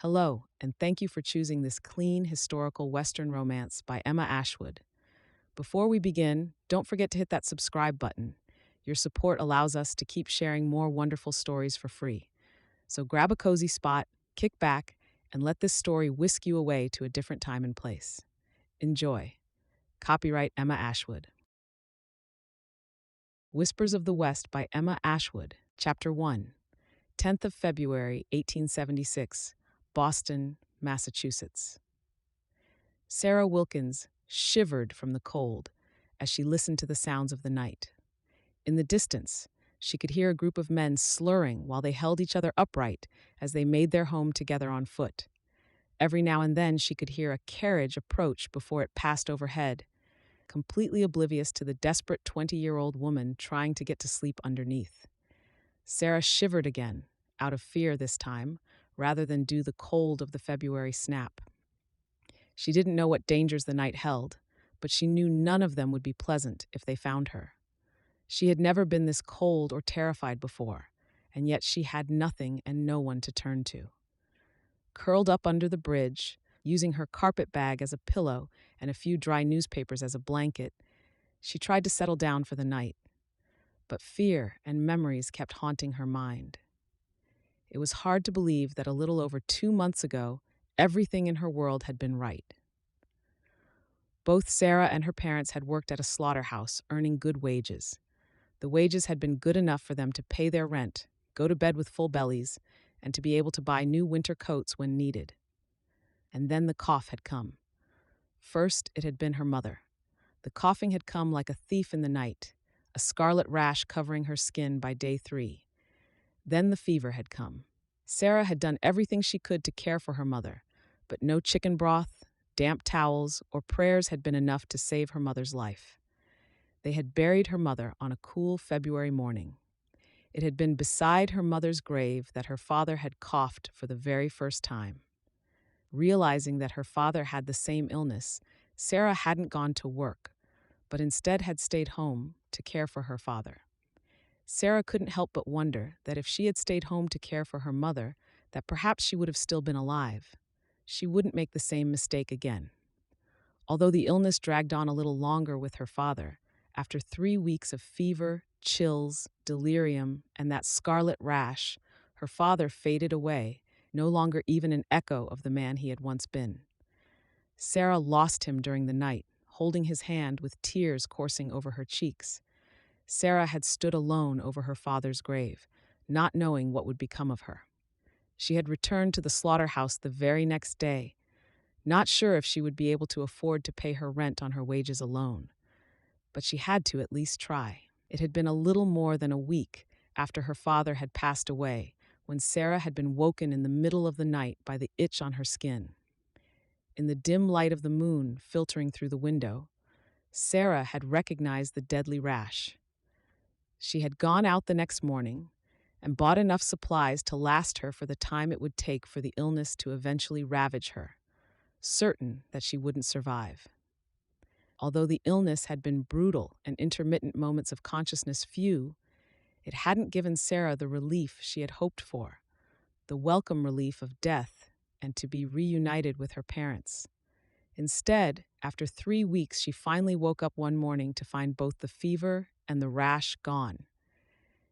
Hello, and thank you for choosing this clean historical Western romance by Emma Ashwood. Before we begin, don't forget to hit that subscribe button. Your support allows us to keep sharing more wonderful stories for free. So grab a cozy spot, kick back, and let this story whisk you away to a different time and place. Enjoy. Copyright Emma Ashwood. Whispers of the West by Emma Ashwood, Chapter 1, 10th of February, 1876, Boston, Massachusetts. Sarah Wilkins shivered from the cold as she listened to the sounds of the night. In the distance, she could hear a group of men slurring while they held each other upright as they made their home together on foot. Every now and then she could hear a carriage approach before it passed overhead, completely oblivious to the desperate 20-year-old woman trying to get to sleep underneath. Sarah shivered again, out of fear this time, rather than due the cold of the February snap. She didn't know what dangers the night held, but she knew none of them would be pleasant if they found her. She had never been this cold or terrified before, and yet she had nothing and no one to turn to. Curled up under the bridge, using her carpet bag as a pillow and a few dry newspapers as a blanket, she tried to settle down for the night. But fear and memories kept haunting her mind. It was hard to believe that a little over 2 months ago, everything in her world had been right. Both Sarah and her parents had worked at a slaughterhouse, earning good wages. The wages had been good enough for them to pay their rent, go to bed with full bellies, and to be able to buy new winter coats when needed. And then the cough had come. First, it had been her mother. The coughing had come like a thief in the night, a scarlet rash covering her skin by day 3. Then the fever had come. Sarah had done everything she could to care for her mother, but no chicken broth, damp towels, or prayers had been enough to save her mother's life. They had buried her mother on a cool February morning. It had been beside her mother's grave that her father had coughed for the very first time. Realizing that her father had the same illness, Sarah hadn't gone to work, but instead had stayed home to care for her father. Sarah couldn't help but wonder that if she had stayed home to care for her mother, that perhaps she would have still been alive. She wouldn't make the same mistake again. Although the illness dragged on a little longer with her father, after 3 weeks of fever, chills, delirium, and that scarlet rash, her father faded away, no longer even an echo of the man he had once been. Sarah lost him during the night, holding his hand with tears coursing over her cheeks. Sarah had stood alone over her father's grave, not knowing what would become of her. She had returned to the slaughterhouse the very next day, not sure if she would be able to afford to pay her rent on her wages alone. But she had to at least try. It had been a little more than a week after her father had passed away when Sarah had been woken in the middle of the night by the itch on her skin. In the dim light of the moon filtering through the window, Sarah had recognized the deadly rash. She had gone out the next morning and bought enough supplies to last her for the time it would take for the illness to eventually ravage her, certain that she wouldn't survive. Although the illness had been brutal and intermittent moments of consciousness few, it hadn't given Sarah the relief she had hoped for, the welcome relief of death and to be reunited with her parents. Instead, after 3 weeks, she finally woke up one morning to find both the fever and the rash gone.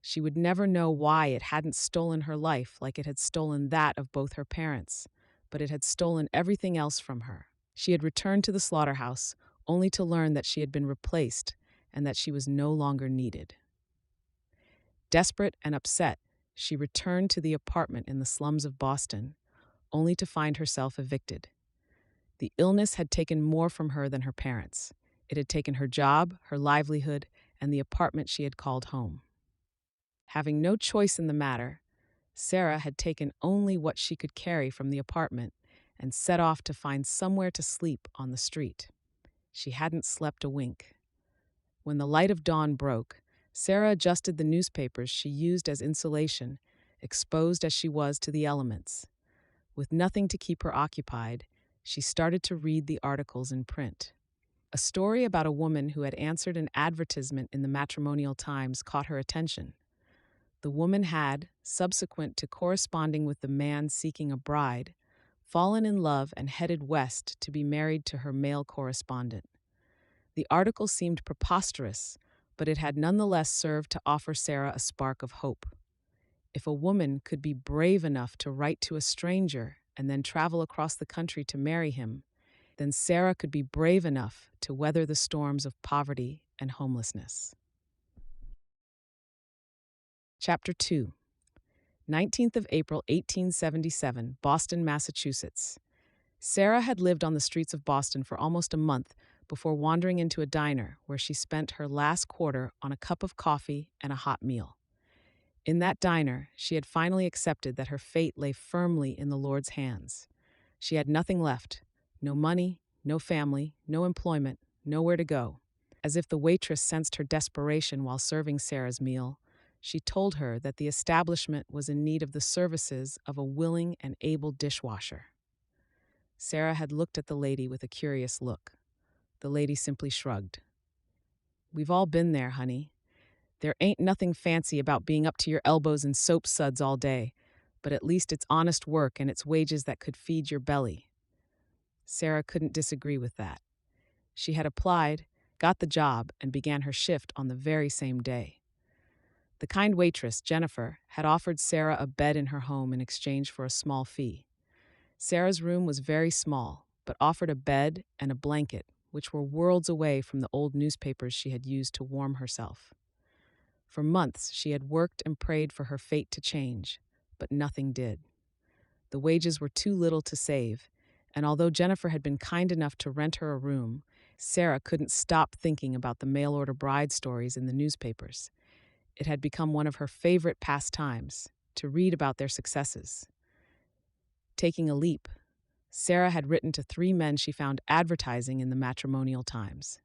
She would never know why it hadn't stolen her life like it had stolen that of both her parents, but it had stolen everything else from her. She had returned to the slaughterhouse, only to learn that she had been replaced and that she was no longer needed. Desperate and upset, she returned to the apartment in the slums of Boston, only to find herself evicted. The illness had taken more from her than her parents. It had taken her job, her livelihood, and the apartment she had called home. Having no choice in the matter, Sarah had taken only what she could carry from the apartment and set off to find somewhere to sleep on the street. She hadn't slept a wink. When the light of dawn broke, Sarah adjusted the newspapers she used as insulation, exposed as she was to the elements. With nothing to keep her occupied, she started to read the articles in print. A story about a woman who had answered an advertisement in the Matrimonial Times caught her attention. The woman had, subsequent to corresponding with the man seeking a bride, fallen in love and headed west to be married to her male correspondent. The article seemed preposterous, but it had nonetheless served to offer Sarah a spark of hope. If a woman could be brave enough to write to a stranger and then travel across the country to marry him, then Sarah could be brave enough to weather the storms of poverty and homelessness. Chapter 2. 19th of April, 1877, Boston, Massachusetts. Sarah had lived on the streets of Boston for almost a month before wandering into a diner where she spent her last quarter on a cup of coffee and a hot meal. In that diner, she had finally accepted that her fate lay firmly in the Lord's hands. She had nothing left, no money, no family, no employment, nowhere to go. As if the waitress sensed her desperation while serving Sarah's meal, she told her that the establishment was in need of the services of a willing and able dishwasher. Sarah had looked at the lady with a curious look. The lady simply shrugged. "We've all been there, honey. There ain't nothing fancy about being up to your elbows in soap suds all day, but at least it's honest work and it's wages that could feed your belly." Sarah couldn't disagree with that. She had applied, got the job, and began her shift on the very same day. The kind waitress, Jennifer, had offered Sarah a bed in her home in exchange for a small fee. Sarah's room was very small, but offered a bed and a blanket, which were worlds away from the old newspapers she had used to warm herself. For months, she had worked and prayed for her fate to change, but nothing did. The wages were too little to save, and although Jennifer had been kind enough to rent her a room, Sarah couldn't stop thinking about the mail-order bride stories in the newspapers. It had become one of her favorite pastimes to read about their successes. Taking a leap, Sarah had written to 3 men she found advertising in the Matrimonial Times.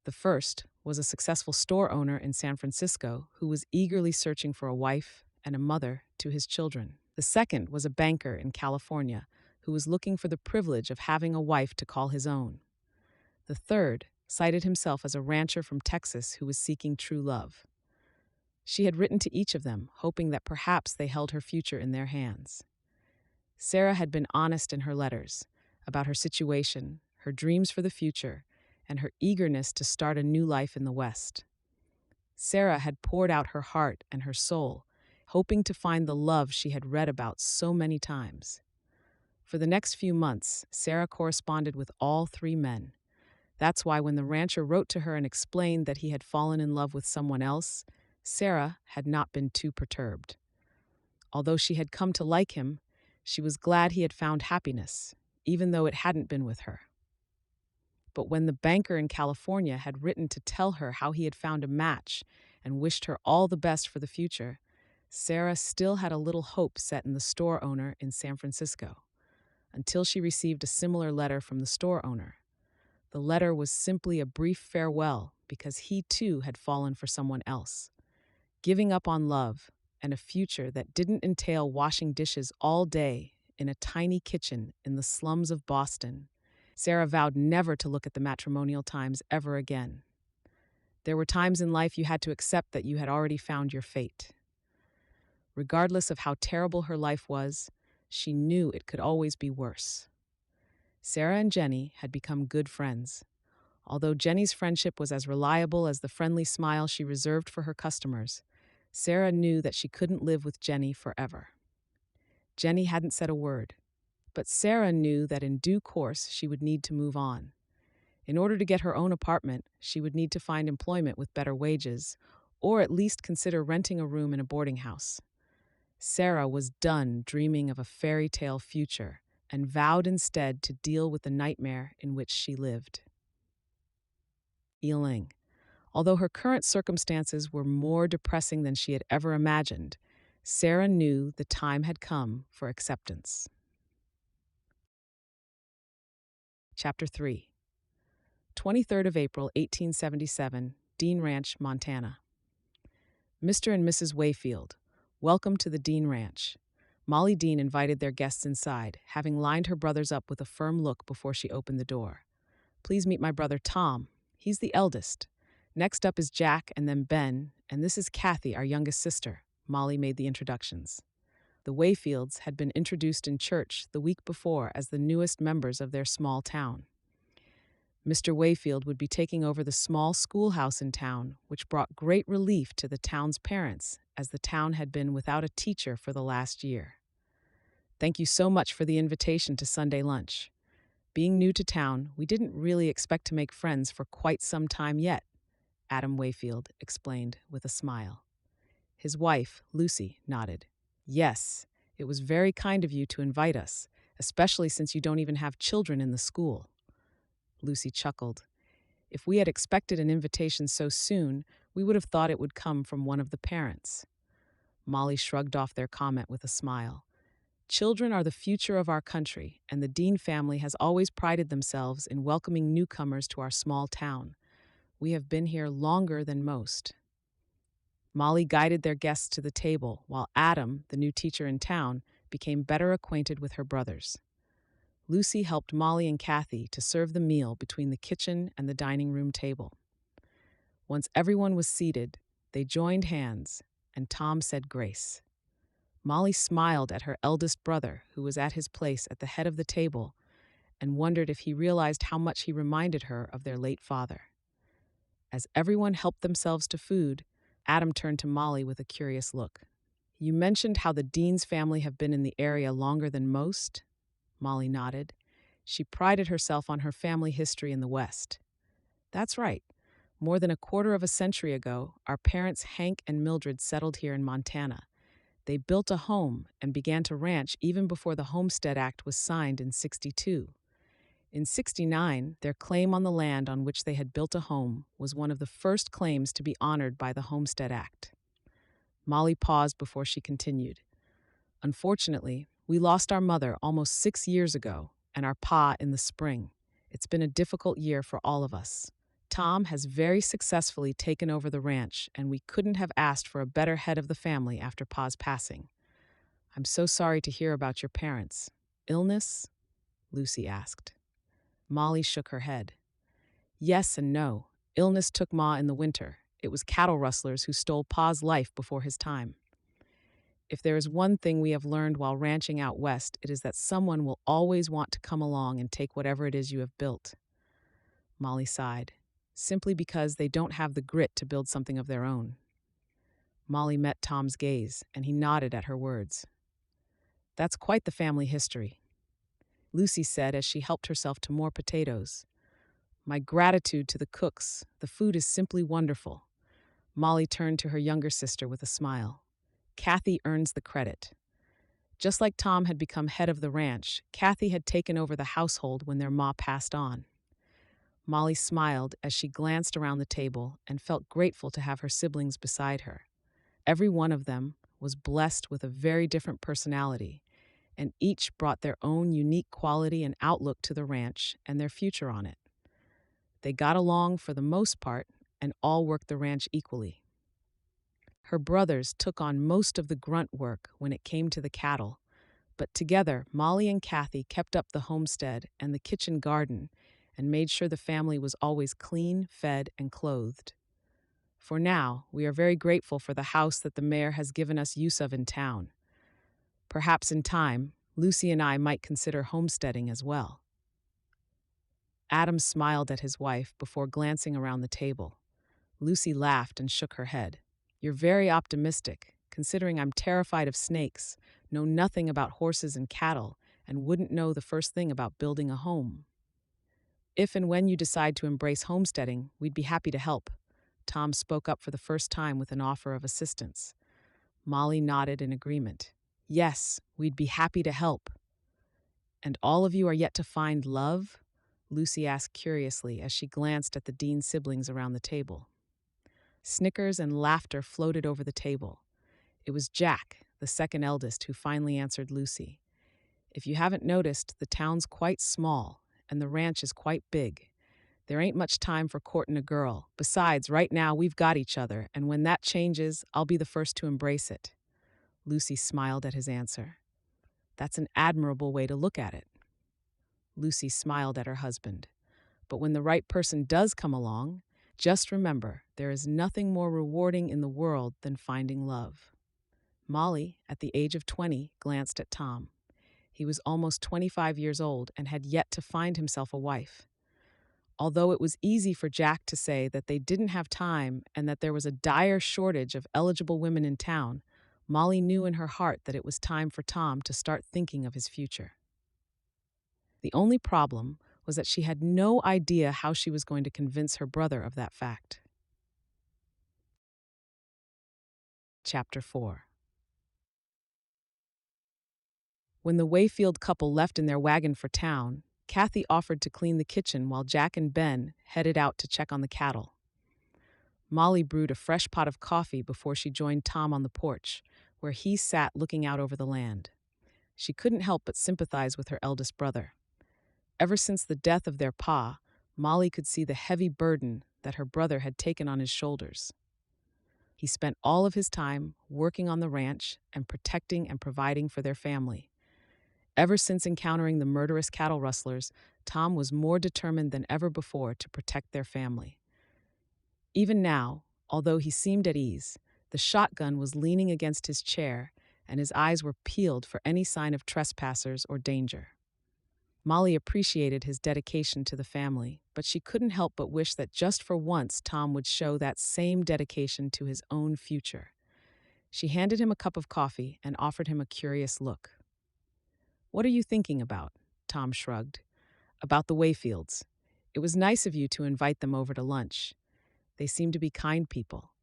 The first was a successful store owner in San Francisco who was eagerly searching for a wife and a mother to his children. The second was a banker in California who was looking for the privilege of having a wife to call his own. The third cited himself as a rancher from Texas who was seeking true love. She had written to each of them, hoping that perhaps they held her future in their hands. Sarah had been honest in her letters about her situation, her dreams for the future, and her eagerness to start a new life in the West. Sarah had poured out her heart and her soul, hoping to find the love she had read about so many times. For the next few months, Sarah corresponded with all 3 men. That's why when the rancher wrote to her and explained that he had fallen in love with someone else, Sarah had not been too perturbed. Although she had come to like him, she was glad he had found happiness, even though it hadn't been with her. But when the banker in California had written to tell her how he had found a match and wished her all the best for the future, Sarah still had a little hope set in the store owner in San Francisco, until she received a similar letter from the store owner. The letter was simply a brief farewell because he too had fallen for someone else. Giving up on love and a future that didn't entail washing dishes all day in a tiny kitchen in the slums of Boston, Sarah vowed never to look at the Matrimonial Times ever again. There were times in life you had to accept that you had already found your fate. Regardless of how terrible her life was, she knew it could always be worse. Sarah and Jenny had become good friends. Although Jenny's friendship was as reliable as the friendly smile she reserved for her customers, Sarah knew that she couldn't live with Jenny forever. Jenny hadn't said a word, but Sarah knew that in due course she would need to move on. In order to get her own apartment, she would need to find employment with better wages, or at least consider renting a room in a boarding house. Sarah was done dreaming of a fairy tale future and vowed instead to deal with the nightmare in which she lived. Ealing. Although her current circumstances were more depressing than she had ever imagined, Sarah knew the time had come for acceptance. Chapter 3. 23rd of April, 1877, Dean Ranch, Montana. Mr. and Mrs. Wayfield, welcome to the Dean Ranch. Molly Dean invited their guests inside, having lined her brothers up with a firm look before she opened the door. Please meet my brother Tom. He's the eldest. Next up is Jack and then Ben, and this is Cathy, our youngest sister. Molly made the introductions. The Wayfields had been introduced in church the week before as the newest members of their small town. Mr. Wayfield would be taking over the small schoolhouse in town, which brought great relief to the town's parents, as the town had been without a teacher for the last year. "Thank you so much for the invitation to Sunday lunch. Being new to town, we didn't really expect to make friends for quite some time yet," Adam Wayfield explained with a smile. His wife, Lucy, nodded. "Yes, it was very kind of you to invite us, especially since you don't even have children in the school." Lucy chuckled. "If we had expected an invitation so soon, we would have thought it would come from one of the parents." Molly shrugged off their comment with a smile. "Children are the future of our country, and the Dean family has always prided themselves in welcoming newcomers to our small town. We have been here longer than most." Molly guided their guests to the table, while Adam, the new teacher in town, became better acquainted with her brothers. Lucy helped Molly and Cathy to serve the meal between the kitchen and the dining room table. Once everyone was seated, they joined hands, and Tom said grace. Molly smiled at her eldest brother, who was at his place at the head of the table, and wondered if he realized how much he reminded her of their late father. As everyone helped themselves to food, Adam turned to Molly with a curious look. "You mentioned how the Dean's family have been in the area longer than most?" Molly nodded. She prided herself on her family history in the West. "That's right. More than a quarter of a century ago, our parents Hank and Mildred settled here in Montana. They built a home and began to ranch even before the Homestead Act was signed in '62. In '69, their claim on the land on which they had built a home was one of the first claims to be honored by the Homestead Act." Molly paused before she continued. "Unfortunately, we lost our mother almost 6 years ago and our pa in the spring. It's been a difficult year for all of us. Tom has very successfully taken over the ranch, and we couldn't have asked for a better head of the family after pa's passing. I'm so sorry to hear about your parents. Illness?" Lucy asked. Molly shook her head. "Yes and no. Illness took Ma in the winter. It was cattle rustlers who stole pa's life before his time. If there is one thing we have learned while ranching out west, it is that someone will always want to come along and take whatever it is you have built." Molly sighed. "Simply because they don't have the grit to build something of their own." Molly met Tom's gaze, and he nodded at her words. "That's quite the family history," Lucy said as she helped herself to more potatoes. "My gratitude to the cooks. The food is simply wonderful." Molly turned to her younger sister with a smile. "Cathy earns the credit." Just like Tom had become head of the ranch, Cathy had taken over the household when their ma passed on. Molly smiled as she glanced around the table and felt grateful to have her siblings beside her. Every one of them was blessed with a very different personality, and each brought their own unique quality and outlook to the ranch and their future on it. They got along for the most part and all worked the ranch equally. Her brothers took on most of the grunt work when it came to the cattle, but together Molly and Cathy kept up the homestead and the kitchen garden and made sure the family was always clean, fed, and clothed. For now, we are very grateful for the house that the mayor has given us use of in town. Perhaps in time, Lucy and I might consider homesteading as well." Adam smiled at his wife before glancing around the table. Lucy laughed and shook her head. "You're very optimistic, considering I'm terrified of snakes, know nothing about horses and cattle, and wouldn't know the first thing about building a home." "If and when you decide to embrace homesteading, we'd be happy to help." Tom spoke up for the first time with an offer of assistance. Molly nodded in agreement. "Yes, we'd be happy to help." "And all of you are yet to find love?" Lucy asked curiously as she glanced at the Dean siblings around the table. Snickers and laughter floated over the table. It was Jack, the second eldest, who finally answered Lucy. "If you haven't noticed, the town's quite small, and the ranch is quite big. There ain't much time for courting a girl. Besides, right now we've got each other, and when that changes, I'll be the first to embrace it." Lucy smiled at his answer. "That's an admirable way to look at it." Lucy smiled at her husband. "But when the right person does come along, just remember, there is nothing more rewarding in the world than finding love." Molly, at the age of 20, glanced at Tom. He was almost 25 years old and had yet to find himself a wife. Although it was easy for Jack to say that they didn't have time and that there was a dire shortage of eligible women in town, Molly knew in her heart that it was time for Tom to start thinking of his future. The only problem was that she had no idea how she was going to convince her brother of that fact. Chapter 4. When the Wayfield couple left in their wagon for town, Cathy offered to clean the kitchen while Jack and Ben headed out to check on the cattle. Molly brewed a fresh pot of coffee before she joined Tom on the porch, where he sat looking out over the land. She couldn't help but sympathize with her eldest brother. Ever since the death of their pa, Molly could see the heavy burden that her brother had taken on his shoulders. He spent all of his time working on the ranch and protecting and providing for their family. Ever since encountering the murderous cattle rustlers, Tom was more determined than ever before to protect their family. Even now, although he seemed at ease, the shotgun was leaning against his chair and his eyes were peeled for any sign of trespassers or danger. Molly appreciated his dedication to the family, but she couldn't help but wish that just for once Tom would show that same dedication to his own future. She handed him a cup of coffee and offered him a curious look. "What are you thinking about?" Tom shrugged. "About the Wayfields. It was nice of you to invite them over to lunch. They seem to be kind people."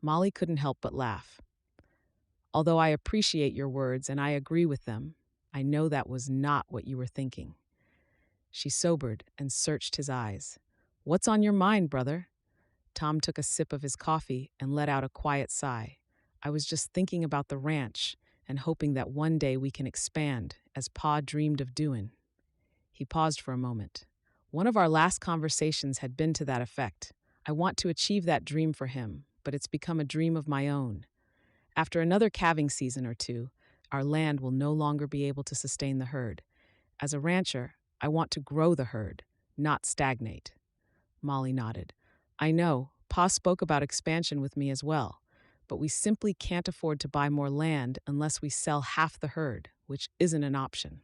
Molly couldn't help but laugh. "Although I appreciate your words and I agree with them, I know that was not what you were thinking." She sobered and searched his eyes. "What's on your mind, brother?" Tom took a sip of his coffee and let out a quiet sigh. "I was just thinking about the ranch and hoping that one day we can expand, as Pa dreamed of doing." He paused for a moment. "One of our last conversations had been to that effect. I want to achieve that dream for him, but it's become a dream of my own. After another calving season or two, our land will no longer be able to sustain the herd. As a rancher, I want to grow the herd, not stagnate." Molly nodded. "I know, Pa spoke about expansion with me as well, but we simply can't afford to buy more land unless we sell half the herd, which isn't an option."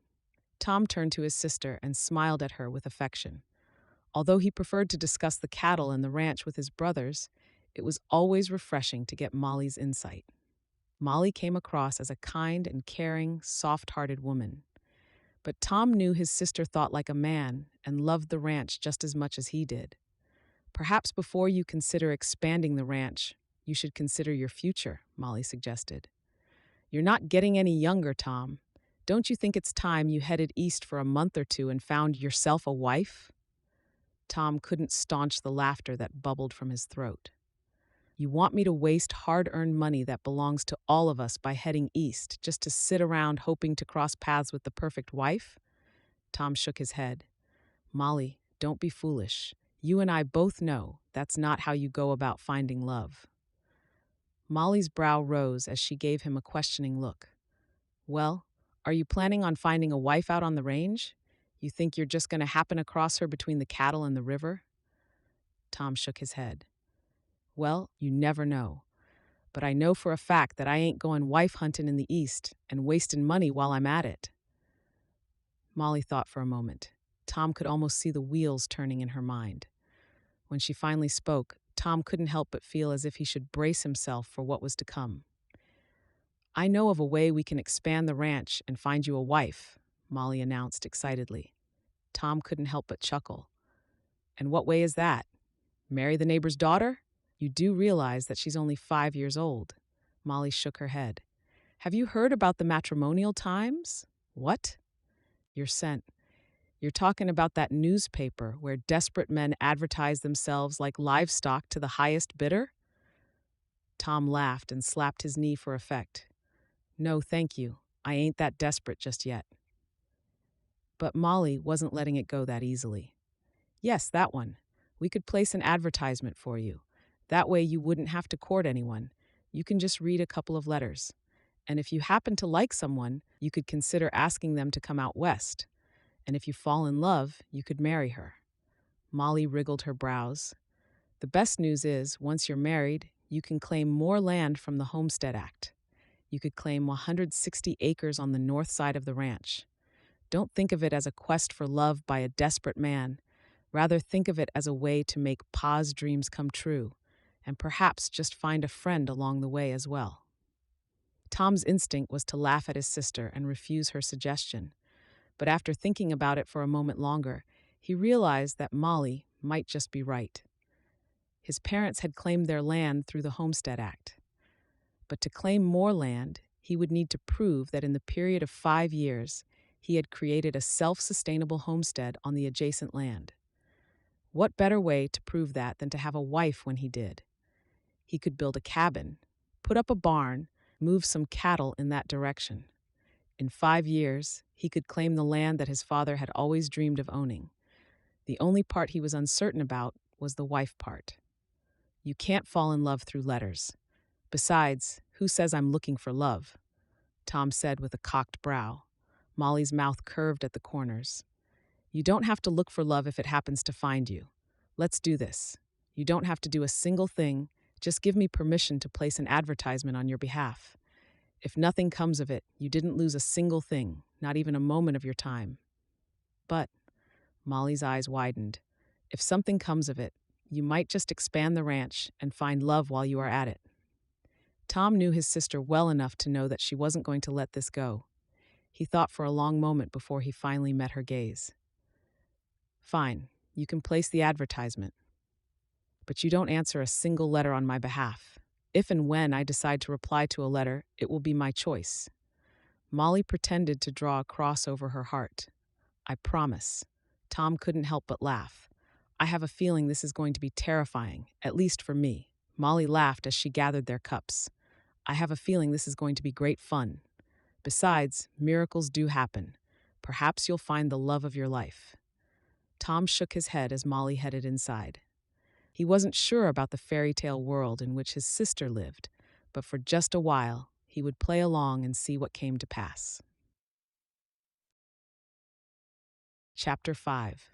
Tom turned to his sister and smiled at her with affection. Although he preferred to discuss the cattle and the ranch with his brothers, it was always refreshing to get Molly's insight. Molly came across as a kind and caring, soft-hearted woman. But Tom knew his sister thought like a man and loved the ranch just as much as he did. "Perhaps before you consider expanding the ranch, you should consider your future," Molly suggested. "You're not getting any younger, Tom. Don't you think it's time you headed east for a month or two and found yourself a wife?" Tom couldn't staunch the laughter that bubbled from his throat. "You want me to waste hard-earned money that belongs to all of us by heading east just to sit around hoping to cross paths with the perfect wife?" Tom shook his head. "Molly, don't be foolish. You and I both know that's not how you go about finding love." Molly's brow rose as she gave him a questioning look. "Well, are you planning on finding a wife out on the range? You think you're just going to happen across her between the cattle and the river?" Tom shook his head. "Well, you never know. But I know for a fact that I ain't going wife hunting in the East and wasting money while I'm at it." Molly thought for a moment. Tom could almost see the wheels turning in her mind. When she finally spoke, Tom couldn't help but feel as if he should brace himself for what was to come. "I know of a way we can expand the ranch and find you a wife," Molly announced excitedly. Tom couldn't help but chuckle. "And what way is that? Marry the neighbor's daughter? You do realize that she's only 5 years old." Molly shook her head. "Have you heard about the Matrimonial Times?" "What?" "You're sent. You're talking about that newspaper where desperate men advertise themselves like livestock to the highest bidder?" Tom laughed and slapped his knee for effect. "No, thank you. I ain't that desperate just yet." But Molly wasn't letting it go that easily. "Yes, that one. We could place an advertisement for you. That way you wouldn't have to court anyone. You can just read a couple of letters. And if you happen to like someone, you could consider asking them to come out west. And if you fall in love, you could marry her." Molly wriggled her brows. "The best news is, once you're married, you can claim more land from the Homestead Act. You could claim 160 acres on the north side of the ranch. Don't think of it as a quest for love by a desperate man. Rather, think of it as a way to make Pa's dreams come true, and perhaps just find a friend along the way as well. Tom's instinct was to laugh at his sister and refuse her suggestion, but after thinking about it for a moment longer, he realized that Molly might just be right. His parents had claimed their land through the Homestead Act. But to claim more land, he would need to prove that in the period of 5 years, he had created a self-sustainable homestead on the adjacent land. What better way to prove that than to have a wife when he did? He could build a cabin, put up a barn, move some cattle in that direction. In 5 years, he could claim the land that his father had always dreamed of owning. The only part he was uncertain about was the wife part. You can't fall in love through letters. Besides, who says I'm looking for love? Tom said with a cocked brow. Molly's mouth curved at the corners. You don't have to look for love if it happens to find you. Let's do this. You don't have to do a single thing. Just give me permission to place an advertisement on your behalf. If nothing comes of it, you didn't lose a single thing, not even a moment of your time. But, Molly's eyes widened, if something comes of it, you might just expand the ranch and find love while you are at it. Tom knew his sister well enough to know that she wasn't going to let this go. He thought for a long moment before he finally met her gaze. Fine, you can place the advertisement. But you don't answer a single letter on my behalf. If and when I decide to reply to a letter, it will be my choice. Molly pretended to draw a cross over her heart. I promise. Tom couldn't help but laugh. I have a feeling this is going to be terrifying, at least for me. Molly laughed as she gathered their cups. I have a feeling this is going to be great fun. Besides, miracles do happen. Perhaps you'll find the love of your life. Tom shook his head as Molly headed inside. He wasn't sure about the fairy tale world in which his sister lived, but for just a while, he would play along and see what came to pass. Chapter 5.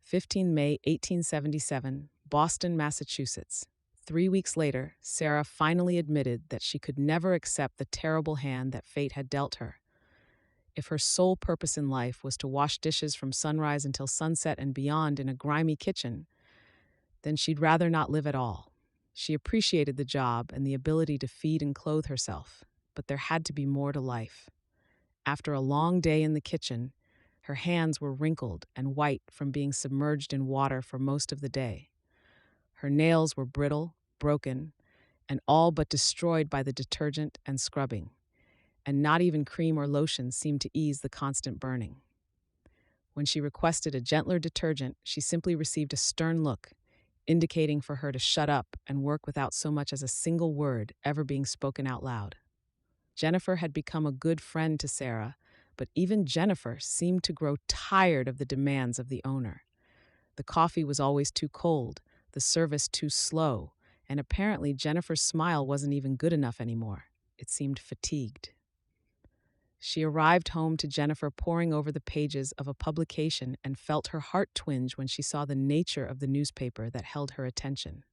15 May 1877, Boston, Massachusetts. 3 weeks later, Sarah finally admitted that she could never accept the terrible hand that fate had dealt her. If her sole purpose in life was to wash dishes from sunrise until sunset and beyond in a grimy kitchen, then she'd rather not live at all. She appreciated the job and the ability to feed and clothe herself, but there had to be more to life. After a long day in the kitchen, her hands were wrinkled and white from being submerged in water for most of the day. Her nails were brittle, broken, and all but destroyed by the detergent and scrubbing, and not even cream or lotion seemed to ease the constant burning. When she requested a gentler detergent, she simply received a stern look, indicating for her to shut up and work without so much as a single word ever being spoken out loud. Jennifer had become a good friend to Sarah, but even Jennifer seemed to grow tired of the demands of the owner. The coffee was always too cold, the service too slow, and apparently Jennifer's smile wasn't even good enough anymore. It seemed fatigued. She arrived home to Jennifer poring over the pages of a publication and felt her heart twinge when she saw the nature of the newspaper that held her attention.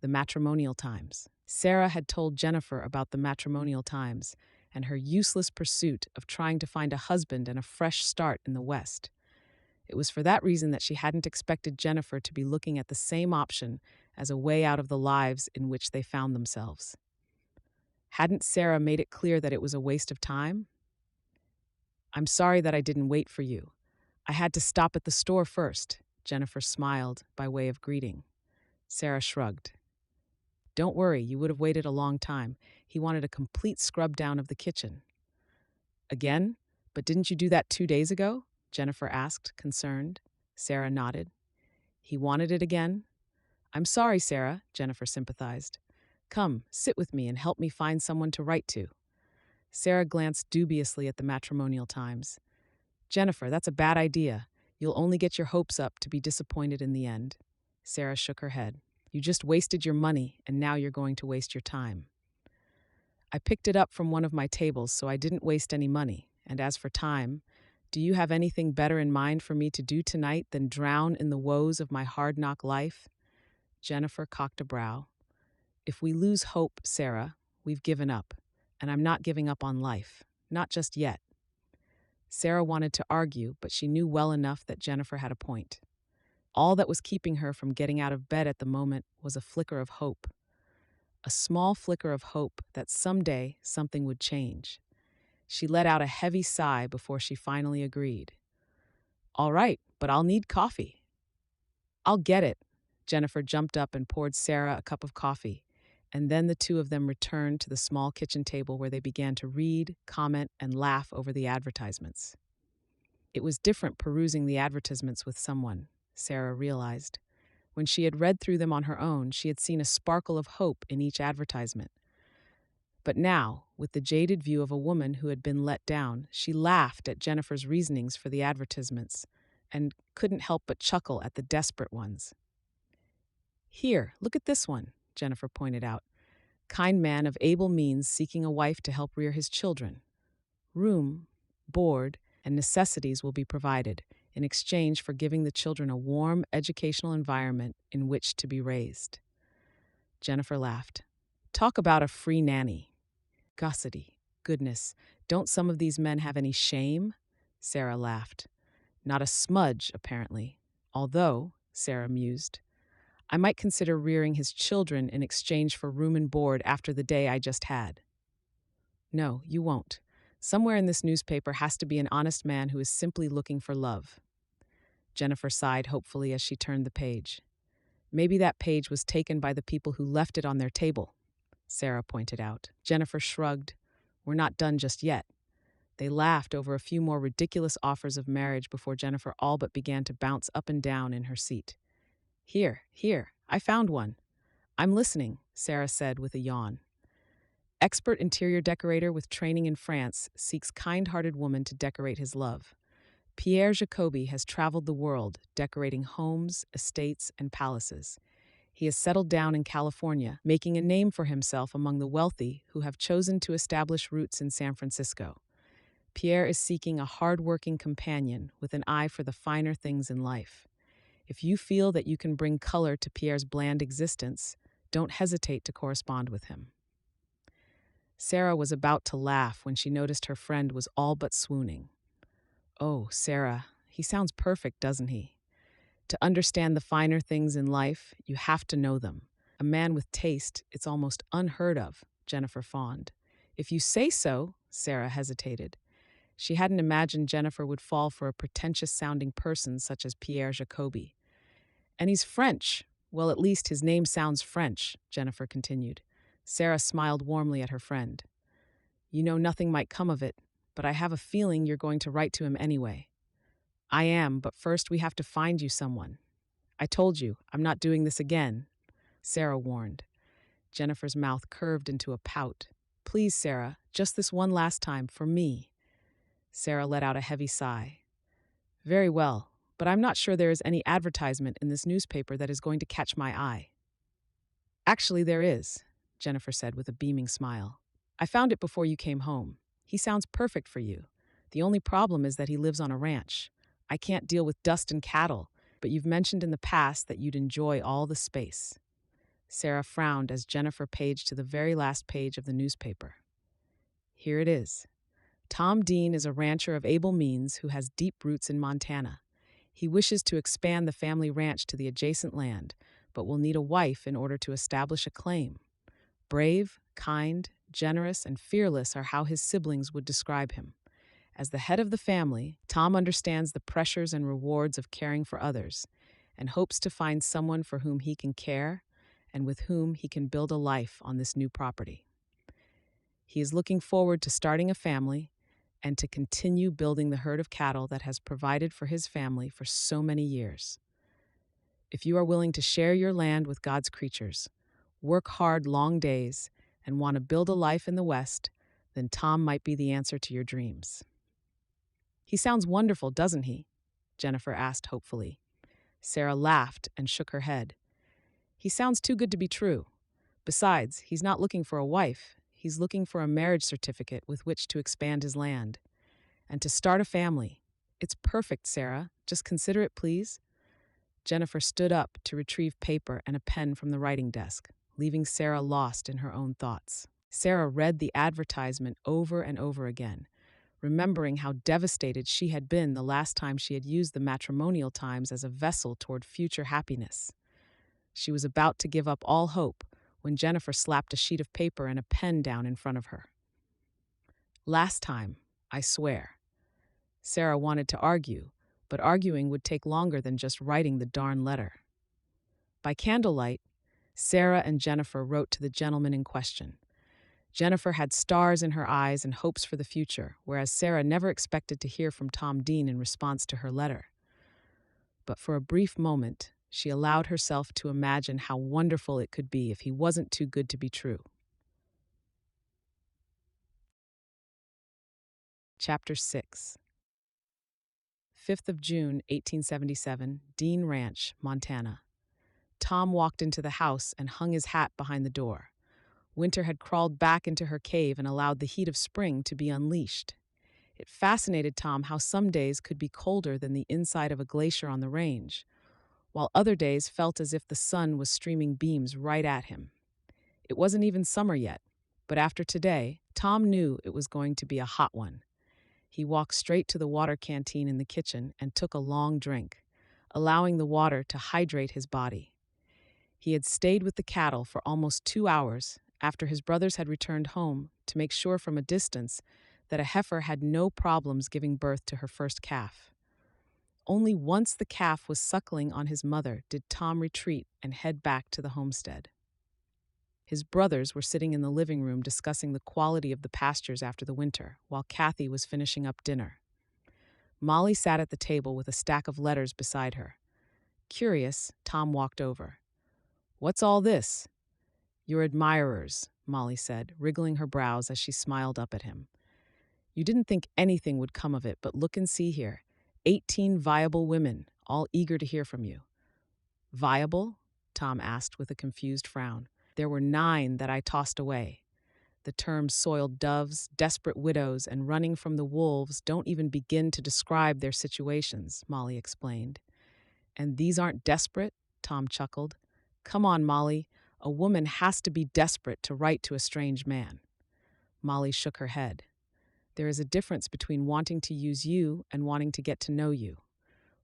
The Matrimonial Times. Sarah had told Jennifer about the Matrimonial Times and her useless pursuit of trying to find a husband and a fresh start in the West. It was for that reason that she hadn't expected Jennifer to be looking at the same option as a way out of the lives in which they found themselves. Hadn't Sarah made it clear that it was a waste of time? I'm sorry that I didn't wait for you. I had to stop at the store first, Jennifer smiled by way of greeting. Sarah shrugged. Don't worry, you would have waited a long time. He wanted a complete scrub down of the kitchen. Again? But didn't you do that 2 days ago? Jennifer asked, concerned. Sarah nodded. He wanted it again? I'm sorry, Sarah, Jennifer sympathized. Come, sit with me and help me find someone to write to. Sarah glanced dubiously at the Matrimonial Times. Jennifer, that's a bad idea. You'll only get your hopes up to be disappointed in the end. Sarah shook her head. You just wasted your money, and now you're going to waste your time. I picked it up from one of my tables, so I didn't waste any money. And as for time, do you have anything better in mind for me to do tonight than drown in the woes of my hard-knock life? Jennifer cocked a brow. If we lose hope, Sarah, we've given up. and I'm not giving up on life. Not just yet. Sarah wanted to argue, but she knew well enough that Jennifer had a point. All that was keeping her from getting out of bed at the moment was a flicker of hope. A small flicker of hope that someday something would change. She let out a heavy sigh before she finally agreed. All right, but I'll need coffee. I'll get it. Jennifer jumped up and poured Sarah a cup of coffee, and then the two of them returned to the small kitchen table where they began to read, comment, and laugh over the advertisements. It was different perusing the advertisements with someone, Sarah realized. When she had read through them on her own, she had seen a sparkle of hope in each advertisement. But now, with the jaded view of a woman who had been let down, she laughed at Jennifer's reasonings for the advertisements and couldn't help but chuckle at the desperate ones. Here, look at this one, Jennifer pointed out. Kind man of able means seeking a wife to help rear his children. Room, board, and necessities will be provided in exchange for giving the children a warm, educational environment in which to be raised. Jennifer laughed. Talk about a free nanny. Gossity. Goodness, don't some of these men have any shame? Sarah laughed. Not a smudge, apparently. Although, Sarah mused, I might consider rearing his children in exchange for room and board after the day I just had. No, you won't. Somewhere in this newspaper has to be an honest man who is simply looking for love. Jennifer sighed hopefully as she turned the page. Maybe that page was taken by the people who left it on their table, Sarah pointed out. Jennifer shrugged. We're not done just yet. They laughed over a few more ridiculous offers of marriage before Jennifer all but began to bounce up and down in her seat. Here, I found one. I'm listening, Sarah said with a yawn. Expert interior decorator with training in France seeks kind-hearted woman to decorate his love. Pierre Jacobi has traveled the world, decorating homes, estates, and palaces. He has settled down in California, making a name for himself among the wealthy who have chosen to establish roots in San Francisco. Pierre is seeking a hard-working companion with an eye for the finer things in life. If you feel that you can bring color to Pierre's bland existence, don't hesitate to correspond with him. Sarah was about to laugh when she noticed her friend was all but swooning. Oh, Sarah, he sounds perfect, doesn't he? To understand the finer things in life, you have to know them. A man with taste, it's almost unheard of, Jennifer fawned. If you say so, Sarah hesitated. She hadn't imagined Jennifer would fall for a pretentious-sounding person such as Pierre Jacobi. And he's French. Well, at least his name sounds French, Jennifer continued. Sarah smiled warmly at her friend. You know nothing might come of it, but I have a feeling you're going to write to him anyway. I am, but first we have to find you someone. I told you, I'm not doing this again, Sarah warned. Jennifer's mouth curved into a pout. Please, Sarah, just this one last time, for me. Sarah let out a heavy sigh. Very well, but I'm not sure there is any advertisement in this newspaper that is going to catch my eye. Actually, there is, Jennifer said with a beaming smile. I found it before you came home. He sounds perfect for you. The only problem is that he lives on a ranch. I can't deal with dust and cattle, but you've mentioned in the past that you'd enjoy all the space. Sarah frowned as Jennifer paged to the very last page of the newspaper. Here it is. Tom Dean is a rancher of able means who has deep roots in Montana. He wishes to expand the family ranch to the adjacent land, but will need a wife in order to establish a claim. Brave, kind, generous, and fearless are how his siblings would describe him. As the head of the family, Tom understands the pressures and rewards of caring for others, and hopes to find someone for whom he can care and with whom he can build a life on this new property. He is looking forward to starting a family and to continue building the herd of cattle that has provided for his family for so many years. If you are willing to share your land with God's creatures, work hard long days, and want to build a life in the West, then Tom might be the answer to your dreams. He sounds wonderful, doesn't he? Jennifer asked hopefully. Sarah laughed and shook her head. He sounds too good to be true. Besides, he's not looking for a wife. He's looking for a marriage certificate with which to expand his land. And to start a family. It's perfect, Sarah. Just consider it, please. Jennifer stood up to retrieve paper and a pen from the writing desk, leaving Sarah lost in her own thoughts. Sarah read the advertisement over and over again, remembering how devastated she had been the last time she had used the Matrimonial Times as a vessel toward future happiness. She was about to give up all hope when Jennifer slapped a sheet of paper and a pen down in front of her. "Last time, I swear." Sarah wanted to argue, but arguing would take longer than just writing the darn letter. By candlelight, Sarah and Jennifer wrote to the gentleman in question. Jennifer had stars in her eyes and hopes for the future, whereas Sarah never expected to hear from Tom Dean in response to her letter. But for a brief moment, she allowed herself to imagine how wonderful it could be if he wasn't too good to be true. Chapter 6. 5th of June, 1877, Dean Ranch, Montana. Tom walked into the house and hung his hat behind the door. Winter had crawled back into her cave and allowed the heat of spring to be unleashed. It fascinated Tom how some days could be colder than the inside of a glacier on the range, while other days felt as if the sun was streaming beams right at him. It wasn't even summer yet, but after today, Tom knew it was going to be a hot one. He walked straight to the water canteen in the kitchen and took a long drink, allowing the water to hydrate his body. He had stayed with the cattle for almost 2 hours after his brothers had returned home to make sure from a distance that a heifer had no problems giving birth to her first calf. Only once the calf was suckling on his mother did Tom retreat and head back to the homestead. His brothers were sitting in the living room discussing the quality of the pastures after the winter, while Cathy was finishing up dinner. Molly sat at the table with a stack of letters beside her. Curious, Tom walked over. "What's all this?" "Your admirers," Molly said, wriggling her brows as she smiled up at him. "You didn't think anything would come of it, but look and see here. 18 viable women, all eager to hear from you." "Viable?" Tom asked with a confused frown. "There were 9 that I tossed away. The terms soiled doves, desperate widows, and running from the wolves don't even begin to describe their situations," Molly explained. "And these aren't desperate?" Tom chuckled. "Come on, Molly. A woman has to be desperate to write to a strange man." Molly shook her head. "There is a difference between wanting to use you and wanting to get to know you.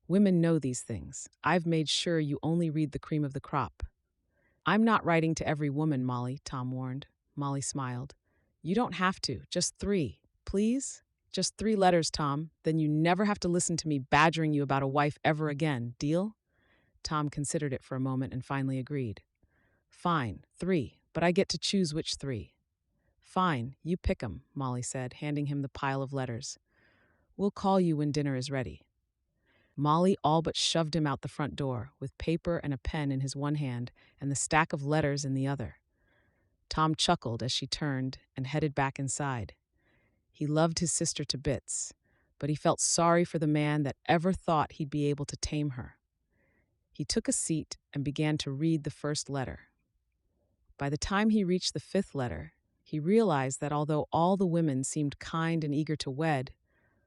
Women know these things. I've made sure you only read the cream of the crop." "I'm not writing to every woman, Molly," Tom warned. Molly smiled. "You don't have to. Just 3. Please? Just 3 letters, Tom. Then you never have to listen to me badgering you about a wife ever again. Deal?" Tom considered it for a moment and finally agreed. "Fine, 3, but I get to choose which 3. "Fine, you pick 'em," Molly said, handing him the pile of letters. "We'll call you when dinner is ready." Molly all but shoved him out the front door, with paper and a pen in his one hand and the stack of letters in the other. Tom chuckled as she turned and headed back inside. He loved his sister to bits, but he felt sorry for the man that ever thought he'd be able to tame her. He took a seat and began to read the first letter. By the time he reached the 5th letter, he realized that although all the women seemed kind and eager to wed,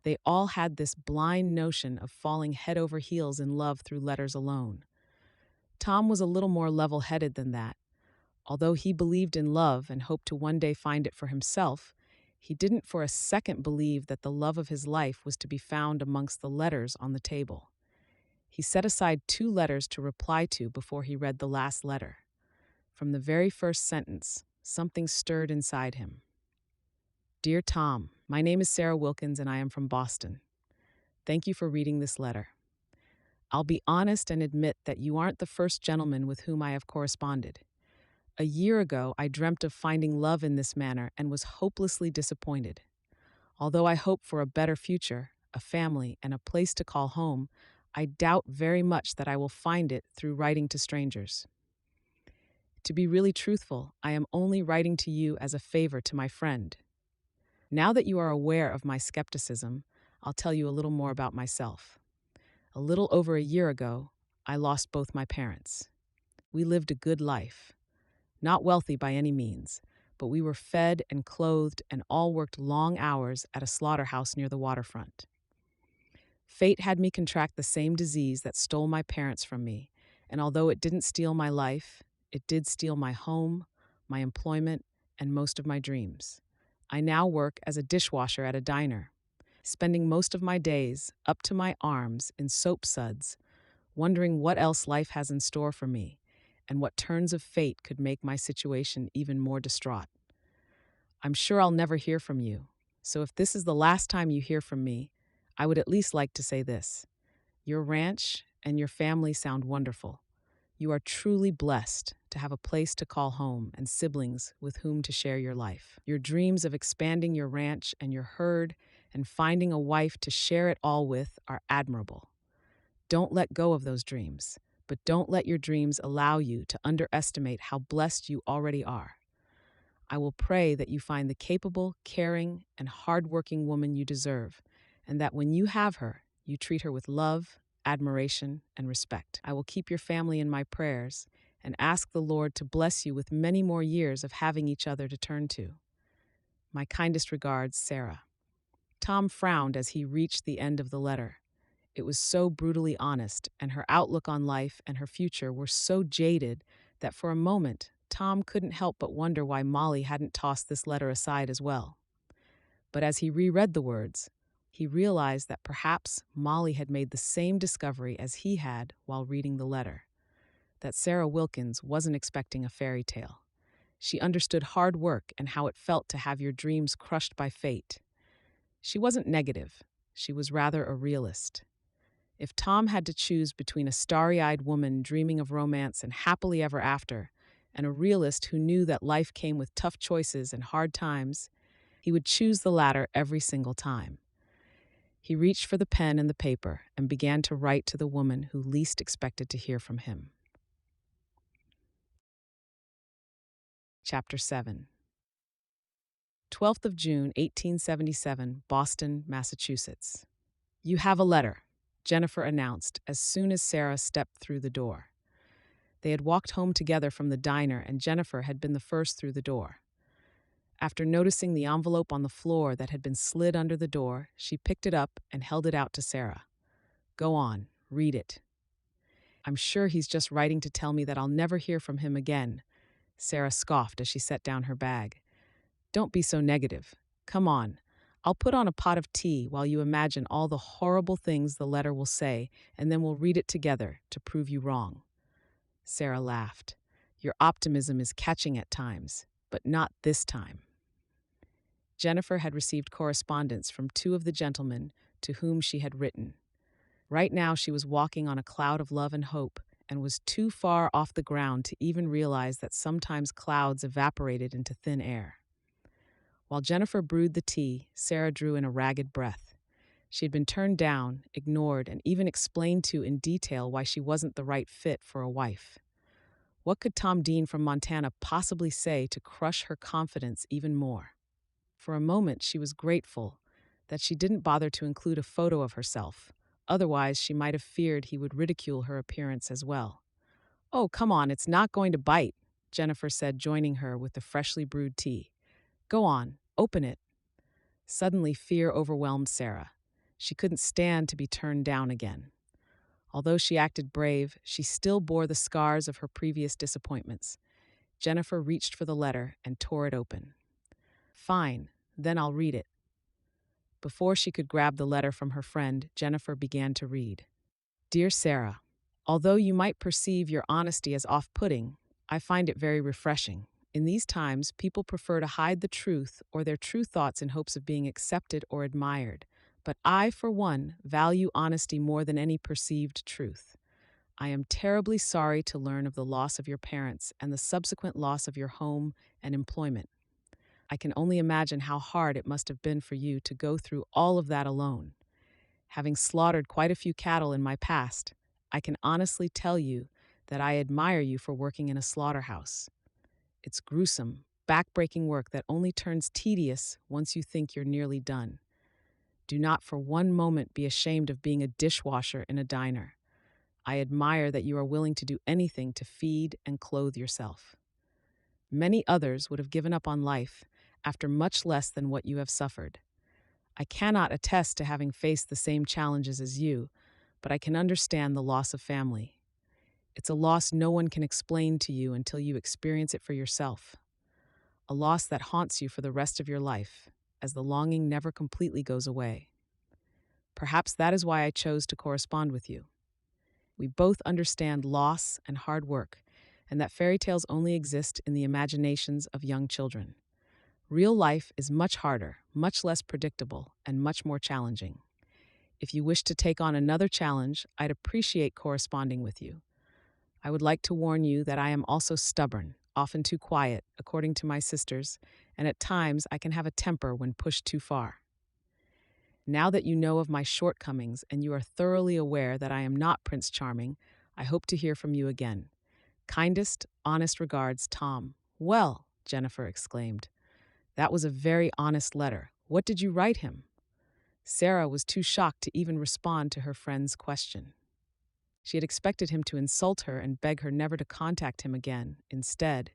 they all had this blind notion of falling head over heels in love through letters alone. Tom was a little more level-headed than that. Although he believed in love and hoped to one day find it for himself, he didn't for a second believe that the love of his life was to be found amongst the letters on the table. He set aside 2 letters to reply to before he read the last letter. From the very first sentence, something stirred inside him. "Dear Tom, my name is Sarah Wilkins and I am from Boston. Thank you for reading this letter. I'll be honest and admit that you aren't the first gentleman with whom I have corresponded. A year ago, I dreamt of finding love in this manner and was hopelessly disappointed. Although I hope for a better future, a family, and a place to call home, I doubt very much that I will find it through writing to strangers. To be really truthful, I am only writing to you as a favor to my friend. Now that you are aware of my skepticism, I'll tell you a little more about myself. A little over a year ago, I lost both my parents. We lived a good life. Not wealthy by any means, but we were fed and clothed and all worked long hours at a slaughterhouse near the waterfront. Fate had me contract the same disease that stole my parents from me, and although it didn't steal my life, it did steal my home, my employment, and most of my dreams. I now work as a dishwasher at a diner, spending most of my days up to my arms in soap suds, wondering what else life has in store for me and what turns of fate could make my situation even more distraught. I'm sure I'll never hear from you, so if this is the last time you hear from me, I would at least like to say this. Your ranch and your family sound wonderful. You are truly blessed to have a place to call home and siblings with whom to share your life. Your dreams of expanding your ranch and your herd and finding a wife to share it all with are admirable. Don't let go of those dreams, but don't let your dreams allow you to underestimate how blessed you already are. I will pray that you find the capable, caring, and hardworking woman you deserve, and that when you have her, you treat her with love, admiration, and respect. I will keep your family in my prayers and ask the Lord to bless you with many more years of having each other to turn to. My kindest regards, Sarah. Tom frowned as he reached the end of the letter. It was so brutally honest, and her outlook on life and her future were so jaded that for a moment, Tom couldn't help but wonder why Molly hadn't tossed this letter aside as well. But as he reread the words, he realized that perhaps Molly had made the same discovery as he had while reading the letter, that Sarah Wilkins wasn't expecting a fairy tale. She understood hard work and how it felt to have your dreams crushed by fate. She wasn't negative, she was rather a realist. If Tom had to choose between a starry-eyed woman dreaming of romance and happily ever after, and a realist who knew that life came with tough choices and hard times, he would choose the latter every single time. He reached for the pen and the paper and began to write to the woman who least expected to hear from him. Chapter 7. 12th of June, 1877, Boston, Massachusetts. You have a letter, Jennifer announced as soon as Sarah stepped through the door. They had walked home together from the diner, and Jennifer had been the first through the door. After noticing the envelope on the floor that had been slid under the door, she picked it up and held it out to Sarah. Go on, read it. I'm sure he's just writing to tell me that I'll never hear from him again, Sarah scoffed as she set down her bag. Don't be so negative. Come on. I'll put on a pot of tea while you imagine all the horrible things the letter will say, and then we'll read it together to prove you wrong. Sarah laughed. Your optimism is catching at times, but not this time. Jennifer had received correspondence from two of the gentlemen to whom she had written. Right now she was walking on a cloud of love and hope, and was too far off the ground to even realize that sometimes clouds evaporated into thin air. While Jennifer brewed the tea, Sarah drew in a ragged breath. She had been turned down, ignored, and even explained to in detail why she wasn't the right fit for a wife. What could Tom Dean from Montana possibly say to crush her confidence even more? For a moment, she was grateful that she didn't bother to include a photo of herself. Otherwise, she might have feared he would ridicule her appearance as well. Oh, come on, it's not going to bite, Jennifer said, joining her with the freshly brewed tea. Go on, open it. Suddenly, fear overwhelmed Sarah. She couldn't stand to be turned down again. Although she acted brave, she still bore the scars of her previous disappointments. Jennifer reached for the letter and tore it open. Fine, then I'll read it. Before she could grab the letter from her friend, Jennifer began to read. Dear Sarah, although you might perceive your honesty as off-putting, I find it very refreshing. In these times, people prefer to hide the truth or their true thoughts in hopes of being accepted or admired. But I, for one, value honesty more than any perceived truth. I am terribly sorry to learn of the loss of your parents and the subsequent loss of your home and employment. I can only imagine how hard it must have been for you to go through all of that alone. Having slaughtered quite a few cattle in my past, I can honestly tell you that I admire you for working in a slaughterhouse. It's gruesome, back-breaking work that only turns tedious once you think you're nearly done. Do not for one moment be ashamed of being a dishwasher in a diner. I admire that you are willing to do anything to feed and clothe yourself. Many others would have given up on life after much less than what you have suffered. I cannot attest to having faced the same challenges as you, but I can understand the loss of family. It's a loss no one can explain to you until you experience it for yourself. a loss that haunts you for the rest of your life, as the longing never completely goes away. Perhaps that is why I chose to correspond with you. We both understand loss and hard work, and that fairy tales only exist in the imaginations of young children. Real life is much harder, much less predictable, and much more challenging. If you wish to take on another challenge, I'd appreciate corresponding with you. I would like to warn you that I am also stubborn, often too quiet, according to my sisters, and at times I can have a temper when pushed too far. Now that you know of my shortcomings and you are thoroughly aware that I am not Prince Charming, I hope to hear from you again. Kindest, honest regards, Tom. Well, Jennifer exclaimed. That was a very honest letter. What did you write him? Sarah was too shocked to even respond to her friend's question. She had expected him to insult her and beg her never to contact him again. Instead,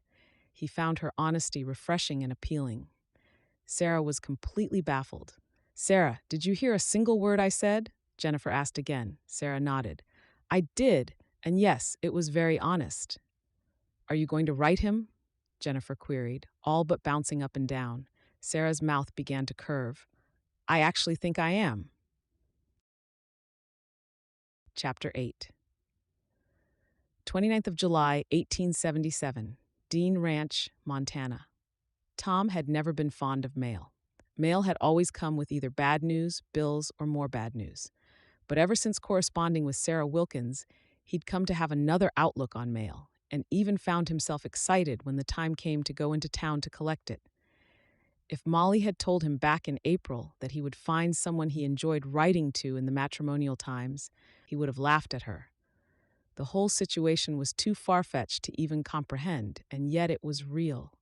he found her honesty refreshing and appealing. Sarah was completely baffled. Sarah, did you hear a single word I said? Jennifer asked again. Sarah nodded. I did, and yes, it was very honest. Are you going to write him? Jennifer queried, all but bouncing up and down. Sarah's mouth began to curve. I actually think I am. Chapter 8. 29th of July, 1877. Dean Ranch, Montana. Tom had never been fond of mail. Mail had always come with either bad news, bills, or more bad news. But ever since corresponding with Sarah Wilkins, he'd come to have another outlook on mail, and even found himself excited when the time came to go into town to collect it. If Molly had told him back in April that he would find someone he enjoyed writing to in the Matrimonial Times, he would have laughed at her. The whole situation was too far-fetched to even comprehend, and yet it was real.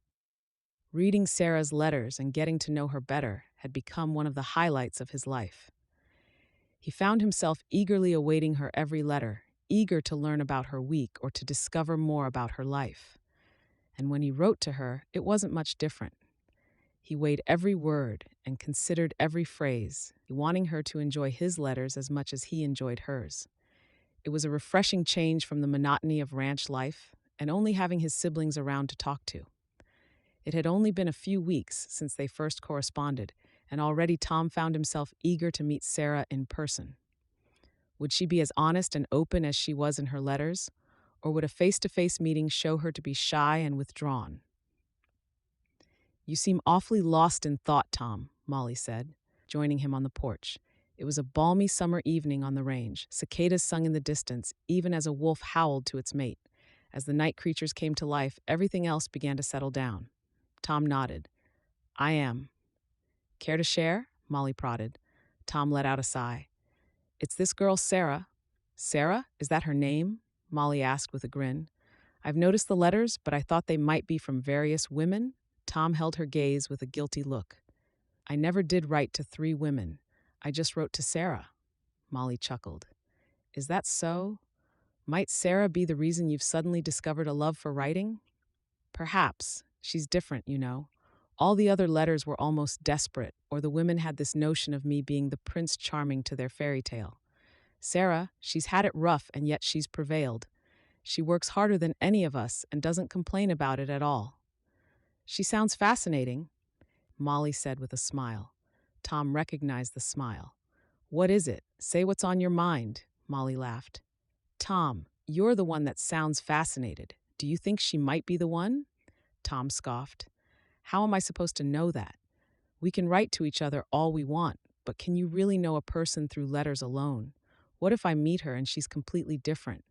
Reading Sarah's letters and getting to know her better had become one of the highlights of his life. He found himself eagerly awaiting her every letter, eager to learn about her week or to discover more about her life. And when he wrote to her, it wasn't much different. He weighed every word and considered every phrase, wanting her to enjoy his letters as much as he enjoyed hers. It was a refreshing change from the monotony of ranch life and only having his siblings around to talk to. It had only been a few weeks since they first corresponded, and already Tom found himself eager to meet Sarah in person. Would she be as honest and open as she was in her letters, or would a face-to-face meeting show her to be shy and withdrawn? You seem awfully lost in thought, Tom, Molly said, joining him on the porch. It was a balmy summer evening on the range. Cicadas sung in the distance, even as a wolf howled to its mate. As the night creatures came to life, everything else began to settle down. Tom nodded. I am. Care to share? Molly prodded. Tom let out a sigh. It's this girl, Sarah. Sarah? Is that her name? Molly asked with a grin. I've noticed the letters, but I thought they might be from various women. Tom held her gaze with a guilty look. I never did write to 3 women. I just wrote to Sarah. Molly chuckled. Is that so? Might Sarah be the reason you've suddenly discovered a love for writing? Perhaps. She's different, you know. All the other letters were almost desperate, or the women had this notion of me being the Prince Charming to their fairy tale. Sarah, she's had it rough, and yet she's prevailed. She works harder than any of us and doesn't complain about it at all. She sounds fascinating, Molly said with a smile. Tom recognized the smile. What is it? Say what's on your mind, Molly laughed. Tom, you're the one that sounds fascinated. Do you think she might be the one? Tom scoffed. How am I supposed to know that? We can write to each other all we want, but can you really know a person through letters alone? What if I meet her and she's completely different?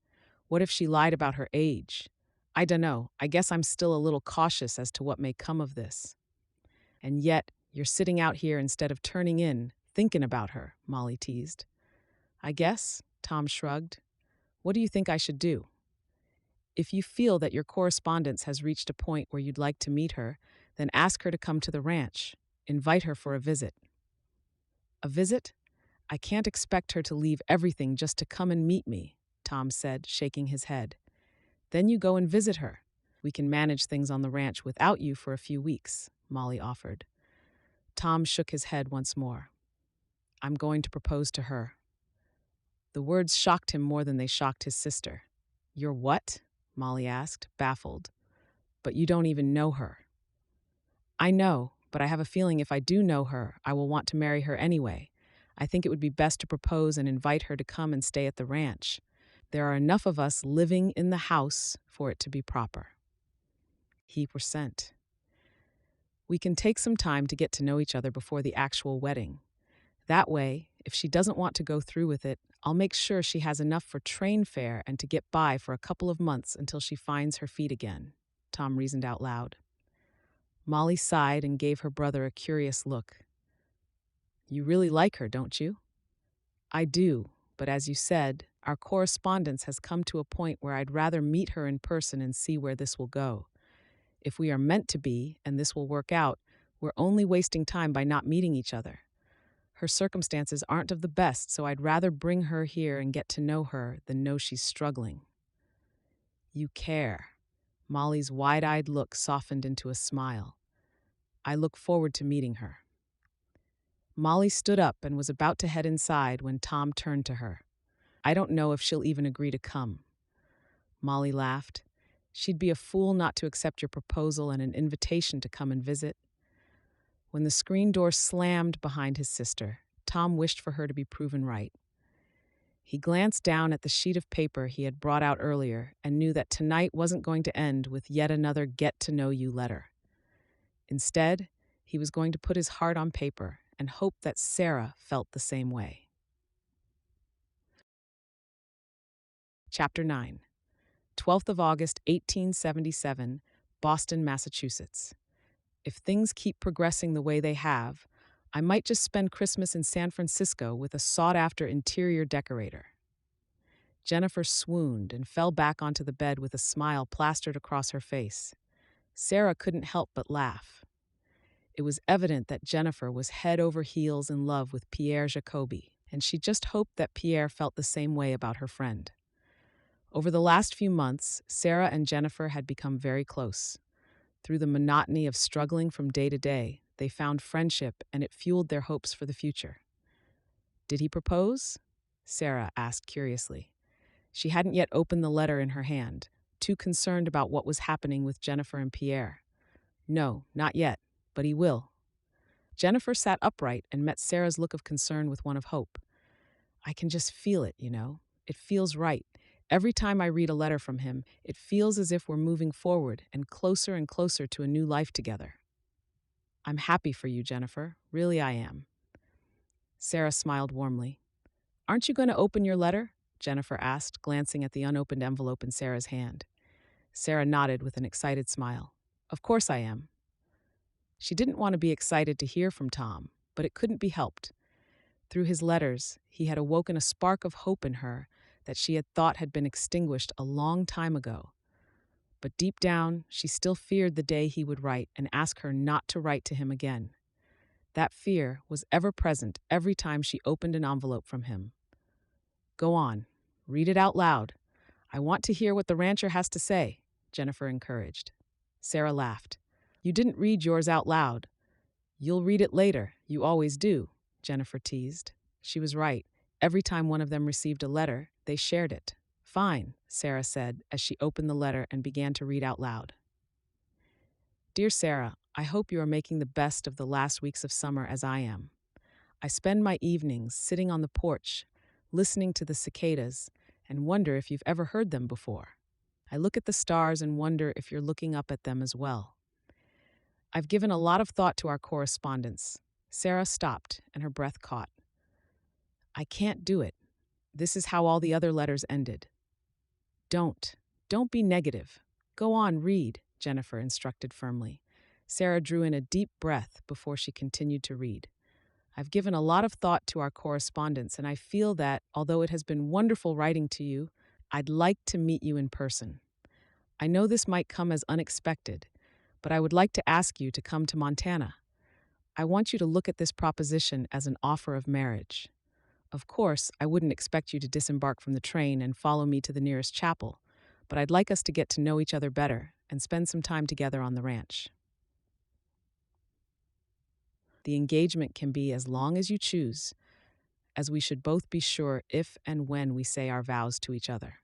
What if she lied about her age? I dunno. I guess I'm still a little cautious as to what may come of this. And yet, you're sitting out here instead of turning in, thinking about her, Molly teased. I guess, Tom shrugged. What do you think I should do? If you feel that your correspondence has reached a point where you'd like to meet her, then ask her to come to the ranch. Invite her for a visit. A visit? I can't expect her to leave everything just to come and meet me, Tom said, shaking his head. Then you go and visit her. We can manage things on the ranch without you for a few weeks, Molly offered. Tom shook his head once more. I'm going to propose to her. The words shocked him more than they shocked his sister. You're what? Molly asked, baffled. But you don't even know her. I know, but I have a feeling if I do know her, I will want to marry her anyway. I think it would be best to propose and invite her to come and stay at the ranch. There are enough of us living in the house for it to be proper. He percent. We can take some time to get to know each other before the actual wedding. That way, if she doesn't want to go through with it, I'll make sure she has enough for train fare and to get by for a couple of months until she finds her feet again, Tom reasoned out loud. Molly sighed and gave her brother a curious look. You really like her, don't you? I do, but as you said, our correspondence has come to a point where I'd rather meet her in person and see where this will go. If we are meant to be, and this will work out, we're only wasting time by not meeting each other. Her circumstances aren't of the best, so I'd rather bring her here and get to know her than know she's struggling. You care. Molly's wide-eyed look softened into a smile. I look forward to meeting her. Molly stood up and was about to head inside when Tom turned to her. I don't know if she'll even agree to come. Molly laughed. She'd be a fool not to accept your proposal and an invitation to come and visit. When the screen door slammed behind his sister, Tom wished for her to be proven right. He glanced down at the sheet of paper he had brought out earlier and knew that tonight wasn't going to end with yet another get-to-know-you letter. Instead, he was going to put his heart on paper and hope that Sarah felt the same way. Chapter 9. 12th of August, 1877, Boston, Massachusetts. If things keep progressing the way they have, I might just spend Christmas in San Francisco with a sought-after interior decorator. Jennifer swooned and fell back onto the bed with a smile plastered across her face. Sarah couldn't help but laugh. It was evident that Jennifer was head over heels in love with Pierre Jacobi, and she just hoped that Pierre felt the same way about her friend. Over the last few months, Sarah and Jennifer had become very close. Through the monotony of struggling from day to day, they found friendship and it fueled their hopes for the future. Did he propose? Sarah asked curiously. She hadn't yet opened the letter in her hand, too concerned about what was happening with Jennifer and Pierre. No, not yet, but he will. Jennifer sat upright and met Sarah's look of concern with one of hope. I can just feel it, you know. It feels right. Every time I read a letter from him, it feels as if we're moving forward and closer to a new life together. I'm happy for you, Jennifer. Really, I am. Sarah smiled warmly. Aren't you going to open your letter? Jennifer asked, glancing at the unopened envelope in Sarah's hand. Sarah nodded with an excited smile. Of course I am. She didn't want to be excited to hear from Tom, but it couldn't be helped. Through his letters, he had awoken a spark of hope in her that she had thought had been extinguished a long time ago. But deep down, she still feared the day he would write and ask her not to write to him again. That fear was ever present every time she opened an envelope from him. Go on, read it out loud. I want to hear what the rancher has to say, Jennifer encouraged. Sarah laughed. You didn't read yours out loud. You'll read it later, you always do, Jennifer teased. She was right. Every time one of them received a letter, they shared it. Fine, Sarah said as she opened the letter and began to read out loud. Dear Sarah, I hope you are making the best of the last weeks of summer as I am. I spend my evenings sitting on the porch, listening to the cicadas, and wonder if you've ever heard them before. I look at the stars and wonder if you're looking up at them as well. I've given a lot of thought to our correspondence. Sarah stopped, and her breath caught. I can't do it. This is how all the other letters ended. Don't be negative. Go on, read, Jennifer instructed firmly. Sarah drew in a deep breath before she continued to read. I've given a lot of thought to our correspondence, and I feel that, although it has been wonderful writing to you, I'd like to meet you in person. I know this might come as unexpected, but I would like to ask you to come to Montana. I want you to look at this proposition as an offer of marriage. Of course, I wouldn't expect you to disembark from the train and follow me to the nearest chapel, but I'd like us to get to know each other better and spend some time together on the ranch. The engagement can be as long as you choose, as we should both be sure if and when we say our vows to each other.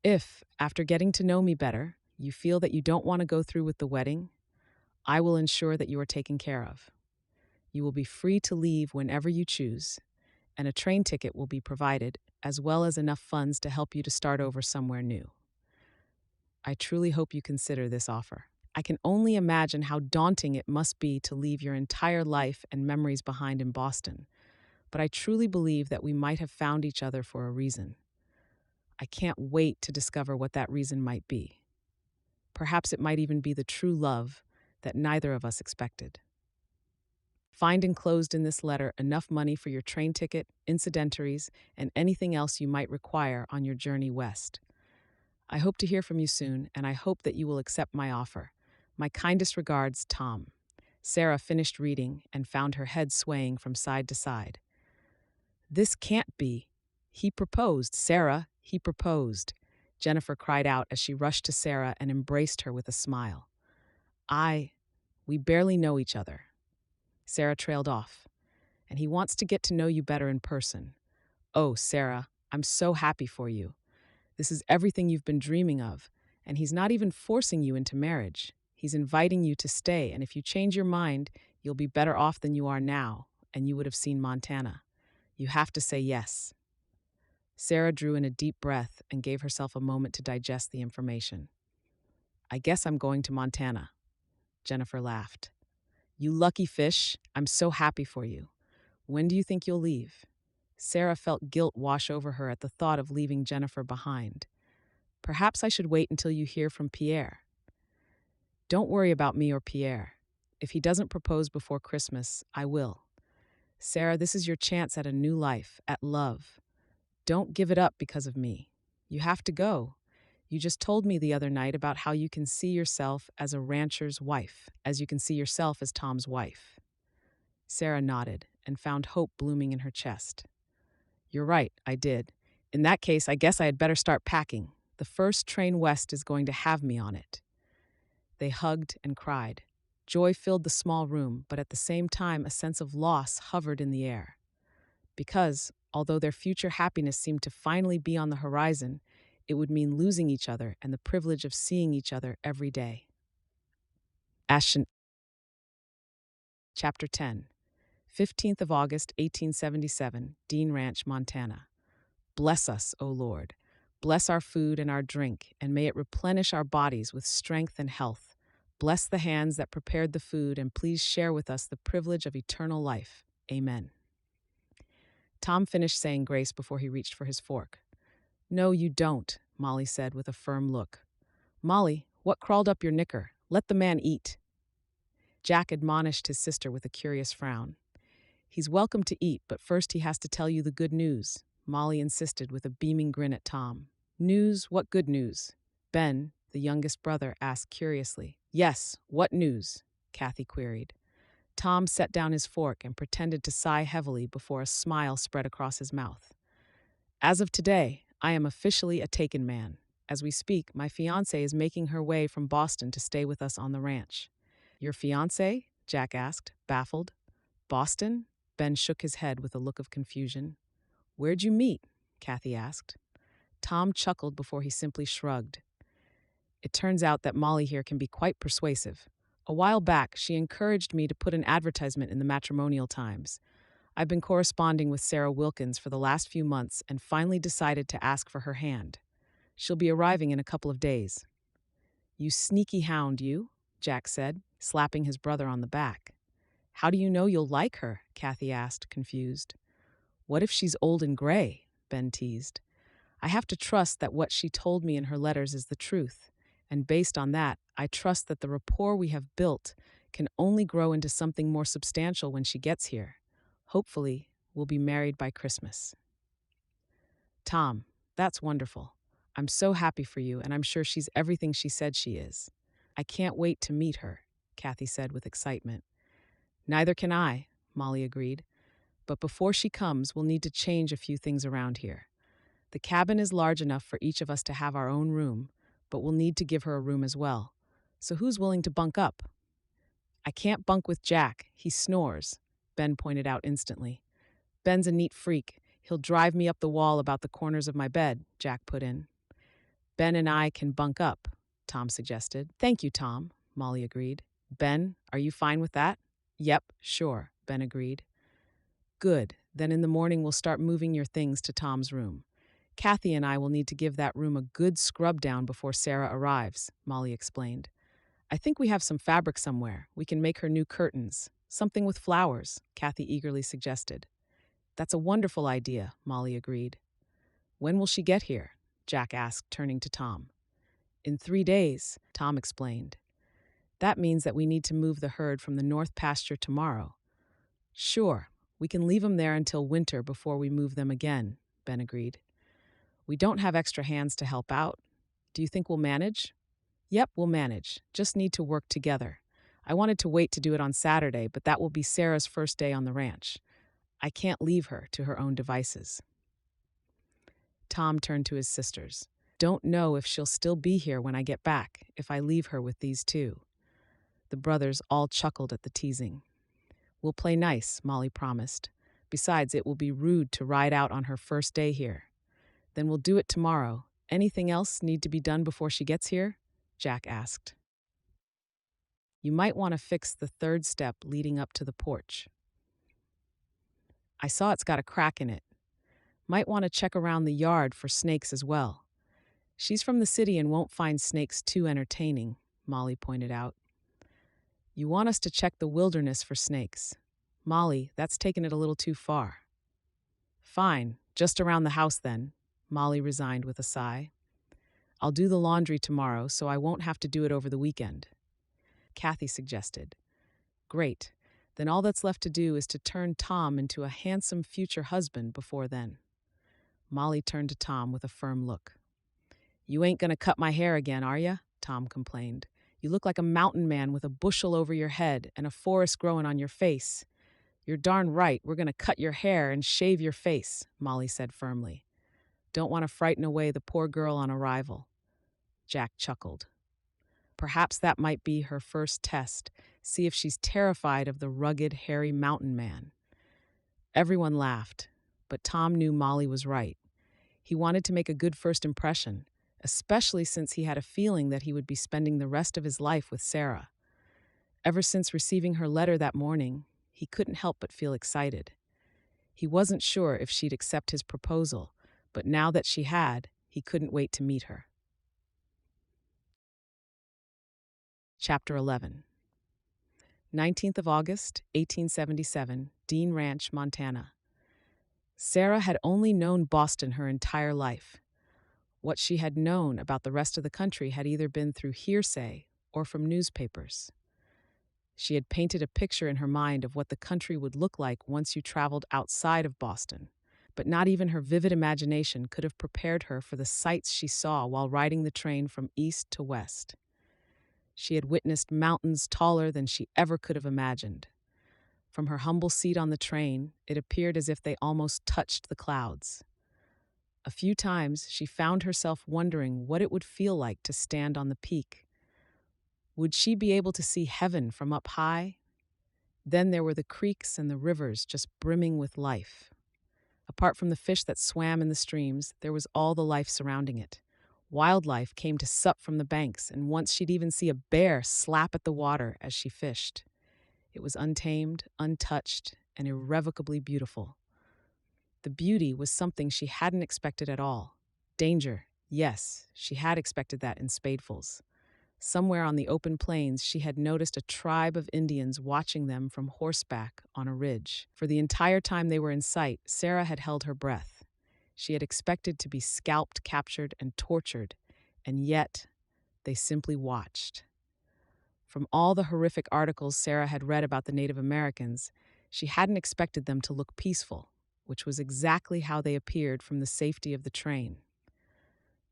If, after getting to know me better, you feel that you don't want to go through with the wedding, I will ensure that you are taken care of. You will be free to leave whenever you choose, and a train ticket will be provided, as well as enough funds to help you to start over somewhere new. I truly hope you consider this offer. I can only imagine how daunting it must be to leave your entire life and memories behind in Boston, but I truly believe that we might have found each other for a reason. I can't wait to discover what that reason might be. Perhaps it might even be the true love that neither of us expected. Find enclosed in this letter enough money for your train ticket, incidentaries, and anything else you might require on your journey west. I hope to hear from you soon, and I hope that you will accept my offer. My kindest regards, Tom. Sarah finished reading and found her head swaying from side to side. This can't be. He proposed, Sarah, he proposed. Jennifer cried out as she rushed to Sarah and embraced her with a smile. We barely know each other. Sarah trailed off. And he wants to get to know you better in person. Oh, Sarah, I'm so happy for you. This is everything you've been dreaming of, and he's not even forcing you into marriage. He's inviting you to stay, and if you change your mind, you'll be better off than you are now, and you would have seen Montana. You have to say yes. Sarah drew in a deep breath and gave herself a moment to digest the information. I guess I'm going to Montana. Jennifer laughed. You lucky fish, I'm so happy for you. When do you think you'll leave? Sarah felt guilt wash over her at the thought of leaving Jennifer behind. Perhaps I should wait until you hear from Pierre. Don't worry about me or Pierre. If he doesn't propose before Christmas, I will. Sarah, this is your chance at a new life, at love. Don't give it up because of me. You have to go. You just told me the other night about how you can see yourself as a rancher's wife, as you can see yourself as Tom's wife. Sarah nodded and found hope blooming in her chest. You're right, I did. In that case, I guess I had better start packing. The first train west is going to have me on it. They hugged and cried. Joy filled the small room, but at the same time a sense of loss hovered in the air. Because, although their future happiness seemed to finally be on the horizon, it would mean losing each other and the privilege of seeing each other every day. Chapter 10. 15th of August, 1877, Dean Ranch, Montana. Bless us, O Lord. Bless our food and our drink, and may it replenish our bodies with strength and health. Bless the hands that prepared the food, and please share with us the privilege of eternal life. Amen. Tom finished saying grace before he reached for his fork. No, you don't, Molly said with a firm look. Molly, what crawled up your knicker? Let the man eat. Jack admonished his sister with a curious frown. He's welcome to eat, but first he has to tell you the good news, Molly insisted with a beaming grin at Tom. News? What good news? Ben, the youngest brother, asked curiously. Yes, what news? Cathy queried. Tom set down his fork and pretended to sigh heavily before a smile spread across his mouth. As of today, I am officially a taken man. As we speak, my fiancée is making her way from Boston to stay with us on the ranch. Your fiancée? Jack asked, baffled. Boston? Ben shook his head with a look of confusion. Where'd you meet? Cathy asked. Tom chuckled before he simply shrugged. It turns out that Molly here can be quite persuasive. A while back, she encouraged me to put an advertisement in the Matrimonial Times. I've been corresponding with Sarah Wilkins for the last few months and finally decided to ask for her hand. She'll be arriving in a couple of days. You sneaky hound, you, Jack said, slapping his brother on the back. How do you know you'll like her? Cathy asked, confused. What if she's old and gray? Ben teased. I have to trust that what she told me in her letters is the truth, and based on that, I trust that the rapport we have built can only grow into something more substantial when she gets here. Hopefully, we'll be married by Christmas. Tom, that's wonderful. I'm so happy for you, and I'm sure she's everything she said she is. I can't wait to meet her, Cathy said with excitement. Neither can I, Molly agreed. But before she comes, we'll need to change a few things around here. The cabin is large enough for each of us to have our own room, but we'll need to give her a room as well. So who's willing to bunk up? I can't bunk with Jack. He snores, Ben pointed out instantly. Ben's a neat freak. He'll drive me up the wall about the corners of my bed, Jack put in. Ben and I can bunk up, Tom suggested. Thank you, Tom, Molly agreed. Ben, are you fine with that? Yep, sure, Ben agreed. Good. Then in the morning we'll start moving your things to Tom's room. Cathy and I will need to give that room a good scrub down before Sarah arrives, Molly explained. I think we have some fabric somewhere. We can make her new curtains. Something with flowers, Cathy eagerly suggested. That's a wonderful idea, Molly agreed. When will she get here? Jack asked, turning to Tom. In 3 days, Tom explained. That means that we need to move the herd from the north pasture tomorrow. Sure, we can leave them there until winter before we move them again, Ben agreed. We don't have extra hands to help out. Do you think we'll manage? Yep, we'll manage. Just need to work together. I wanted to wait to do it on Saturday, but that will be Sarah's first day on the ranch. I can't leave her to her own devices. Tom turned to his sisters. Don't know if she'll still be here when I get back, if I leave her with these two. The brothers all chuckled at the teasing. We'll play nice, Molly promised. Besides, it will be rude to ride out on her first day here. Then we'll do it tomorrow. Anything else need to be done before she gets here? Jack asked. You might want to fix the third step leading up to the porch. I saw it's got a crack in it. Might want to check around the yard for snakes as well. She's from the city and won't find snakes too entertaining, Molly pointed out. You want us to check the wilderness for snakes. Molly, that's taken it a little too far. Fine, just around the house then, Molly resigned with a sigh. I'll do the laundry tomorrow, so I won't have to do it over the weekend. Cathy suggested. Great, then all that's left to do is to turn Tom into a handsome future husband before then. Molly turned to Tom with a firm look. You ain't gonna cut my hair again, are ya? Tom complained. You look like a mountain man with a bushel over your head and a forest growing on your face. You're darn right, we're gonna cut your hair and shave your face, Molly said firmly. Don't want to frighten away the poor girl on arrival. Jack chuckled. Perhaps that might be her first test, see if she's terrified of the rugged, hairy mountain man. Everyone laughed, but Tom knew Molly was right. He wanted to make a good first impression, especially since he had a feeling that he would be spending the rest of his life with Sarah. Ever since receiving her letter that morning, he couldn't help but feel excited. He wasn't sure if she'd accept his proposal, but now that she had, he couldn't wait to meet her. Chapter 11. 19th of August, 1877, Dean Ranch, Montana. Sarah had only known Boston her entire life. What she had known about the rest of the country had either been through hearsay or from newspapers. She had painted a picture in her mind of what the country would look like once you traveled outside of Boston, but not even her vivid imagination could have prepared her for the sights she saw while riding the train from east to west. She had witnessed mountains taller than she ever could have imagined. From her humble seat on the train, it appeared as if they almost touched the clouds. A few times, she found herself wondering what it would feel like to stand on the peak. Would she be able to see heaven from up high? Then there were the creeks and the rivers just brimming with life. Apart from the fish that swam in the streams, there was all the life surrounding it. Wildlife came to sup from the banks, and once she'd even see a bear slap at the water as she fished. It was untamed, untouched, and irrevocably beautiful. The beauty was something she hadn't expected at all. Danger, yes, she had expected that in spadefuls. Somewhere on the open plains, she had noticed a tribe of Indians watching them from horseback on a ridge. For the entire time they were in sight, Sarah had held her breath. She had expected to be scalped, captured, and tortured, and yet they simply watched. From all the horrific articles Sarah had read about the Native Americans, she hadn't expected them to look peaceful, which was exactly how they appeared from the safety of the train.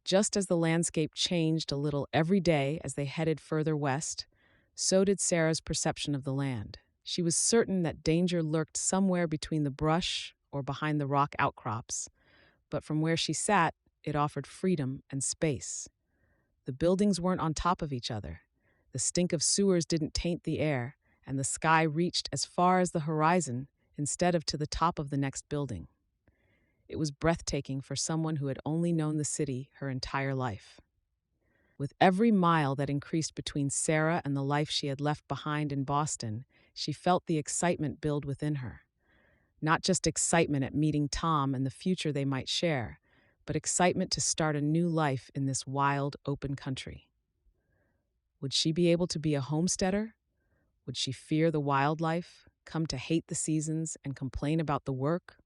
Just as the landscape changed a little every day as they headed further west, so did Sarah's perception of the land. She was certain that danger lurked somewhere between the brush or behind the rock outcrops, but from where she sat, it offered freedom and space. The buildings weren't on top of each other. The stink of sewers didn't taint the air, and the sky reached as far as the horizon instead of to the top of the next building. It was breathtaking for someone who had only known the city her entire life. With every mile that increased between Sarah and the life she had left behind in Boston, she felt the excitement build within her. Not just excitement at meeting Tom and the future they might share, but excitement to start a new life in this wild, open country. Would she be able to be a homesteader? Would she fear the wildlife, come to hate the seasons, and complain about the work?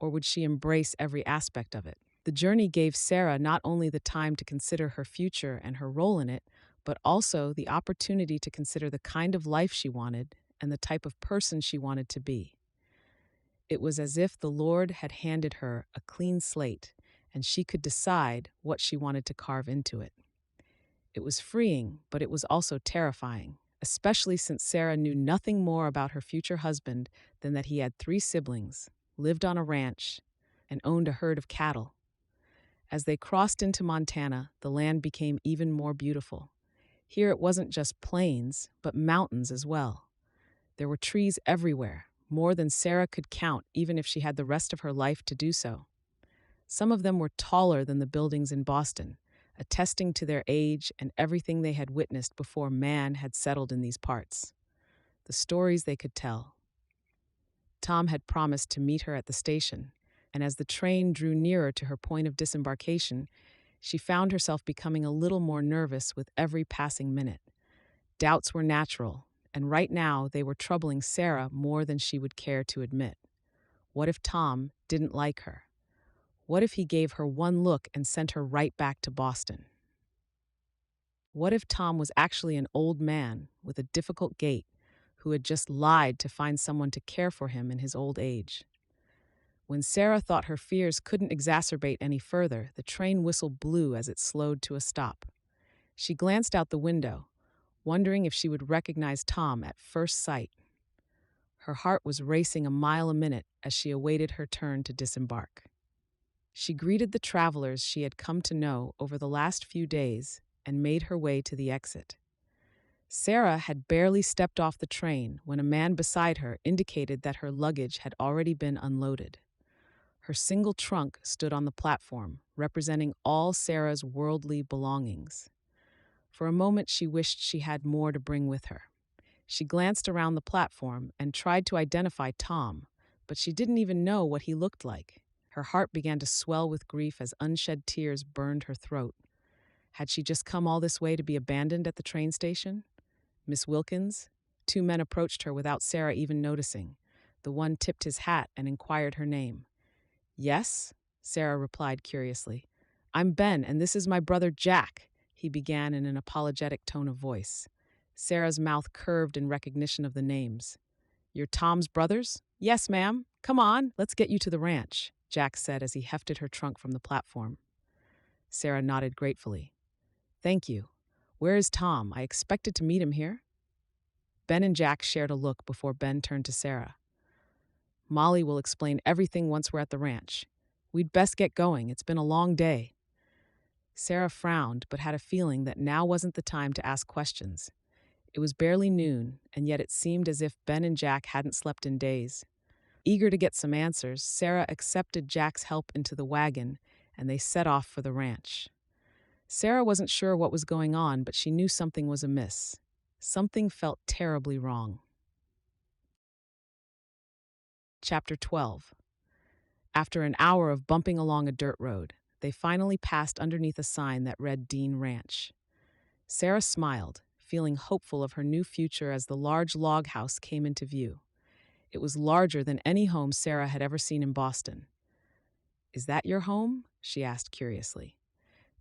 Or would she embrace every aspect of it? The journey gave Sarah not only the time to consider her future and her role in it, but also the opportunity to consider the kind of life she wanted and the type of person she wanted to be. It was as if the Lord had handed her a clean slate, and she could decide what she wanted to carve into it. It was freeing, but it was also terrifying, especially since Sarah knew nothing more about her future husband than that he had 3 siblings, lived on a ranch, and owned a herd of cattle. As they crossed into Montana, the land became even more beautiful. Here it wasn't just plains, but mountains as well. There were trees everywhere, more than Sarah could count even if she had the rest of her life to do so. Some of them were taller than the buildings in Boston, attesting to their age and everything they had witnessed before man had settled in these parts. The stories they could tell. Tom had promised to meet her at the station, and as the train drew nearer to her point of disembarkation, she found herself becoming a little more nervous with every passing minute. Doubts were natural, and right now they were troubling Sarah more than she would care to admit. What if Tom didn't like her? What if he gave her one look and sent her right back to Boston? What if Tom was actually an old man with a difficult gait who had just lied to find someone to care for him in his old age? When Sarah thought her fears couldn't exacerbate any further, the train whistle blew as it slowed to a stop. She glanced out the window, wondering if she would recognize Tom at first sight. Her heart was racing a mile a minute as she awaited her turn to disembark. She greeted the travelers she had come to know over the last few days and made her way to the exit. Sarah had barely stepped off the train when a man beside her indicated that her luggage had already been unloaded. Her single trunk stood on the platform, representing all Sarah's worldly belongings. For a moment, she wished she had more to bring with her. She glanced around the platform and tried to identify Tom, but she didn't even know what he looked like. Her heart began to swell with grief as unshed tears burned her throat. Had she just come all this way to be abandoned at the train station? Miss Wilkins? 2 men approached her without Sarah even noticing. The one tipped his hat and inquired her name. "Yes," Sarah replied curiously. "I'm Ben, and this is my brother Jack," he began in an apologetic tone of voice. Sarah's mouth curved in recognition of the names. "You're Tom's brothers?" "Yes, ma'am. Come on, let's get you to the ranch," Jack said as he hefted her trunk from the platform. Sarah nodded gratefully. "Thank you. Where is Tom? I expected to meet him here." Ben and Jack shared a look before Ben turned to Sarah. "Molly will explain everything once we're at the ranch. We'd best get going. It's been a long day." Sarah frowned, but had a feeling that now wasn't the time to ask questions. It was barely noon, and yet it seemed as if Ben and Jack hadn't slept in days. Eager to get some answers, Sarah accepted Jack's help into the wagon, and they set off for the ranch. Sarah wasn't sure what was going on, but she knew something was amiss. Something felt terribly wrong. Chapter 12. After an hour of bumping along a dirt road, they finally passed underneath a sign that read Dean Ranch. Sarah smiled, feeling hopeful of her new future as the large log house came into view. It was larger than any home Sarah had ever seen in Boston. "Is that your home?" she asked curiously.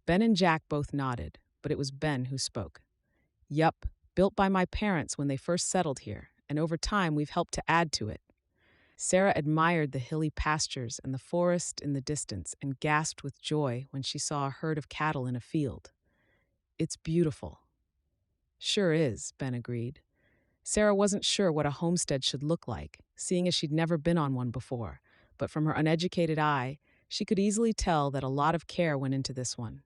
Ben and Jack both nodded, but it was Ben who spoke. "Yup, built by my parents when they first settled here, and over time we've helped to add to it." Sarah admired the hilly pastures and the forest in the distance and gasped with joy when she saw a herd of cattle in a field. "It's beautiful." "Sure is," Ben agreed. Sarah wasn't sure what a homestead should look like, seeing as she'd never been on one before, but from her uneducated eye, she could easily tell that a lot of care went into this one.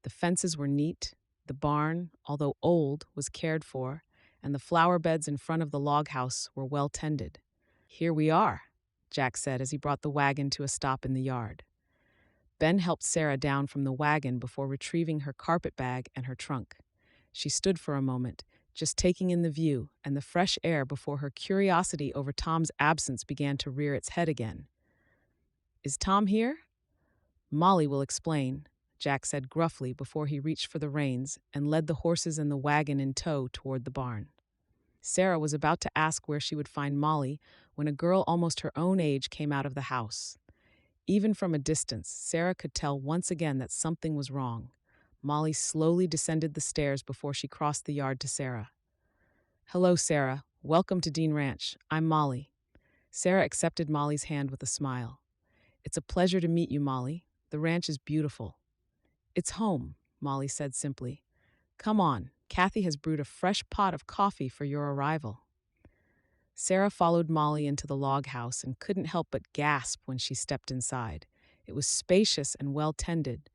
The fences were neat, the barn, although old, was cared for, and the flower beds in front of the log house were well tended. "Here we are," Jack said as he brought the wagon to a stop in the yard. Ben helped Sarah down from the wagon before retrieving her carpet bag and her trunk. She stood for a moment, just taking in the view and the fresh air before her curiosity over Tom's absence began to rear its head again. "Is Tom here?" "Molly will explain," Jack said gruffly before he reached for the reins and led the horses and the wagon in tow toward the barn. Sarah was about to ask where she would find Molly when a girl almost her own age came out of the house. Even from a distance, Sarah could tell once again that something was wrong. Molly slowly descended the stairs before she crossed the yard to Sarah. "Hello, Sarah. Welcome to Dean Ranch. I'm Molly." Sarah accepted Molly's hand with a smile. "It's a pleasure to meet you, Molly. The ranch is beautiful." "It's home," Molly said simply. "Come on. Cathy has brewed a fresh pot of coffee for your arrival." Sarah followed Molly into the log house and couldn't help but gasp when she stepped inside. It was spacious and well-tended.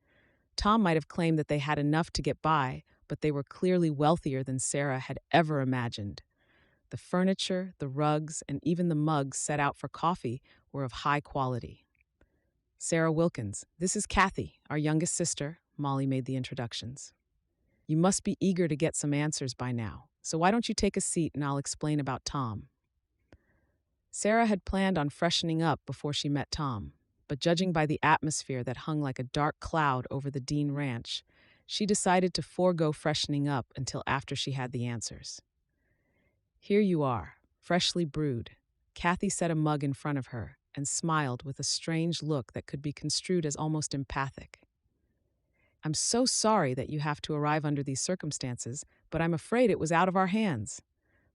Tom might have claimed that they had enough to get by, but they were clearly wealthier than Sarah had ever imagined. The furniture, the rugs, and even the mugs set out for coffee were of high quality. "Sarah Wilkins, this is Cathy, our youngest sister," Molly made the introductions. "You must be eager to get some answers by now, so why don't you take a seat and I'll explain about Tom." Sarah had planned on freshening up before she met Tom, but judging by the atmosphere that hung like a dark cloud over the Dean Ranch, she decided to forego freshening up until after she had the answers. "Here you are, freshly brewed." Cathy set a mug in front of her and smiled with a strange look that could be construed as almost empathic. "I'm so sorry that you have to arrive under these circumstances, but I'm afraid it was out of our hands,"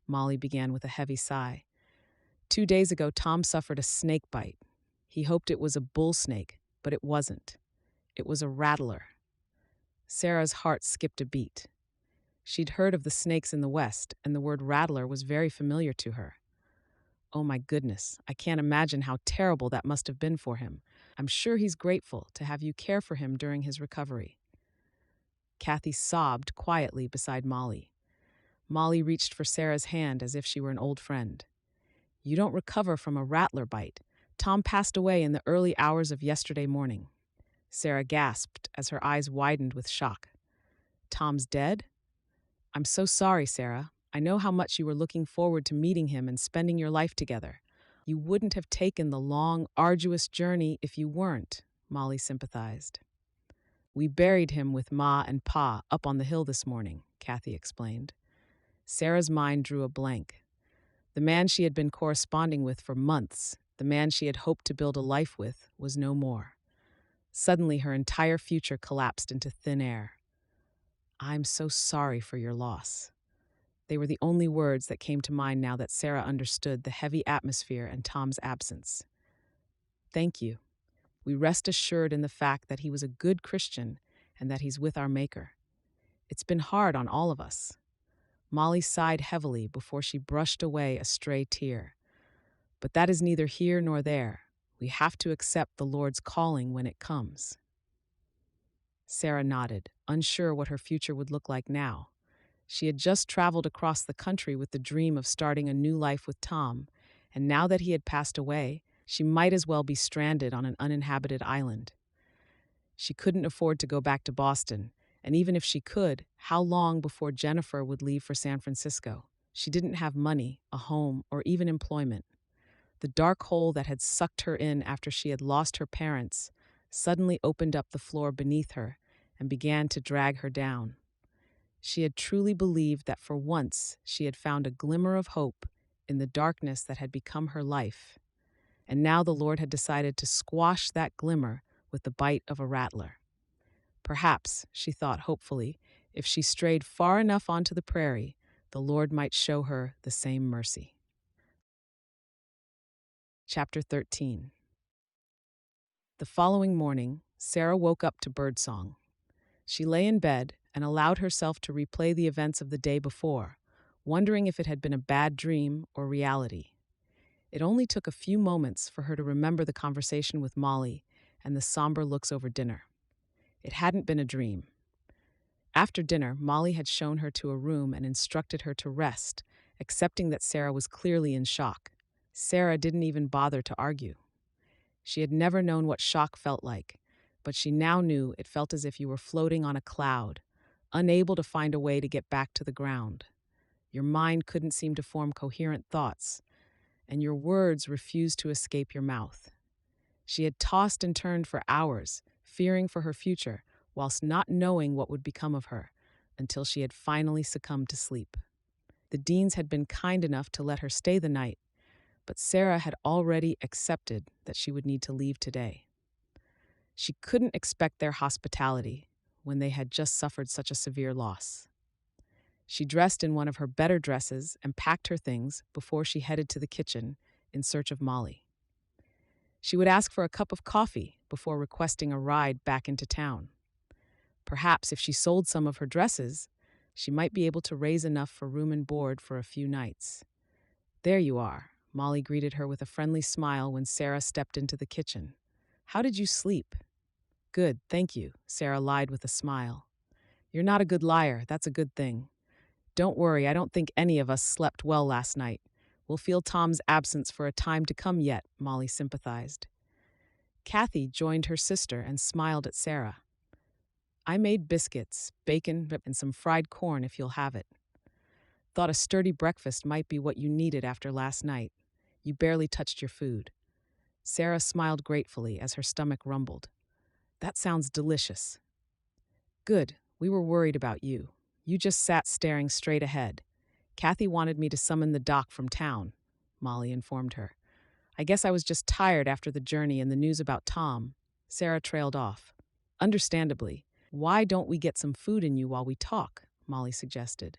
Molly began with a heavy sigh. "2 days ago, Tom suffered a snake bite. He hoped it was a bull snake, but it wasn't. It was a rattler." Sarah's heart skipped a beat. She'd heard of the snakes in the West, and the word rattler was very familiar to her. "Oh my goodness, I can't imagine how terrible that must have been for him. I'm sure he's grateful to have you care for him during his recovery." Cathy sobbed quietly beside Molly. Molly reached for Sarah's hand as if she were an old friend. "You don't recover from a rattler bite. Tom passed away in the early hours of yesterday morning." Sarah gasped as her eyes widened with shock. "Tom's dead?" "I'm so sorry, Sarah. I know how much you were looking forward to meeting him and spending your life together. You wouldn't have taken the long, arduous journey if you weren't," Molly sympathized. "We buried him with Ma and Pa up on the hill this morning," Cathy explained. Sarah's mind drew a blank. The man she had been corresponding with for months, the man she had hoped to build a life with, was no more. Suddenly, her entire future collapsed into thin air. "I'm so sorry for your loss." They were the only words that came to mind now that Sarah understood the heavy atmosphere and Tom's absence. "Thank you. We rest assured in the fact that he was a good Christian and that he's with our Maker. It's been hard on all of us." Molly sighed heavily before she brushed away a stray tear. "But that is neither here nor there. We have to accept the Lord's calling when it comes." Sarah nodded, unsure what her future would look like now. She had just traveled across the country with the dream of starting a new life with Tom, and now that he had passed away, she might as well be stranded on an uninhabited island. She couldn't afford to go back to Boston, and even if she could, how long before Jennifer would leave for San Francisco? She didn't have money, a home, or even employment. The dark hole that had sucked her in after she had lost her parents suddenly opened up the floor beneath her and began to drag her down. She had truly believed that for once she had found a glimmer of hope in the darkness that had become her life. And now the Lord had decided to squash that glimmer with the bite of a rattler. Perhaps, she thought hopefully, if she strayed far enough onto the prairie, the Lord might show her the same mercy. Chapter 13. The following morning, Sarah woke up to birdsong. She lay in bed and allowed herself to replay the events of the day before, wondering if it had been a bad dream or reality. It only took a few moments for her to remember the conversation with Molly and the somber looks over dinner. It hadn't been a dream. After dinner, Molly had shown her to a room and instructed her to rest, accepting that Sarah was clearly in shock. Sarah didn't even bother to argue. She had never known what shock felt like, but she now knew it felt as if you were floating on a cloud, unable to find a way to get back to the ground. Your mind couldn't seem to form coherent thoughts, and your words refused to escape your mouth. She had tossed and turned for hours, fearing for her future, whilst not knowing what would become of her, until she had finally succumbed to sleep. The Deans had been kind enough to let her stay the night, but Sarah had already accepted that she would need to leave today. She couldn't expect their hospitality when they had just suffered such a severe loss. She dressed in one of her better dresses and packed her things before she headed to the kitchen in search of Molly. She would ask for a cup of coffee before requesting a ride back into town. Perhaps if she sold some of her dresses, she might be able to raise enough for room and board for a few nights. "There you are," Molly greeted her with a friendly smile when Sarah stepped into the kitchen. "How did you sleep?" "Good, thank you," Sarah lied with a smile. "You're not a good liar, that's a good thing. Don't worry, I don't think any of us slept well last night. We'll feel Tom's absence for a time to come yet," Molly sympathized. Cathy joined her sister and smiled at Sarah. "I made biscuits, bacon, and some fried corn if you'll have it. Thought a sturdy breakfast might be what you needed after last night. You barely touched your food." Sarah smiled gratefully as her stomach rumbled. "That sounds delicious." "Good, we were worried about you. You just sat staring straight ahead. Cathy wanted me to summon the doc from town," Molly informed her. "I guess I was just tired after the journey and the news about Tom." Sarah trailed off. "Understandably. Why don't we get some food in you while we talk?" Molly suggested.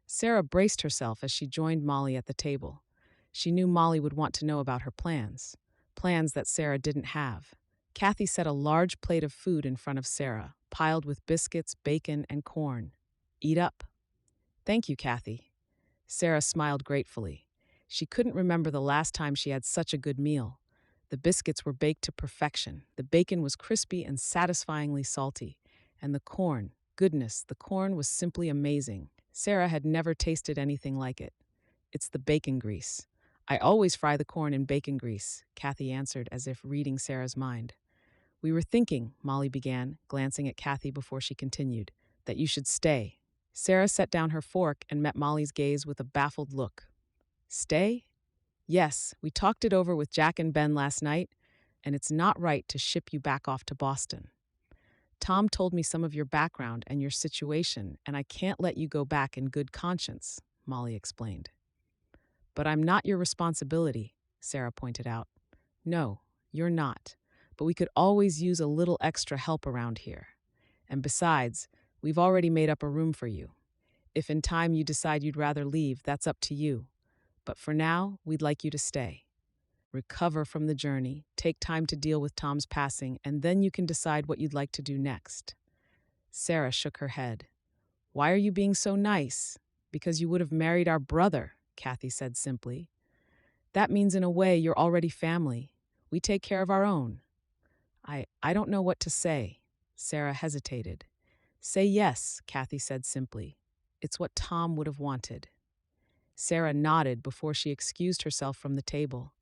Sarah braced herself as she joined Molly at the table. She knew Molly would want to know about her plans that Sarah didn't have. Cathy set a large plate of food in front of Sarah, piled with biscuits, bacon, and corn. "Eat up." "Thank you, Cathy." Sarah smiled gratefully. She couldn't remember the last time she had such a good meal. The biscuits were baked to perfection, the bacon was crispy and satisfyingly salty, and the corn, goodness, the corn was simply amazing. Sarah had never tasted anything like it. "It's the bacon grease. I always fry the corn in bacon grease," Cathy answered as if reading Sarah's mind. "We were thinking," Molly began, glancing at Cathy before she continued, "that you should stay." Sarah set down her fork and met Molly's gaze with a baffled look. "Stay?" "Yes, we talked it over with Jack and Ben last night, and it's not right to ship you back off to Boston. Tom told me some of your background and your situation, and I can't let you go back in good conscience," Molly explained. "But I'm not your responsibility," Sarah pointed out. "No, you're not, but we could always use a little extra help around here. And besides, we've already made up a room for you. If in time you decide you'd rather leave, that's up to you. But for now, we'd like you to stay. Recover from the journey, take time to deal with Tom's passing, and then you can decide what you'd like to do next." Sarah shook her head. "Why are you being so nice?" "Because you would have married our brother," Cathy said simply. "That means in a way you're already family. We take care of our own." I don't know what to say." Sarah hesitated. "Say yes," Cathy said simply. "It's what Tom would have wanted." Sarah nodded before she excused herself from the table.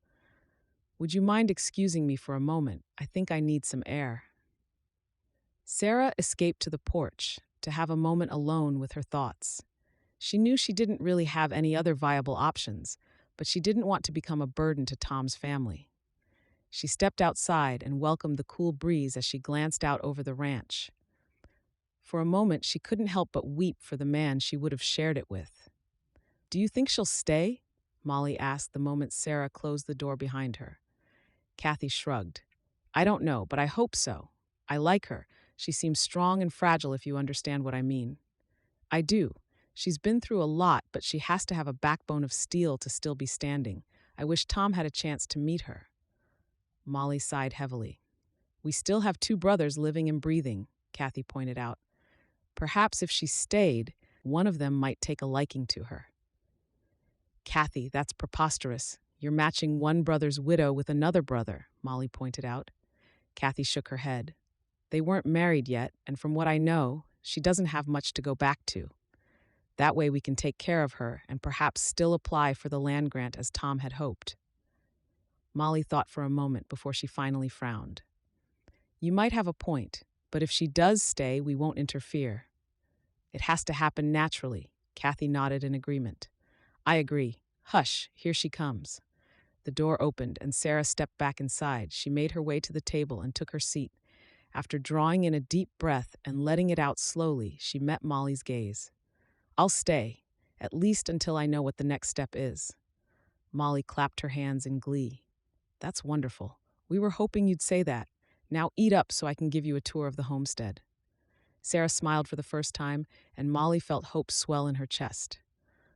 "Would you mind excusing me for a moment? I think I need some air." Sarah escaped to the porch to have a moment alone with her thoughts. She knew she didn't really have any other viable options, but she didn't want to become a burden to Tom's family. She stepped outside and welcomed the cool breeze as she glanced out over the ranch. For a moment, she couldn't help but weep for the man she would have shared it with. "Do you think she'll stay?" Molly asked the moment Sarah closed the door behind her. Cathy shrugged. "I don't know, but I hope so. I like her. She seems strong and fragile, if you understand what I mean." "I do. She's been through a lot, but she has to have a backbone of steel to still be standing. I wish Tom had a chance to meet her." Molly sighed heavily. "We still have 2 brothers living and breathing," Cathy pointed out. "Perhaps if she stayed, one of them might take a liking to her." "Cathy, that's preposterous. You're matching one brother's widow with another brother," Molly pointed out. Cathy shook her head. "They weren't married yet, and from what I know, she doesn't have much to go back to. That way we can take care of her and perhaps still apply for the land grant as Tom had hoped." Molly thought for a moment before she finally frowned. You might have a point, but if she does stay, we won't interfere. It has to happen naturally. Cathy nodded in agreement. I agree. Hush, here she comes. The door opened and Sarah stepped back inside. She made her way to the table and took her seat. After drawing in a deep breath and letting it out slowly, she met Molly's gaze. I'll stay, at least until I know what the next step is. Molly clapped her hands in glee. That's wonderful. We were hoping you'd say that. Now eat up so I can give you a tour of the homestead. Sarah smiled for the first time, and Molly felt hope swell in her chest.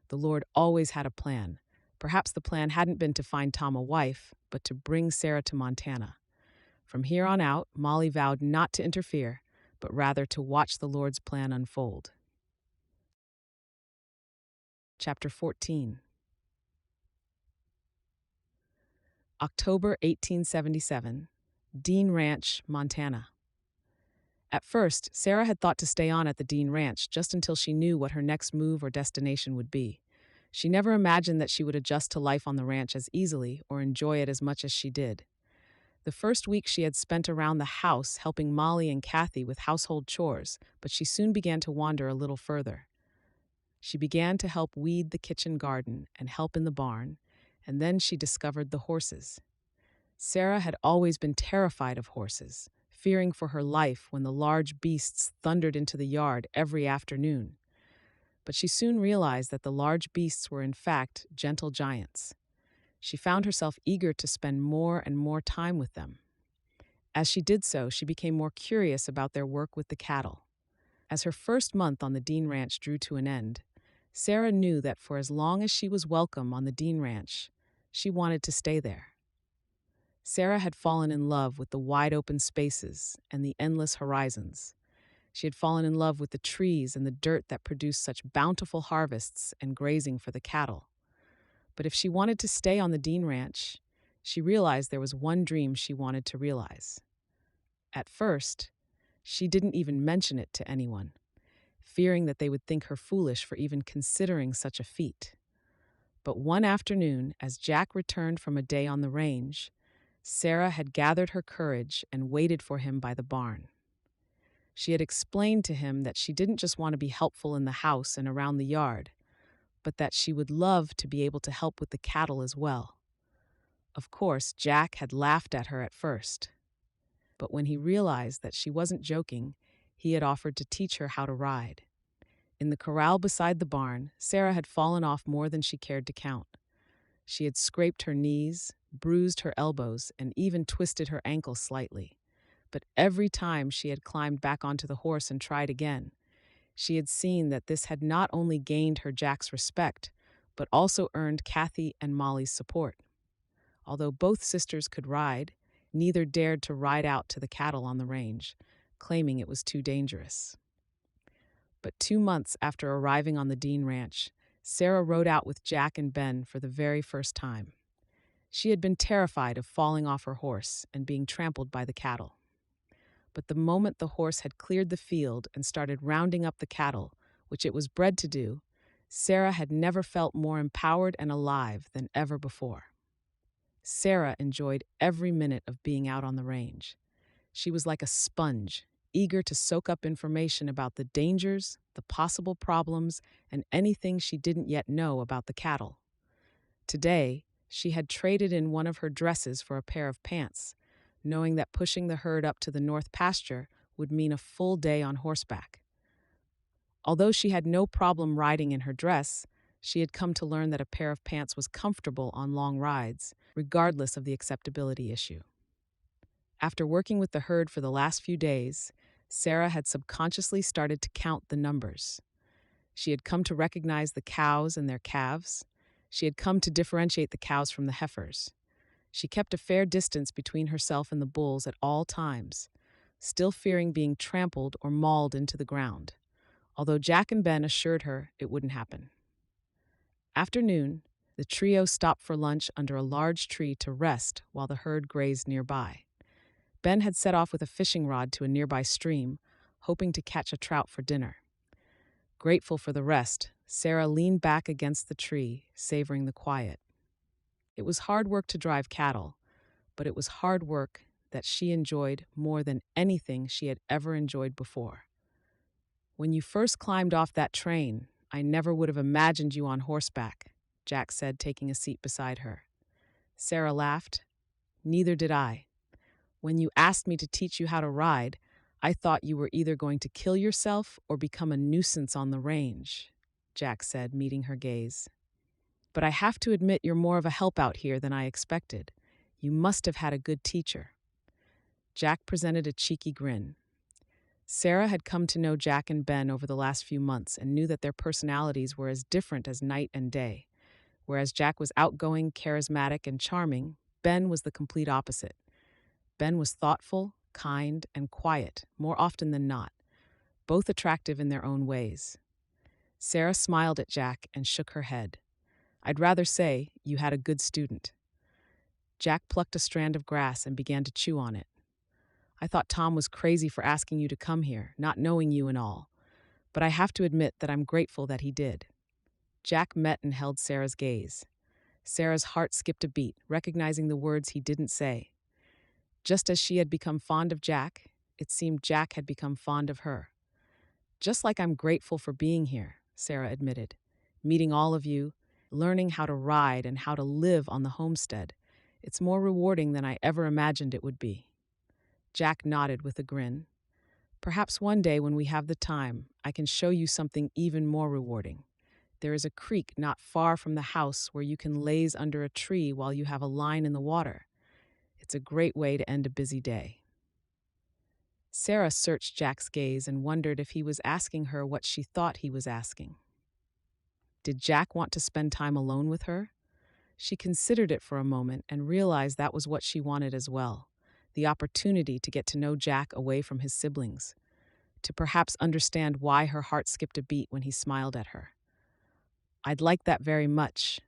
The Lord always had a plan. Perhaps the plan hadn't been to find Tom a wife, but to bring Sarah to Montana. From here on out, Molly vowed not to interfere, but rather to watch the Lord's plan unfold. Chapter 14. October 1877, Dean Ranch, Montana. At first, Sarah had thought to stay on at the Dean Ranch just until she knew what her next move or destination would be. She never imagined that she would adjust to life on the ranch as easily or enjoy it as much as she did. The first week she had spent around the house helping Molly and Cathy with household chores, but she soon began to wander a little further. She began to help weed the kitchen garden and help in the barn, and then she discovered the horses. Sarah had always been terrified of horses, fearing for her life when the large beasts thundered into the yard every afternoon. But she soon realized that the large beasts were in fact gentle giants. She found herself eager to spend more and more time with them. As she did so, she became more curious about their work with the cattle. As her first month on the Dean Ranch drew to an end, Sarah knew that for as long as she was welcome on the Dean Ranch, she wanted to stay there. Sarah had fallen in love with the wide-open spaces and the endless horizons. She had fallen in love with the trees and the dirt that produced such bountiful harvests and grazing for the cattle. But if she wanted to stay on the Dean Ranch, she realized there was one dream she wanted to realize. At first, she didn't even mention it to anyone, fearing that they would think her foolish for even considering such a feat. But one afternoon, as Jack returned from a day on the range, Sarah had gathered her courage and waited for him by the barn. She had explained to him that she didn't just want to be helpful in the house and around the yard, but that she would love to be able to help with the cattle as well. Of course, Jack had laughed at her at first, but when he realized that she wasn't joking, he had offered to teach her how to ride. In the corral beside the barn, Sarah had fallen off more than she cared to count. She had scraped her knees, bruised her elbows, and even twisted her ankles slightly. But every time she had climbed back onto the horse and tried again, she had seen that this had not only gained her Jack's respect, but also earned Cathy and Molly's support. Although both sisters could ride, neither dared to ride out to the cattle on the range, claiming it was too dangerous. But 2 months after arriving on the Dean Ranch, Sarah rode out with Jack and Ben for the very first time. She had been terrified of falling off her horse and being trampled by the cattle. But the moment the horse had cleared the field and started rounding up the cattle, which it was bred to do, Sarah had never felt more empowered and alive than ever before. Sarah enjoyed every minute of being out on the range. She was like a sponge, eager to soak up information about the dangers, the possible problems, and anything she didn't yet know about the cattle. Today, she had traded in one of her dresses for a pair of pants, knowing that pushing the herd up to the north pasture would mean a full day on horseback. Although she had no problem riding in her dress, she had come to learn that a pair of pants was comfortable on long rides, regardless of the acceptability issue. After working with the herd for the last few days, Sarah had subconsciously started to count the numbers. She had come to recognize the cows and their calves. She had come to differentiate the cows from the heifers. She kept a fair distance between herself and the bulls at all times, still fearing being trampled or mauled into the ground, although Jack and Ben assured her it wouldn't happen. After noon, the trio stopped for lunch under a large tree to rest while the herd grazed nearby. Ben had set off with a fishing rod to a nearby stream, hoping to catch a trout for dinner. Grateful for the rest, Sarah leaned back against the tree, savoring the quiet. It was hard work to drive cattle, but it was hard work that she enjoyed more than anything she had ever enjoyed before. "When you first climbed off that train, I never would have imagined you on horseback," Jack said, taking a seat beside her. Sarah laughed. "Neither did I. When you asked me to teach you how to ride, I thought you were either going to kill yourself or become a nuisance on the range," Jack said, meeting her gaze. "But I have to admit you're more of a help out here than I expected. You must have had a good teacher." Jack presented a cheeky grin. Sarah had come to know Jack and Ben over the last few months and knew that their personalities were as different as night and day. Whereas Jack was outgoing, charismatic, and charming, Ben was the complete opposite. Ben was thoughtful, kind, and quiet, more often than not, both attractive in their own ways. Sarah smiled at Jack and shook her head. "I'd rather say you had a good student." Jack plucked a strand of grass and began to chew on it. "I thought Tom was crazy for asking you to come here, not knowing you and all. But I have to admit that I'm grateful that he did." Jack met and held Sarah's gaze. Sarah's heart skipped a beat, recognizing the words he didn't say. Just as she had become fond of Jack, it seemed Jack had become fond of her. "Just like I'm grateful for being here," Sarah admitted. "Meeting all of you, learning how to ride and how to live on the homestead. It's more rewarding than I ever imagined it would be." Jack nodded with a grin. "Perhaps one day when we have the time, I can show you something even more rewarding. There is a creek not far from the house where you can laze under a tree while you have a line in the water. It's a great way to end a busy day." Sarah searched Jack's gaze and wondered if he was asking her what she thought he was asking. Did Jack want to spend time alone with her? She considered it for a moment and realized that was what she wanted as well, the opportunity to get to know Jack away from his siblings, to perhaps understand why her heart skipped a beat when he smiled at her. "I'd like that very much,"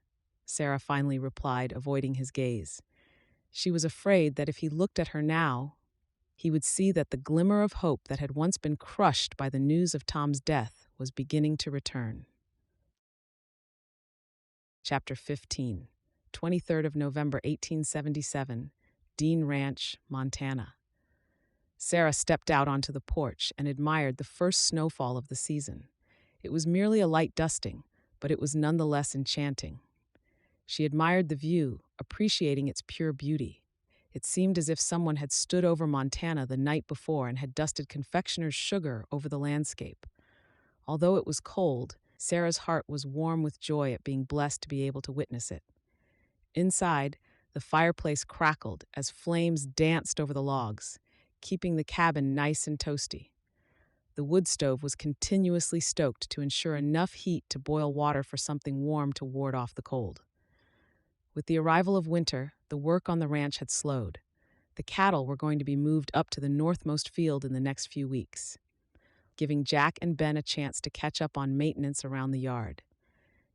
Sarah finally replied, avoiding his gaze. She was afraid that if he looked at her now, he would see that the glimmer of hope that had once been crushed by the news of Tom's death was beginning to return. Chapter 15, 23rd of November, 1877, Dean Ranch, Montana. Sarah stepped out onto the porch and admired the first snowfall of the season. It was merely a light dusting, but it was nonetheless enchanting. She admired the view, appreciating its pure beauty. It seemed as if someone had stood over Montana the night before and had dusted confectioner's sugar over the landscape. Although it was cold, Sarah's heart was warm with joy at being blessed to be able to witness it. Inside, the fireplace crackled as flames danced over the logs, keeping the cabin nice and toasty. The wood stove was continuously stoked to ensure enough heat to boil water for something warm to ward off the cold. With the arrival of winter, the work on the ranch had slowed. The cattle were going to be moved up to the northmost field in the next few weeks, giving Jack and Ben a chance to catch up on maintenance around the yard.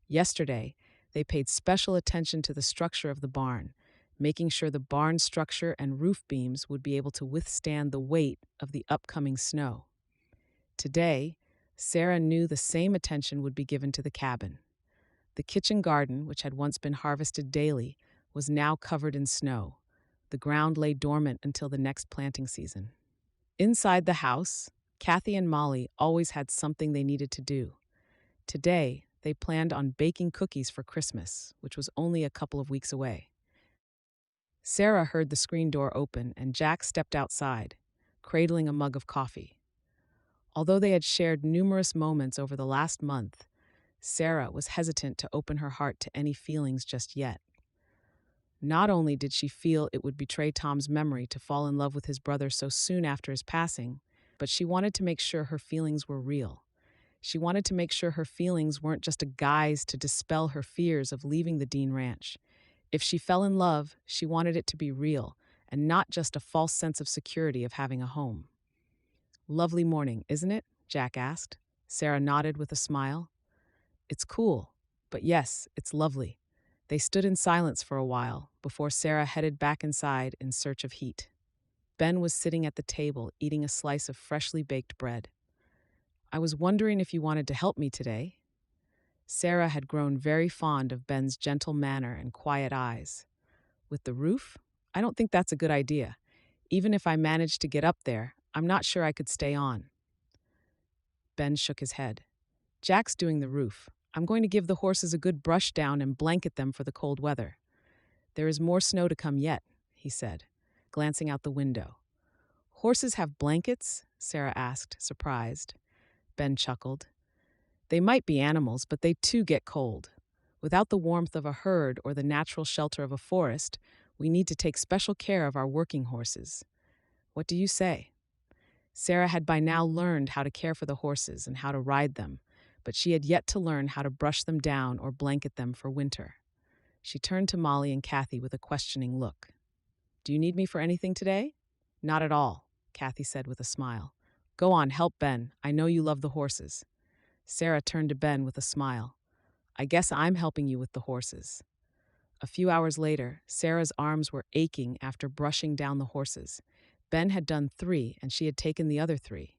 Yesterday, they paid special attention to the structure of the barn, making sure the barn structure and roof beams would be able to withstand the weight of the upcoming snow. Today, Sarah knew the same attention would be given to the cabin. The kitchen garden, which had once been harvested daily, was now covered in snow. The ground lay dormant until the next planting season. Inside the house, Cathy and Molly always had something they needed to do. Today, they planned on baking cookies for Christmas, which was only a couple of weeks away. Sarah heard the screen door open and Jack stepped outside, cradling a mug of coffee. Although they had shared numerous moments over the last month, Sarah was hesitant to open her heart to any feelings just yet. Not only did she feel it would betray Tom's memory to fall in love with his brother so soon after his passing, but she wanted to make sure her feelings were real. She wanted to make sure her feelings weren't just a guise to dispel her fears of leaving the Dean Ranch. If she fell in love, she wanted it to be real, and not just a false sense of security of having a home. "Lovely morning, isn't it?" Jack asked. Sarah nodded with a smile. "It's cool, but yes, it's lovely." They stood in silence for a while before Sarah headed back inside in search of heat. Ben was sitting at the table eating a slice of freshly baked bread. "I was wondering if you wanted to help me today." Sarah had grown very fond of Ben's gentle manner and quiet eyes. "With the roof? I don't think that's a good idea. Even if I managed to get up there, I'm not sure I could stay on. Ben shook his head. Jack's doing the roof. I'm going to give the horses a good brush down and blanket them for the cold weather. There is more snow to come yet, he said, glancing out the window. Horses have blankets? Sarah asked, surprised. Ben chuckled. They might be animals, but they too get cold. Without the warmth of a herd or the natural shelter of a forest, we need to take special care of our working horses. What do you say? Sarah had by now learned how to care for the horses and how to ride them, but she had yet to learn how to brush them down or blanket them for winter. She turned to Molly and Cathy with a questioning look. Do you need me for anything today? Not at all, Cathy said with a smile. Go on, help Ben. I know you love the horses. Sarah turned to Ben with a smile. I guess I'm helping you with the horses. A few hours later, Sarah's arms were aching after brushing down the horses. Ben had done 3, and she had taken the other 3.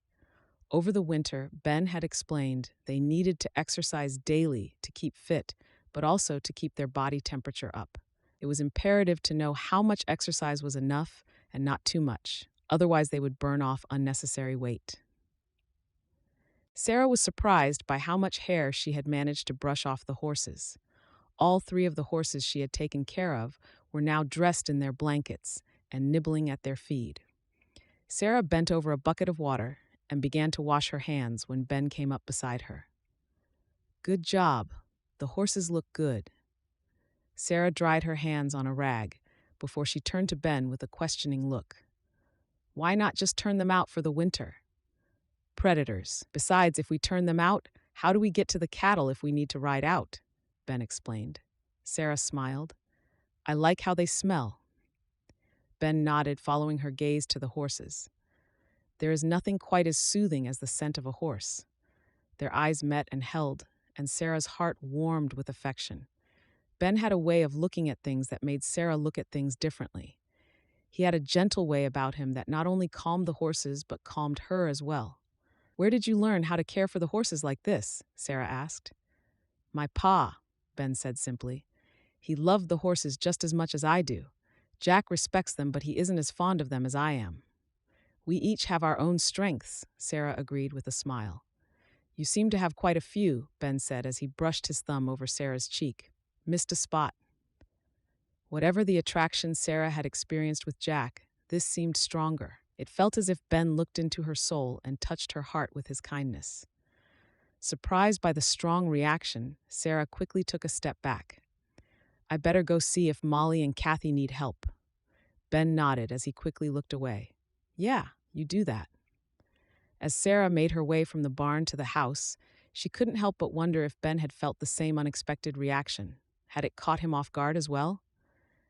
Over the winter, Ben had explained they needed to exercise daily to keep fit, but also to keep their body temperature up. It was imperative to know how much exercise was enough and not too much, otherwise they would burn off unnecessary weight. Sarah was surprised by how much hair she had managed to brush off the horses. All 3 of the horses she had taken care of were now dressed in their blankets and nibbling at their feed. Sarah bent over a bucket of water and began to wash her hands when Ben came up beside her. Good job. The horses look good. Sarah dried her hands on a rag before she turned to Ben with a questioning look. Why not just turn them out for the winter? Predators. Besides, if we turn them out, how do we get to the cattle if we need to ride out? Ben explained. Sarah smiled. I like how they smell. Ben nodded, following her gaze to the horses. There is nothing quite as soothing as the scent of a horse. Their eyes met and held, and Sarah's heart warmed with affection. Ben had a way of looking at things that made Sarah look at things differently. He had a gentle way about him that not only calmed the horses but calmed her as well. Where did you learn how to care for the horses like this? Sarah asked. My pa, Ben said simply. He loved the horses just as much as I do. Jack respects them, but he isn't as fond of them as I am. We each have our own strengths, Sarah agreed with a smile. You seem to have quite a few, Ben said as he brushed his thumb over Sarah's cheek. Missed a spot. Whatever the attraction Sarah had experienced with Jack, this seemed stronger. It felt as if Ben looked into her soul and touched her heart with his kindness. Surprised by the strong reaction, Sarah quickly took a step back. I better go see if Molly and Cathy need help. Ben nodded as he quickly looked away. Yeah, you do that. As Sarah made her way from the barn to the house, she couldn't help but wonder if Ben had felt the same unexpected reaction. Had it caught him off guard as well?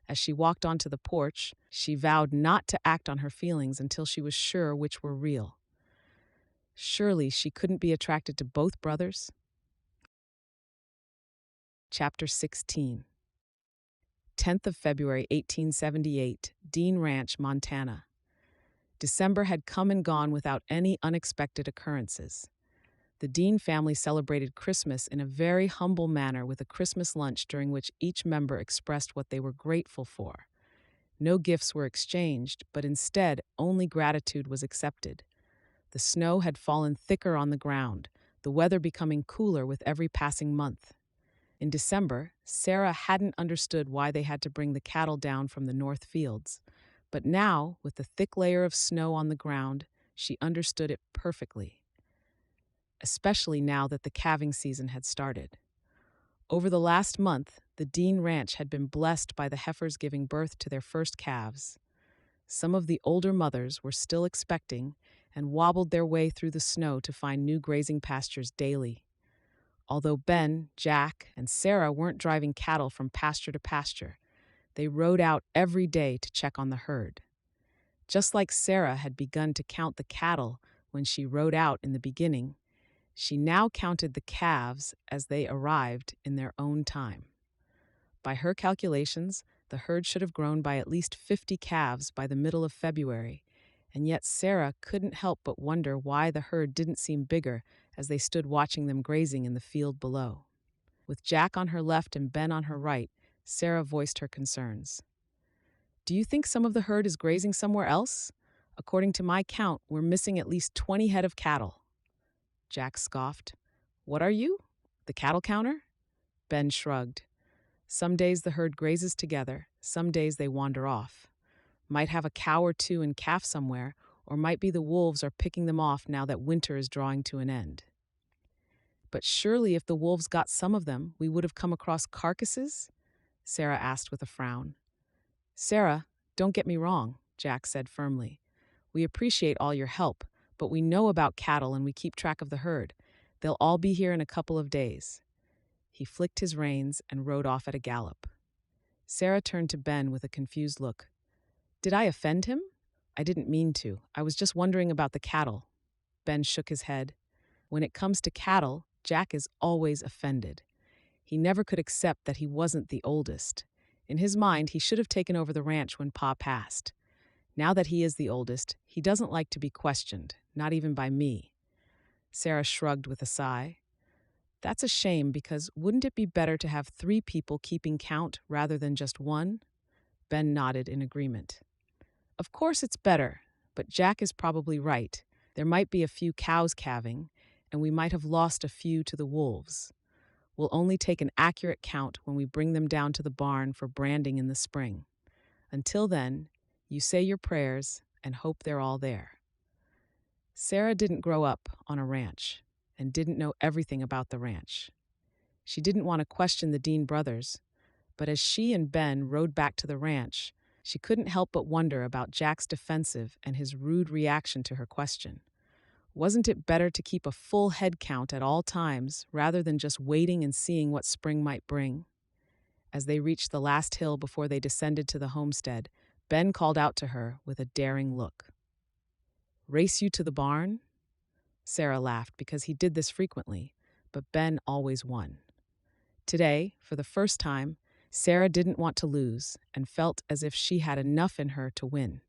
As she walked onto the porch, she vowed not to act on her feelings until she was sure which were real. Surely she couldn't be attracted to both brothers? Chapter 16. 10th of February, 1878, Dean Ranch, Montana. December had come and gone without any unexpected occurrences. The Dean family celebrated Christmas in a very humble manner with a Christmas lunch during which each member expressed what they were grateful for. No gifts were exchanged, but instead only gratitude was accepted. The snow had fallen thicker on the ground, the weather becoming cooler with every passing month. In December, Sarah hadn't understood why they had to bring the cattle down from the north fields, but now, with the thick layer of snow on the ground, she understood it perfectly. Especially now that the calving season had started. Over the last month, the Dean Ranch had been blessed by the heifers giving birth to their first calves. Some of the older mothers were still expecting and wobbled their way through the snow to find new grazing pastures daily. Although Ben, Jack, and Sarah weren't driving cattle from pasture to pasture, they rode out every day to check on the herd. Just like Sarah had begun to count the cattle when she rode out in the beginning, she now counted the calves as they arrived in their own time. By her calculations, the herd should have grown by at least 50 calves by the middle of February, and yet Sarah couldn't help but wonder why the herd didn't seem bigger as they stood watching them grazing in the field below. With Jack on her left and Ben on her right, Sarah voiced her concerns. Do you think some of the herd is grazing somewhere else? According to my count, we're missing at least 20 head of cattle. Jack scoffed. What are you? The cattle counter? Ben shrugged. Some days the herd grazes together, some days they wander off. Might have a cow or two and calf somewhere, or might be the wolves are picking them off now that winter is drawing to an end. But surely if the wolves got some of them, we would have come across carcasses? Sarah asked with a frown. Sarah, don't get me wrong, Jack said firmly. We appreciate all your help, but we know about cattle and we keep track of the herd. They'll all be here in a couple of days. He flicked his reins and rode off at a gallop. Sarah turned to Ben with a confused look. Did I offend him? I didn't mean to. I was just wondering about the cattle. Ben shook his head. When it comes to cattle, Jack is always offended. He never could accept that he wasn't the oldest. In his mind, he should have taken over the ranch when Pa passed. Now that he is the oldest, he doesn't like to be questioned, not even by me. Sarah shrugged with a sigh. That's a shame because wouldn't it be better to have 3 people keeping count rather than just one? Ben nodded in agreement. Of course it's better, but Jack is probably right. There might be a few cows calving, and we might have lost a few to the wolves. We'll only take an accurate count when we bring them down to the barn for branding in the spring. Until then, you say your prayers and hope they're all there. Sarah didn't grow up on a ranch and didn't know everything about the ranch. She didn't want to question the Dean brothers, but as she and Ben rode back to the ranch, she couldn't help but wonder about Jack's defensive and his rude reaction to her question. Wasn't it better to keep a full head count at all times rather than just waiting and seeing what spring might bring? As they reached the last hill before they descended to the homestead, Ben called out to her with a daring look. Race you to the barn? Sarah laughed because he did this frequently, but Ben always won. Today, for the first time, Sarah didn't want to lose and felt as if she had enough in her to win.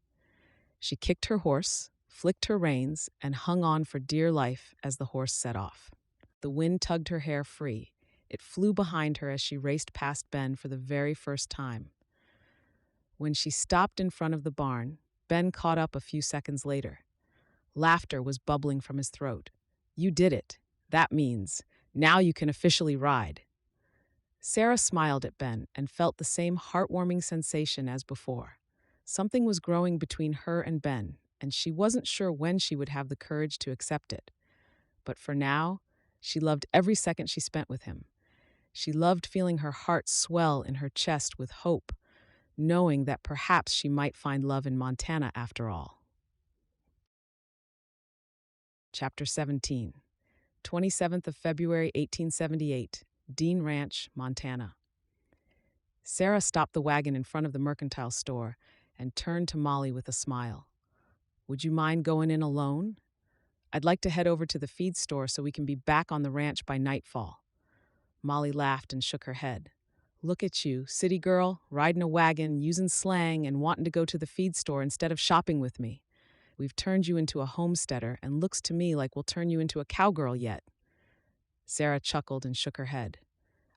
She kicked her horse, flicked her reins, and hung on for dear life as the horse set off. The wind tugged her hair free. It flew behind her as she raced past Ben for the very first time. When she stopped in front of the barn, Ben caught up a few seconds later. Laughter was bubbling from his throat. You did it. That means, now you can officially ride. Sarah smiled at Ben and felt the same heartwarming sensation as before. Something was growing between her and Ben, and she wasn't sure when she would have the courage to accept it. But for now, she loved every second she spent with him. She loved feeling her heart swell in her chest with hope, knowing that perhaps she might find love in Montana after all. Chapter 17, 27th of February, 1878, Dean Ranch, Montana. Sarah stopped the wagon in front of the mercantile store and turned to Molly with a smile. Would you mind going in alone? I'd like to head over to the feed store so we can be back on the ranch by nightfall. Molly laughed and shook her head. Look at you, city girl, riding a wagon, using slang, and wanting to go to the feed store instead of shopping with me. We've turned you into a homesteader, and looks to me like we'll turn you into a cowgirl yet. Sarah chuckled and shook her head.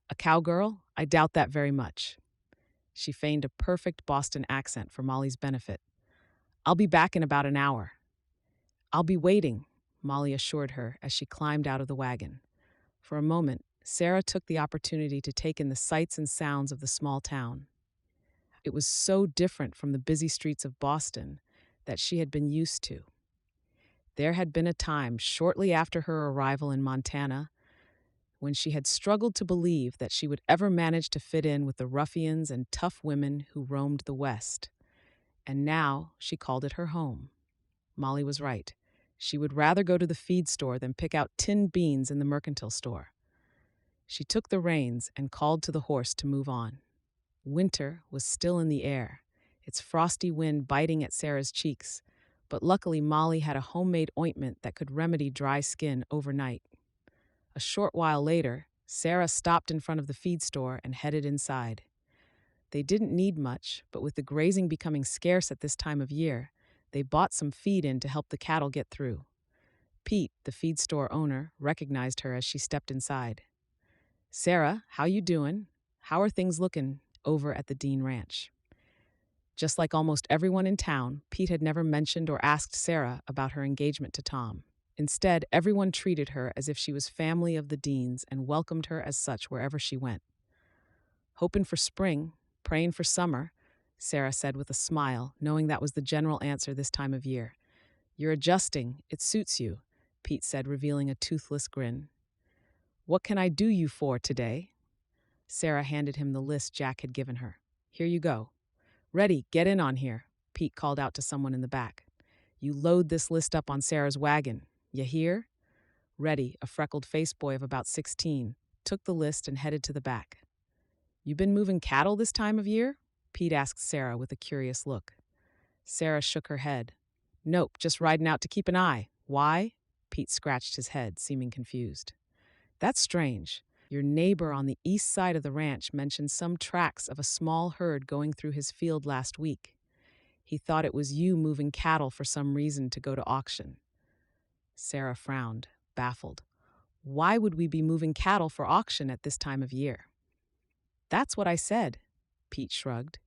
A cowgirl? I doubt that very much. She feigned a perfect Boston accent for Molly's benefit. I'll be back in about an hour. I'll be waiting, Molly assured her as she climbed out of the wagon. For a moment, Sarah took the opportunity to take in the sights and sounds of the small town. It was so different from the busy streets of Boston that she had been used to. There had been a time shortly after her arrival in Montana when she had struggled to believe that she would ever manage to fit in with the ruffians and tough women who roamed the West. And now she called it her home. Molly was right. She would rather go to the feed store than pick out tinned beans in the mercantile store. She took the reins and called to the horse to move on. Winter was still in the air, its frosty wind biting at Sarah's cheeks, but luckily Molly had a homemade ointment that could remedy dry skin overnight. A short while later, Sarah stopped in front of the feed store and headed inside. They didn't need much, but with the grazing becoming scarce at this time of year, they bought some feed in to help the cattle get through. Pete, the feed store owner, recognized her as she stepped inside. Sarah, how you doing? How are things looking over at the Dean Ranch? Just like almost everyone in town, Pete had never mentioned or asked Sarah about her engagement to Tom. Instead, everyone treated her as if she was family of the Deans and welcomed her as such wherever she went. "Hoping for spring, praying for summer," Sarah said with a smile, knowing that was the general answer this time of year. "You're adjusting. It suits you," Pete said, revealing a toothless grin. "What can I do you for today?" Sarah handed him the list Jack had given her. "Here you go." "Ready, get in on here," Pete called out to someone in the back. "You load this list up on Sarah's wagon. You hear?" Reddy, a freckled-faced boy of about 16, took the list and headed to the back. "You been moving cattle this time of year?" Pete asked Sarah with a curious look. Sarah shook her head. "Nope, just riding out to keep an eye. Why?" Pete scratched his head, seeming confused. "That's strange. Your neighbor on the east side of the ranch mentioned some tracks of a small herd going through his field last week. He thought it was you moving cattle for some reason to go to auction." Sarah frowned, baffled. "Why would we be moving cattle for auction at this time of year?" "That's what I said," Pete shrugged.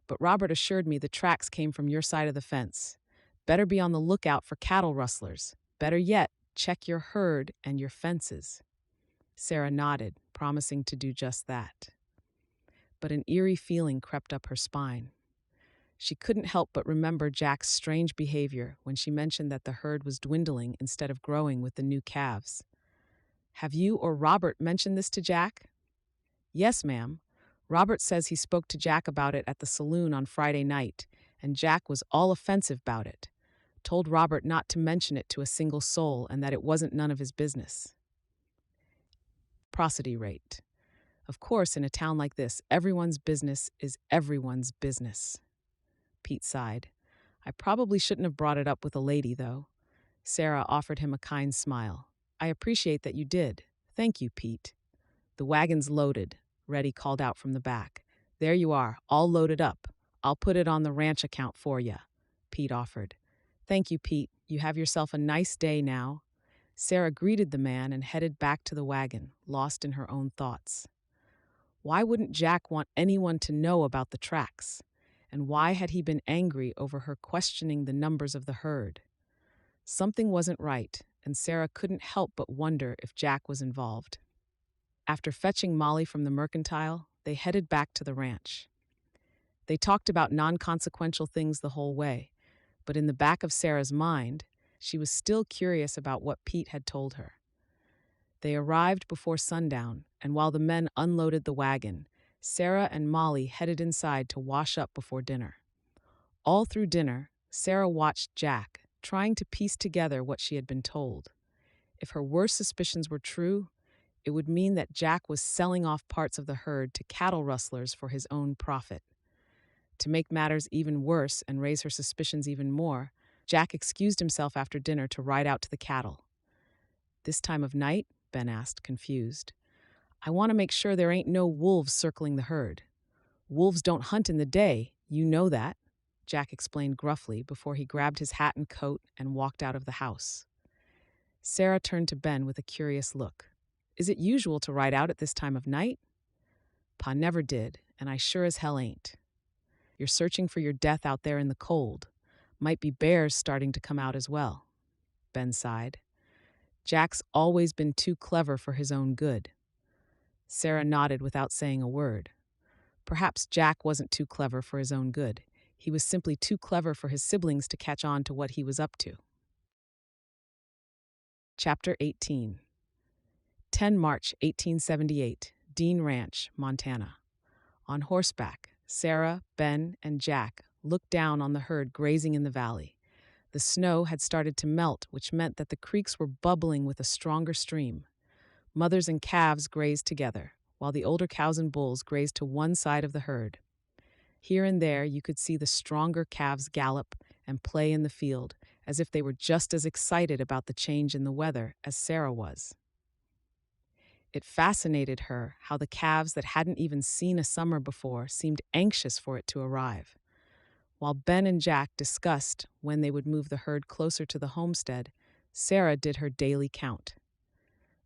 "But Robert assured me the tracks came from your side of the fence. Better be on the lookout for cattle rustlers. Better yet, check your herd and your fences." Sarah nodded, promising to do just that. But an eerie feeling crept up her spine. She couldn't help but remember Jack's strange behavior when she mentioned that the herd was dwindling instead of growing with the new calves. "Have you or Robert mentioned this to Jack?" "Yes, ma'am. Robert says he spoke to Jack about it at the saloon on Friday night, and Jack was all offensive about it. Told Robert not to mention it to a single soul and that it wasn't none of his business." Prosody rate. Of course, in a town like this, everyone's business is everyone's business. Pete sighed. "I probably shouldn't have brought it up with a lady, though." Sarah offered him a kind smile. "I appreciate that you did. Thank you, Pete." "The wagon's loaded," Reddy called out from the back. "There you are, all loaded up. I'll put it on the ranch account for ya," Pete offered. "Thank you, Pete. You have yourself a nice day now." Sarah greeted the man and headed back to the wagon, lost in her own thoughts. Why wouldn't Jack want anyone to know about the tracks? And why had he been angry over her questioning the numbers of the herd? Something wasn't right, and Sarah couldn't help but wonder if Jack was involved. After fetching Molly from the mercantile, they headed back to the ranch. They talked about non-consequential things the whole way, but in the back of Sarah's mind, she was still curious about what Pete had told her. They arrived before sundown, and while the men unloaded the wagon, Sarah and Molly headed inside to wash up before dinner. All through dinner, Sarah watched Jack, trying to piece together what she had been told. If her worst suspicions were true, it would mean that Jack was selling off parts of the herd to cattle rustlers for his own profit. To make matters even worse and raise her suspicions even more, Jack excused himself after dinner to ride out to the cattle. "This time of night?" Ben asked, confused. "I want to make sure there ain't no wolves circling the herd." "Wolves don't hunt in the day, you know that," Jack explained gruffly before he grabbed his hat and coat and walked out of the house. Sarah turned to Ben with a curious look. "Is it usual to ride out at this time of night?" "Pa never did, and I sure as hell ain't." "You're searching for your death out there in the cold. Might be bears starting to come out as well." Ben sighed. "Jack's always been too clever for his own good." Sarah nodded without saying a word. Perhaps Jack wasn't too clever for his own good. He was simply too clever for his siblings to catch on to what he was up to. Chapter 18. 10 March 1878, Dean Ranch, Montana. On horseback, Sarah, Ben, and Jack looked down on the herd grazing in the valley. The snow had started to melt, which meant that the creeks were bubbling with a stronger stream. Mothers and calves grazed together, while the older cows and bulls grazed to one side of the herd. Here and there, you could see the stronger calves gallop and play in the field, as if they were just as excited about the change in the weather as Sarah was. It fascinated her how the calves that hadn't even seen a summer before seemed anxious for it to arrive. While Ben and Jack discussed when they would move the herd closer to the homestead, Sarah did her daily count.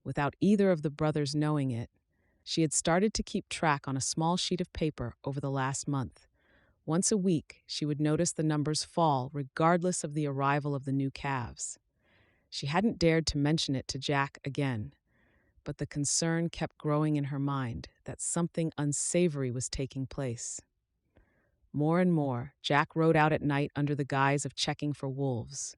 Without either of the brothers knowing it, she had started to keep track on a small sheet of paper over the last month. Once a week, she would notice the numbers fall regardless of the arrival of the new calves. She hadn't dared to mention it to Jack again, but the concern kept growing in her mind that something unsavory was taking place. More and more, Jack rode out at night under the guise of checking for wolves.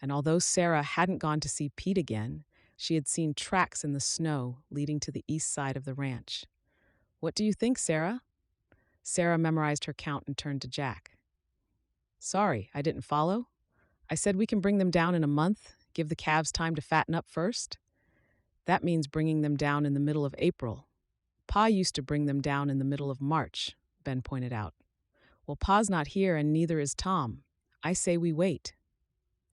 And although Sarah hadn't gone to see Pete again, she had seen tracks in the snow leading to the east side of the ranch. "What do you think, Sarah?" Sarah memorized her count and turned to Jack. "Sorry, I didn't follow. I said we can bring them down in a month, give the calves time to fatten up first. That means bringing them down in the middle of April. Pa used to bring them down in the middle of March," Ben pointed out. "Well, Pa's not here and neither is Tom. I say we wait."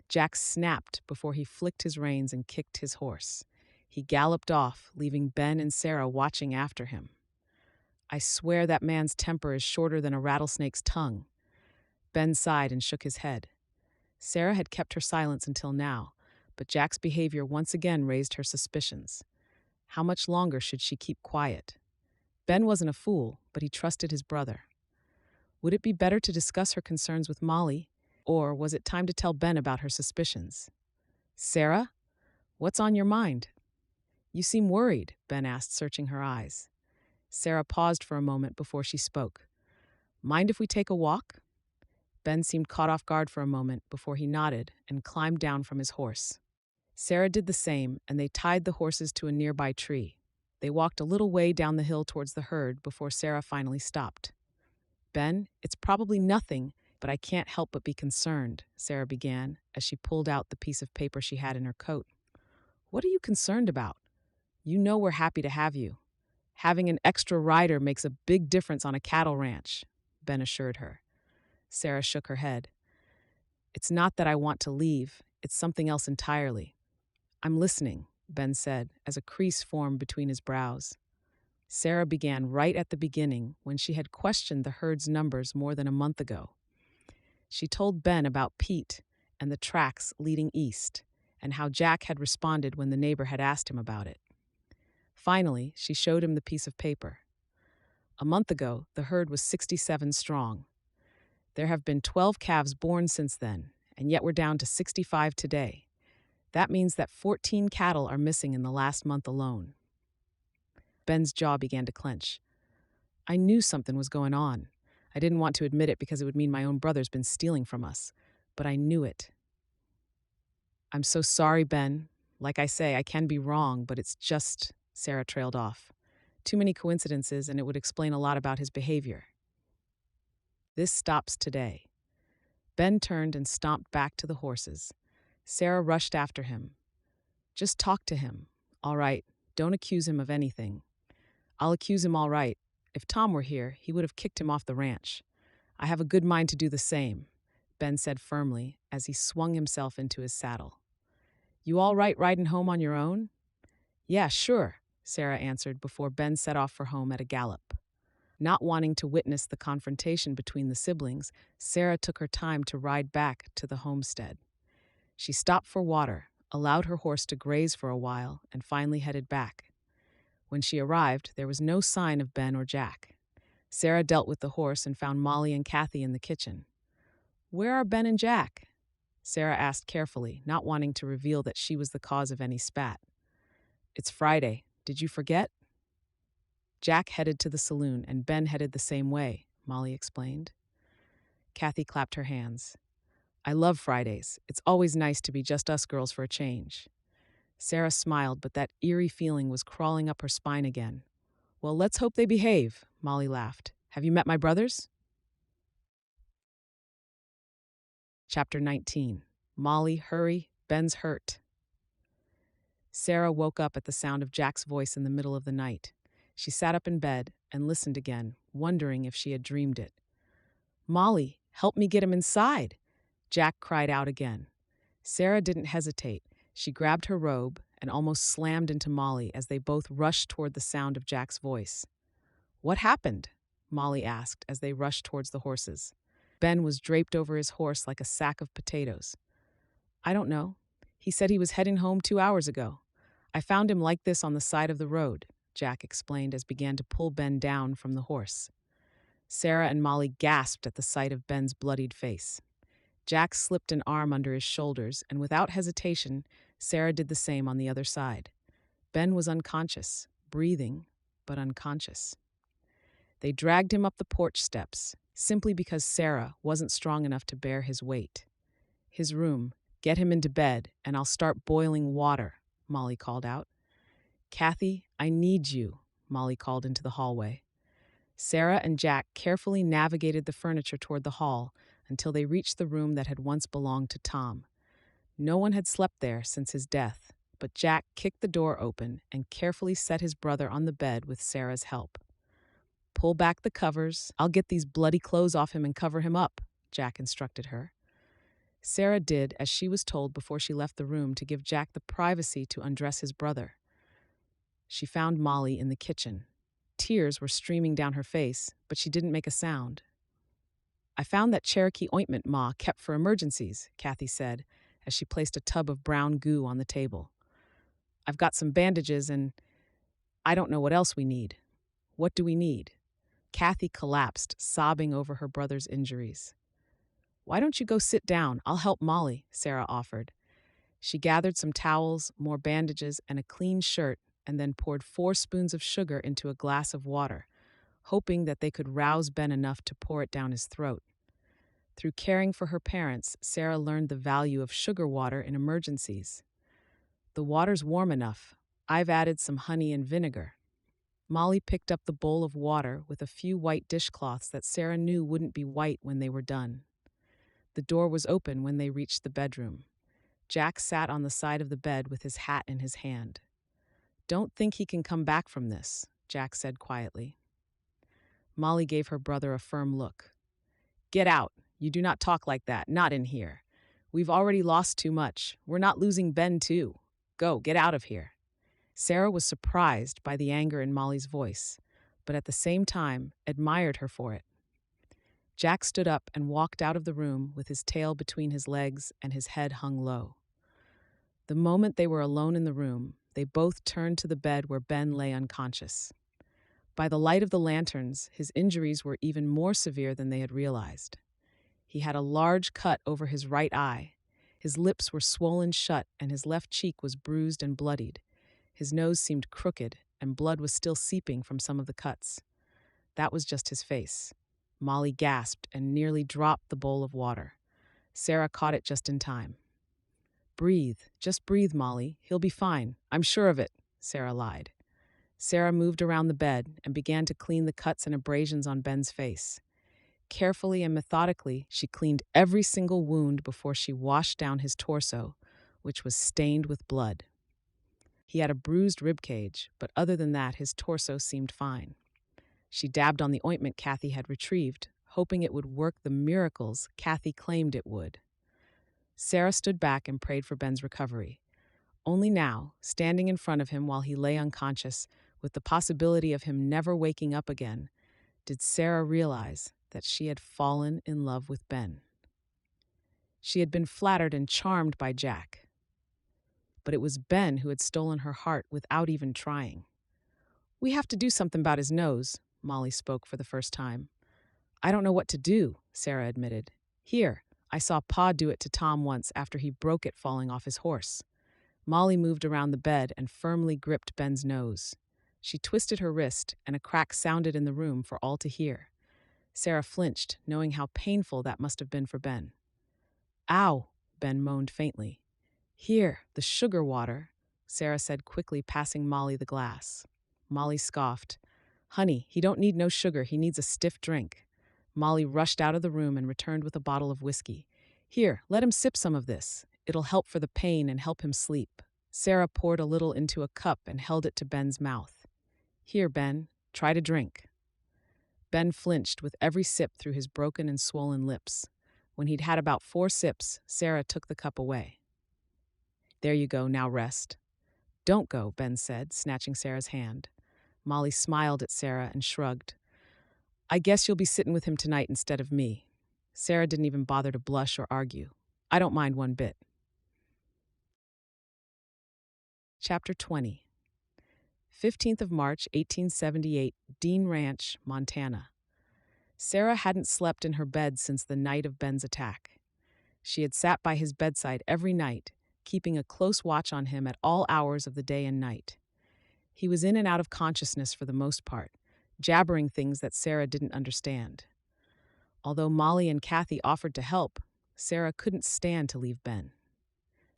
Jack snapped before he flicked his reins and kicked his horse. He galloped off, leaving Ben and Sarah watching after him. "I swear that man's temper is shorter than a rattlesnake's tongue." Ben sighed and shook his head. Sarah had kept her silence until now, but Jack's behavior once again raised her suspicions. How much longer should she keep quiet? Ben wasn't a fool, but he trusted his brother. Would it be better to discuss her concerns with Molly, or was it time to tell Ben about her suspicions? "Sarah, what's on your mind?" "You seem worried," Ben asked, searching her eyes. Sarah paused for a moment before she spoke. "Mind if we take a walk?" Ben seemed caught off guard for a moment before he nodded and climbed down from his horse. Sarah did the same, and they tied the horses to a nearby tree. They walked a little way down the hill towards the herd before Sarah finally stopped. "Ben, it's probably nothing, but I can't help but be concerned," Sarah began as she pulled out the piece of paper she had in her coat. "What are you concerned about? You know we're happy to have you. Having an extra rider makes a big difference on a cattle ranch," Ben assured her. Sarah shook her head. "It's not that I want to leave, it's something else entirely." "I'm listening," Ben said, as a crease formed between his brows. Sarah began right at the beginning when she had questioned the herd's numbers more than a month ago. She told Ben about Pete and the tracks leading east, and how Jack had responded when the neighbor had asked him about it. Finally, she showed him the piece of paper. A month ago, the herd was 67 strong. There have been 12 calves born since then, and yet we're down to 65 today. That means that 14 cattle are missing in the last month alone. Ben's jaw began to clench. "I knew something was going on. I didn't want to admit it because it would mean my own brother's been stealing from us, but I knew it." "I'm so sorry, Ben. Like I say, I can be wrong, but it's just," Sarah trailed off. "Too many coincidences, and it would explain a lot about his behavior." "This stops today." Ben turned and stomped back to the horses. Sarah rushed after him. "Just talk to him. All right, don't accuse him of anything." "I'll accuse him all right. If Tom were here, he would have kicked him off the ranch. I have a good mind to do the same," Ben said firmly as he swung himself into his saddle. "You all right riding home on your own?" "Yeah, sure," Sarah answered before Ben set off for home at a gallop. Not wanting to witness the confrontation between the siblings, Sarah took her time to ride back to the homestead. She stopped for water, allowed her horse to graze for a while, and finally headed back. When she arrived, there was no sign of Ben or Jack. Sarah dealt with the horse and found Molly and Cathy in the kitchen. "Where are Ben and Jack?" Sarah asked carefully, not wanting to reveal that she was the cause of any spat. "It's Friday. Did you forget?" "Jack headed to the saloon and Ben headed the same way," Molly explained. Cathy clapped her hands. "I love Fridays. It's always nice to be just us girls for a change." Sarah smiled, but that eerie feeling was crawling up her spine again. "Well, let's hope they behave," Molly laughed. "Have you met my brothers?" Chapter 19. Molly, hurry, Ben's hurt. Sarah woke up at the sound of Jack's voice in the middle of the night. She sat up in bed and listened again, wondering if she had dreamed it. "Molly, help me get him inside," Jack cried out again. Sarah didn't hesitate. She grabbed her robe and almost slammed into Molly as they both rushed toward the sound of Jack's voice. "What happened?" Molly asked as they rushed towards the horses. Ben was draped over his horse like a sack of potatoes. "I don't know. He said he was heading home 2 hours ago. I found him like this on the side of the road," Jack explained as began to pull Ben down from the horse. Sarah and Molly gasped at the sight of Ben's bloodied face. Jack slipped an arm under his shoulders, and without hesitation, Sarah did the same on the other side. Ben was unconscious, breathing, but unconscious. They dragged him up the porch steps, simply because Sarah wasn't strong enough to bear his weight. His room. Get him into bed, and I'll start boiling water, Molly called out. Cathy, I need you, Molly called into the hallway. Sarah and Jack carefully navigated the furniture toward the hall until they reached the room that had once belonged to Tom. No one had slept there since his death, but Jack kicked the door open and carefully set his brother on the bed with Sarah's help. Pull back the covers. I'll get these bloody clothes off him and cover him up, Jack instructed her. Sarah did as she was told before she left the room to give Jack the privacy to undress his brother. She found Molly in the kitchen. Tears were streaming down her face, but she didn't make a sound. I found that Cherokee ointment Ma kept for emergencies, Cathy said, as she placed a tub of brown goo on the table. I've got some bandages and I don't know what else we need. What do we need? Cathy collapsed, sobbing over her brother's injuries. Why don't you go sit down? I'll help Molly, Sarah offered. She gathered some towels, more bandages, and a clean shirt, and then poured 4 spoons of sugar into a glass of water, hoping that they could rouse Ben enough to pour it down his throat. Through caring for her parents, Sarah learned the value of sugar water in emergencies. The water's warm enough. I've added some honey and vinegar. Molly picked up the bowl of water with a few white dishcloths that Sarah knew wouldn't be white when they were done. The door was open when they reached the bedroom. Jack sat on the side of the bed with his hat in his hand. Don't think he can come back from this, Jack said quietly. Molly gave her brother a firm look. Get out. You do not talk like that, not in here. We've already lost too much. We're not losing Ben too. Go, get out of here. Sarah was surprised by the anger in Molly's voice, but at the same time admired her for it. Jack stood up and walked out of the room with his tail between his legs and his head hung low. The moment they were alone in the room, they both turned to the bed where Ben lay unconscious. By the light of the lanterns, his injuries were even more severe than they had realized. He had a large cut over his right eye. His lips were swollen shut and his left cheek was bruised and bloodied. His nose seemed crooked and blood was still seeping from some of the cuts. That was just his face. Molly gasped and nearly dropped the bowl of water. Sarah caught it just in time. Breathe. Just breathe, Molly. He'll be fine. I'm sure of it, Sarah lied. Sarah moved around the bed and began to clean the cuts and abrasions on Ben's face. Carefully and methodically, she cleaned every single wound before she washed down his torso, which was stained with blood. He had a bruised ribcage, but other than that, his torso seemed fine. She dabbed on the ointment Cathy had retrieved, hoping it would work the miracles Cathy claimed it would. Sarah stood back and prayed for Ben's recovery. Only now, standing in front of him while he lay unconscious, with the possibility of him never waking up again, did Sarah realize that she had fallen in love with Ben. She had been flattered and charmed by Jack. But it was Ben who had stolen her heart without even trying. We have to do something about his nose, Molly spoke for the first time. I don't know what to do, Sarah admitted. Here, I saw Pa do it to Tom once after he broke it falling off his horse. Molly moved around the bed and firmly gripped Ben's nose. She twisted her wrist, and a crack sounded in the room for all to hear. Sarah flinched, knowing how painful that must have been for Ben. Ow, Ben moaned faintly. Here, the sugar water, Sarah said quickly, passing Molly the glass. Molly scoffed. Honey, he don't need no sugar, he needs a stiff drink. Molly rushed out of the room and returned with a bottle of whiskey. Here, let him sip some of this. It'll help for the pain and help him sleep. Sarah poured a little into a cup and held it to Ben's mouth. Here, Ben, try to drink. Ben flinched with every sip through his broken and swollen lips. When he'd had about 4 sips, Sarah took the cup away. There you go, now rest. Don't go, Ben said, snatching Sarah's hand. Molly smiled at Sarah and shrugged. I guess you'll be sitting with him tonight instead of me. Sarah didn't even bother to blush or argue. I don't mind one bit. Chapter 20. 15th of March, 1878, Dean Ranch, Montana. Sarah hadn't slept in her bed since the night of Ben's attack. She had sat by his bedside every night, keeping a close watch on him at all hours of the day and night. He was in and out of consciousness for the most part, jabbering things that Sarah didn't understand. Although Molly and Cathy offered to help, Sarah couldn't stand to leave Ben.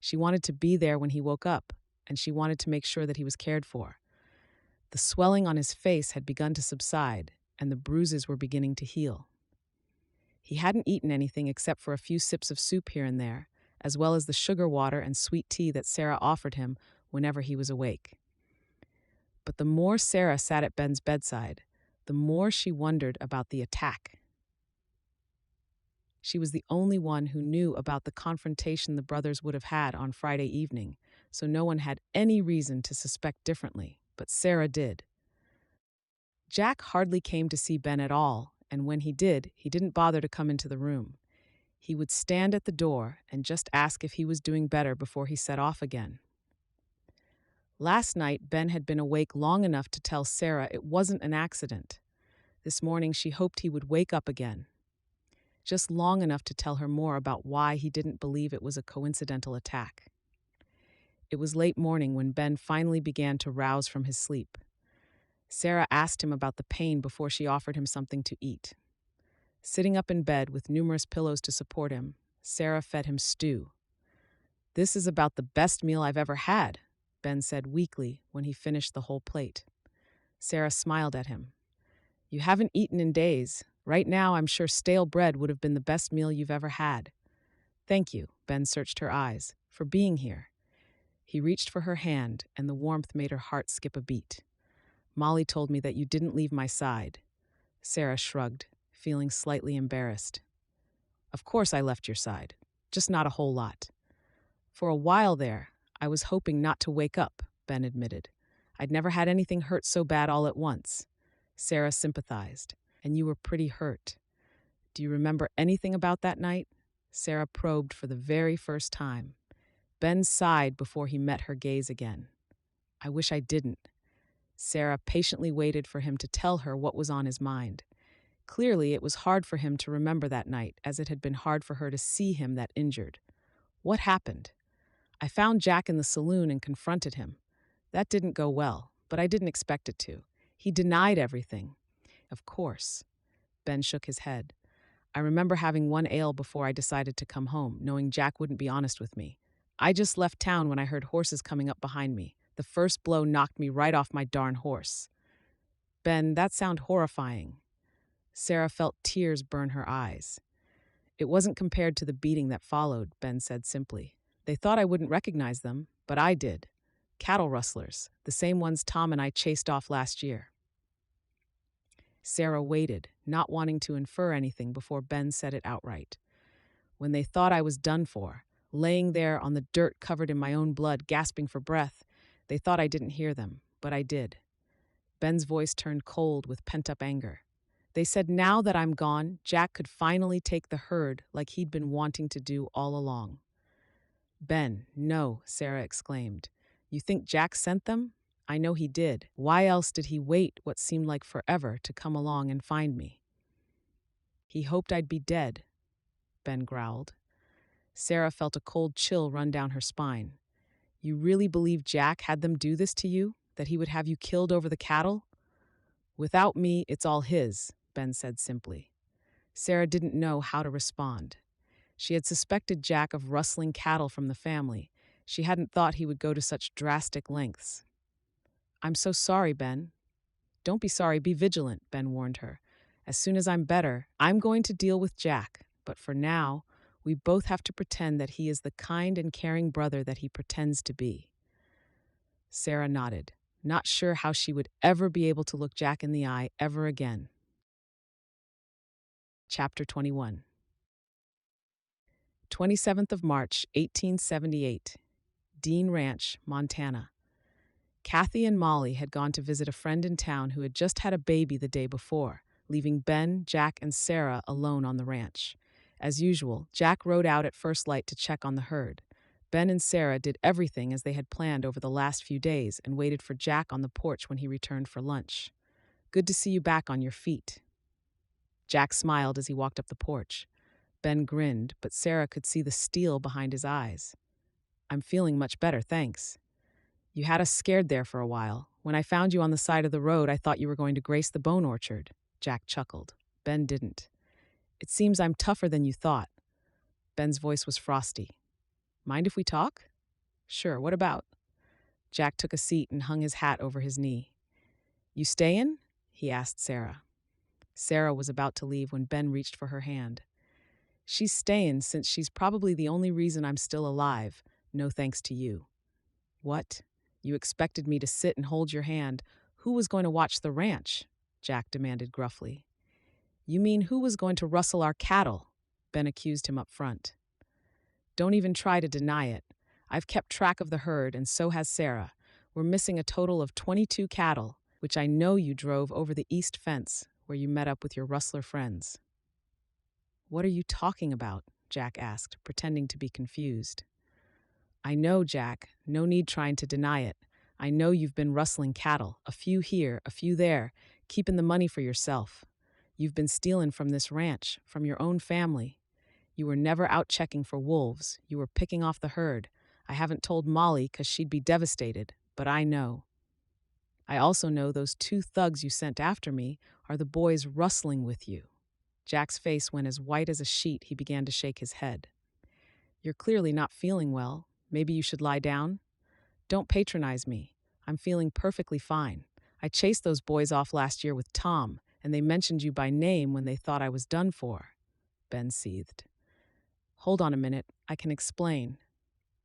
She wanted to be there when he woke up, and she wanted to make sure that he was cared for. The swelling on his face had begun to subside, and the bruises were beginning to heal. He hadn't eaten anything except for a few sips of soup here and there, as well as the sugar water and sweet tea that Sarah offered him whenever he was awake. But the more Sarah sat at Ben's bedside, the more she wondered about the attack. She was the only one who knew about the confrontation the brothers would have had on Friday evening, so no one had any reason to suspect differently, but Sarah did. Jack hardly came to see Ben at all, and when he did, he didn't bother to come into the room. He would stand at the door and just ask if he was doing better before he set off again. Last night, Ben had been awake long enough to tell Sarah it wasn't an accident. This morning, she hoped he would wake up again. Just long enough to tell her more about why he didn't believe it was a coincidental attack. It was late morning when Ben finally began to rouse from his sleep. Sarah asked him about the pain before she offered him something to eat. Sitting up in bed with numerous pillows to support him, Sarah fed him stew. "This is about the best meal I've ever had," Ben said weakly when he finished the whole plate. Sarah smiled at him. "You haven't eaten in days. Right now, I'm sure stale bread would have been the best meal you've ever had." "Thank you," Ben searched her eyes, "for being here." He reached for her hand, and the warmth made her heart skip a beat. "Molly told me that you didn't leave my side." Sarah shrugged, feeling slightly embarrassed. "Of course I left your side, just not a whole lot." "For a while there, I was hoping not to wake up," Ben admitted. "I'd never had anything hurt so bad all at once." Sarah sympathized. "And you were pretty hurt. Do you remember anything about that night?" Sarah probed for the very first time. Ben sighed before he met her gaze again. "I wish I didn't." Sarah patiently waited for him to tell her what was on his mind. Clearly, it was hard for him to remember that night, as it had been hard for her to see him that injured. "What happened?" "I found Jack in the saloon and confronted him. That didn't go well, but I didn't expect it to. He denied everything." "Of course." Ben shook his head. "I remember having one ale before I decided to come home, knowing Jack wouldn't be honest with me. I just left town when I heard horses coming up behind me. The first blow knocked me right off my darn horse." "Ben, that sounds horrifying." Sarah felt tears burn her eyes. "It wasn't compared to the beating that followed," Ben said simply. "They thought I wouldn't recognize them, but I did. Cattle rustlers, the same ones Tom and I chased off last year." Sarah waited, not wanting to infer anything before Ben said it outright. "When they thought I was done for, laying there on the dirt covered in my own blood, gasping for breath, they thought I didn't hear them, but I did." Ben's voice turned cold with pent-up anger. "They said now that I'm gone, Jack could finally take the herd like he'd been wanting to do all along." "Ben, no," Sarah exclaimed. "You think Jack sent them? I know he did. Why else did he wait what seemed like forever to come along and find me?" "He hoped I'd be dead," Ben growled. Sarah felt a cold chill run down her spine. "You really believe Jack had them do this to you? That he would have you killed over the cattle?" "Without me, it's all his," Ben said simply. Sarah didn't know how to respond. She had suspected Jack of rustling cattle from the family. She hadn't thought he would go to such drastic lengths. "I'm so sorry, Ben." "Don't be sorry, be vigilant," Ben warned her. "As soon as I'm better, I'm going to deal with Jack. But for now, we both have to pretend that he is the kind and caring brother that he pretends to be." Sarah nodded, not sure how she would ever be able to look Jack in the eye ever again. Chapter 21. 27th of March, 1878. Dean Ranch, Montana. Cathy and Molly had gone to visit a friend in town who had just had a baby the day before, leaving Ben, Jack, and Sarah alone on the ranch. As usual, Jack rode out at first light to check on the herd. Ben and Sarah did everything as they had planned over the last few days and waited for Jack on the porch when he returned for lunch. "Good to see you back on your feet." Jack smiled as he walked up the porch. Ben grinned, but Sarah could see the steel behind his eyes. I'm feeling much better, thanks. You had us scared there for a while. When I found you on the side of the road, I thought you were going to grace the bone orchard. Jack chuckled. Ben didn't. It seems I'm tougher than you thought. Ben's voice was frosty. Mind if we talk? Sure, what about? Jack took a seat and hung his hat over his knee. You stayin'? He asked Sarah. Sarah was about to leave when Ben reached for her hand. She's stayin' since she's probably the only reason I'm still alive, no thanks to you. What? You expected me to sit and hold your hand. Who was going to watch the ranch? Jack demanded gruffly. You mean who was going to rustle our cattle? Ben accused him up front. Don't even try to deny it. I've kept track of the herd, and so has Sarah. We're missing a total of 22 cattle, which I know you drove over the east fence, where you met up with your rustler friends. What are you talking about? Jack asked, pretending to be confused. I know, Jack. No need trying to deny it. I know you've been rustling cattle, a few here, a few there, keeping the money for yourself. You've been stealing from this ranch, from your own family. You were never out checking for wolves. You were picking off the herd. I haven't told Molly because she'd be devastated, but I know. I also know those 2 thugs you sent after me are the boys rustling with you. Jack's face went as white as a sheet. He began to shake his head. You're clearly not feeling well. Maybe you should lie down? Don't patronize me. I'm feeling perfectly fine. I chased those boys off last year with Tom, and they mentioned you by name when they thought I was done for. Ben seethed. Hold on a minute. I can explain.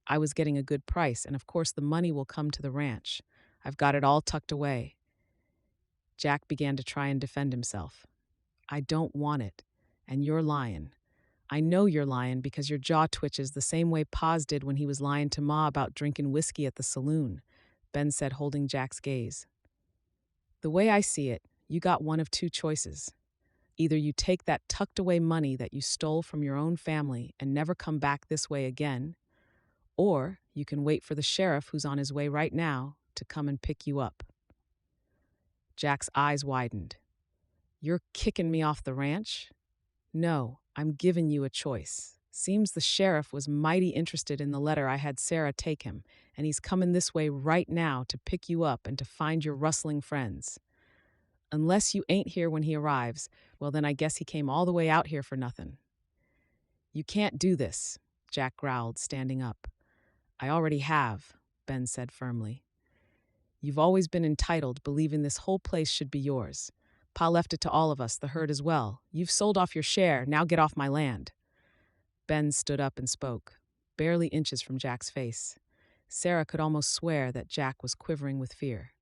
I was getting a good price, and of course the money will come to the ranch. I've got it all tucked away. Jack began to try and defend himself. I don't want it, and you're lying. I know you're lying because your jaw twitches the same way Pa's did when he was lying to Ma about drinking whiskey at the saloon, Ben said, holding Jack's gaze. The way I see it, you got one of 2 choices. Either you take that tucked-away money that you stole from your own family and never come back this way again, or you can wait for the sheriff who's on his way right now to come and pick you up. Jack's eyes widened. You're kicking me off the ranch? No, I'm giving you a choice. Seems the sheriff was mighty interested in the letter I had Sarah take him, and he's coming this way right now to pick you up and to find your rustling friends. Unless you ain't here when he arrives, well then I guess he came all the way out here for nothing. You can't do this, Jack growled, standing up. I already have, Ben said firmly. You've always been entitled, believing this whole place should be yours. Pa left it to all of us, the herd as well. You've sold off your share, now get off my land. Ben stood up and spoke, barely inches from Jack's face. Sarah could almost swear that Jack was quivering with fear.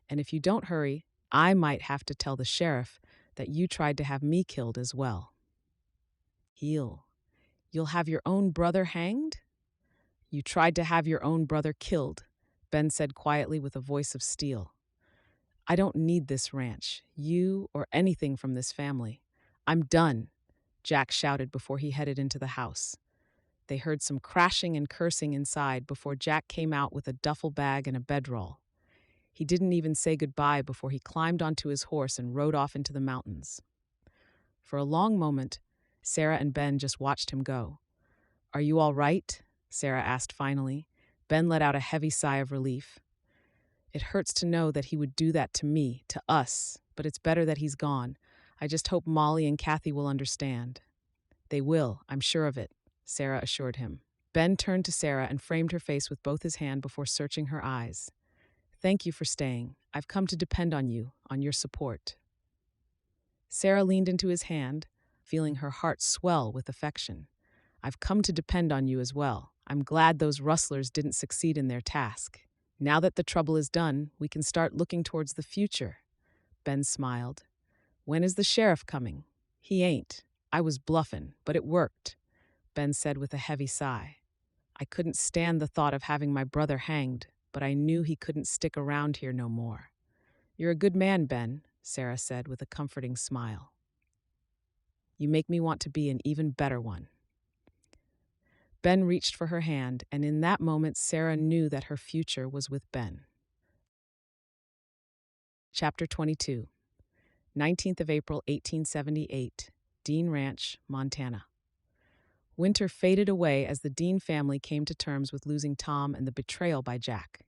And if you don't hurry, I might have to tell the sheriff that you tried to have me killed as well. You'll have your own brother hanged? You tried to have your own brother killed, Ben said quietly with a voice of steel. I don't need this ranch, you, or anything from this family. I'm done, Jack shouted before he headed into the house. They heard some crashing and cursing inside before Jack came out with a duffel bag and a bedroll. He didn't even say goodbye before he climbed onto his horse and rode off into the mountains. For a long moment, Sarah and Ben just watched him go. Are you all right? Sarah asked finally. Ben let out a heavy sigh of relief. It hurts to know that he would do that to me, to us, but it's better that he's gone. I just hope Molly and Cathy will understand. They will, I'm sure of it, Sarah assured him. Ben turned to Sarah and framed her face with both his hands before searching her eyes. Thank you for staying. I've come to depend on you, on your support. Sarah leaned into his hand, feeling her heart swell with affection. I've come to depend on you as well. I'm glad those rustlers didn't succeed in their task. Now that the trouble is done, we can start looking towards the future. Ben smiled. When is the sheriff coming? He ain't. I was bluffing, but it worked, Ben said with a heavy sigh. I couldn't stand the thought of having my brother hanged, but I knew he couldn't stick around here no more. You're a good man, Ben, Sarah said with a comforting smile. You make me want to be an even better one. Ben reached for her hand, and in that moment Sarah knew that her future was with Ben. Chapter 22. 19th of April, 1878, Dean Ranch, Montana. Winter faded away as the Dean family came to terms with losing Tom and the betrayal by Jack.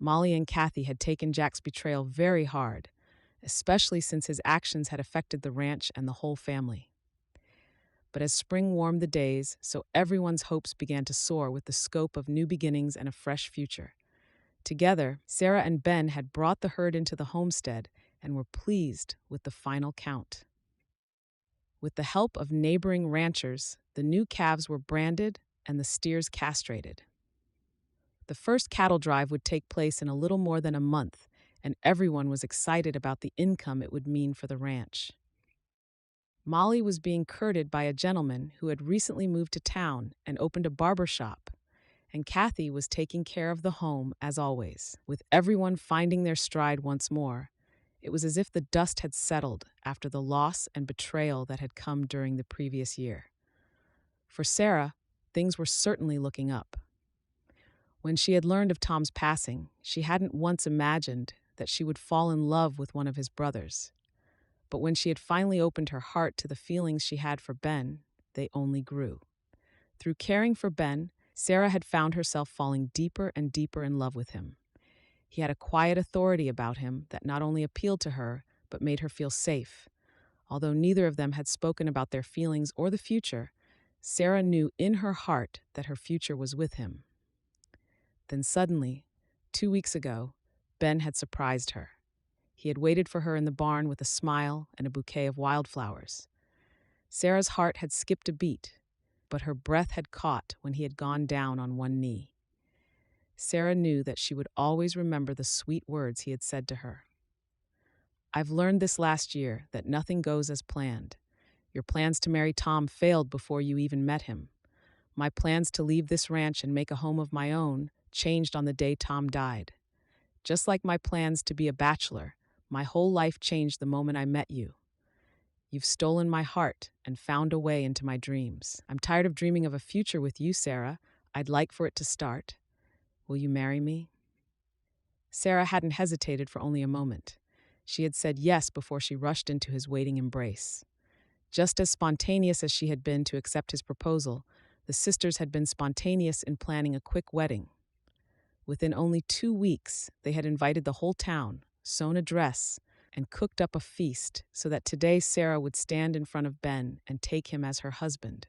Molly and Cathy had taken Jack's betrayal very hard, especially since his actions had affected the ranch and the whole family. But as spring warmed the days, so everyone's hopes began to soar with the scope of new beginnings and a fresh future. Together, Sarah and Ben had brought the herd into the homestead and were pleased with the final count. With the help of neighboring ranchers, the new calves were branded and the steers castrated. The first cattle drive would take place in a little more than a month, and everyone was excited about the income it would mean for the ranch. Molly was being courted by a gentleman who had recently moved to town and opened a barber shop, and Cathy was taking care of the home as always. With everyone finding their stride once more, it was as if the dust had settled after the loss and betrayal that had come during the previous year. For Sarah, things were certainly looking up. When she had learned of Tom's passing, she hadn't once imagined that she would fall in love with one of his brothers. But when she had finally opened her heart to the feelings she had for Ben, they only grew. Through caring for Ben, Sarah had found herself falling deeper and deeper in love with him. He had a quiet authority about him that not only appealed to her, but made her feel safe. Although neither of them had spoken about their feelings or the future, Sarah knew in her heart that her future was with him. Then suddenly, 2 weeks ago, Ben had surprised her. He had waited for her in the barn with a smile and a bouquet of wildflowers. Sarah's heart had skipped a beat, but her breath had caught when he had gone down on one knee. Sarah knew that she would always remember the sweet words he had said to her. "I've learned this last year that nothing goes as planned. Your plans to marry Tom failed before you even met him. My plans to leave this ranch and make a home of my own changed on the day Tom died. Just like my plans to be a bachelor, my whole life changed the moment I met you. You've stolen my heart and found a way into my dreams. I'm tired of dreaming of a future with you, Sarah. I'd like for it to start. Will you marry me?" Sarah hadn't hesitated for only a moment. She had said yes before she rushed into his waiting embrace. Just as spontaneous as she had been to accept his proposal, the sisters had been spontaneous in planning a quick wedding. Within only 2 weeks, they had invited the whole town, sewn a dress, and cooked up a feast so that today Sarah would stand in front of Ben and take him as her husband.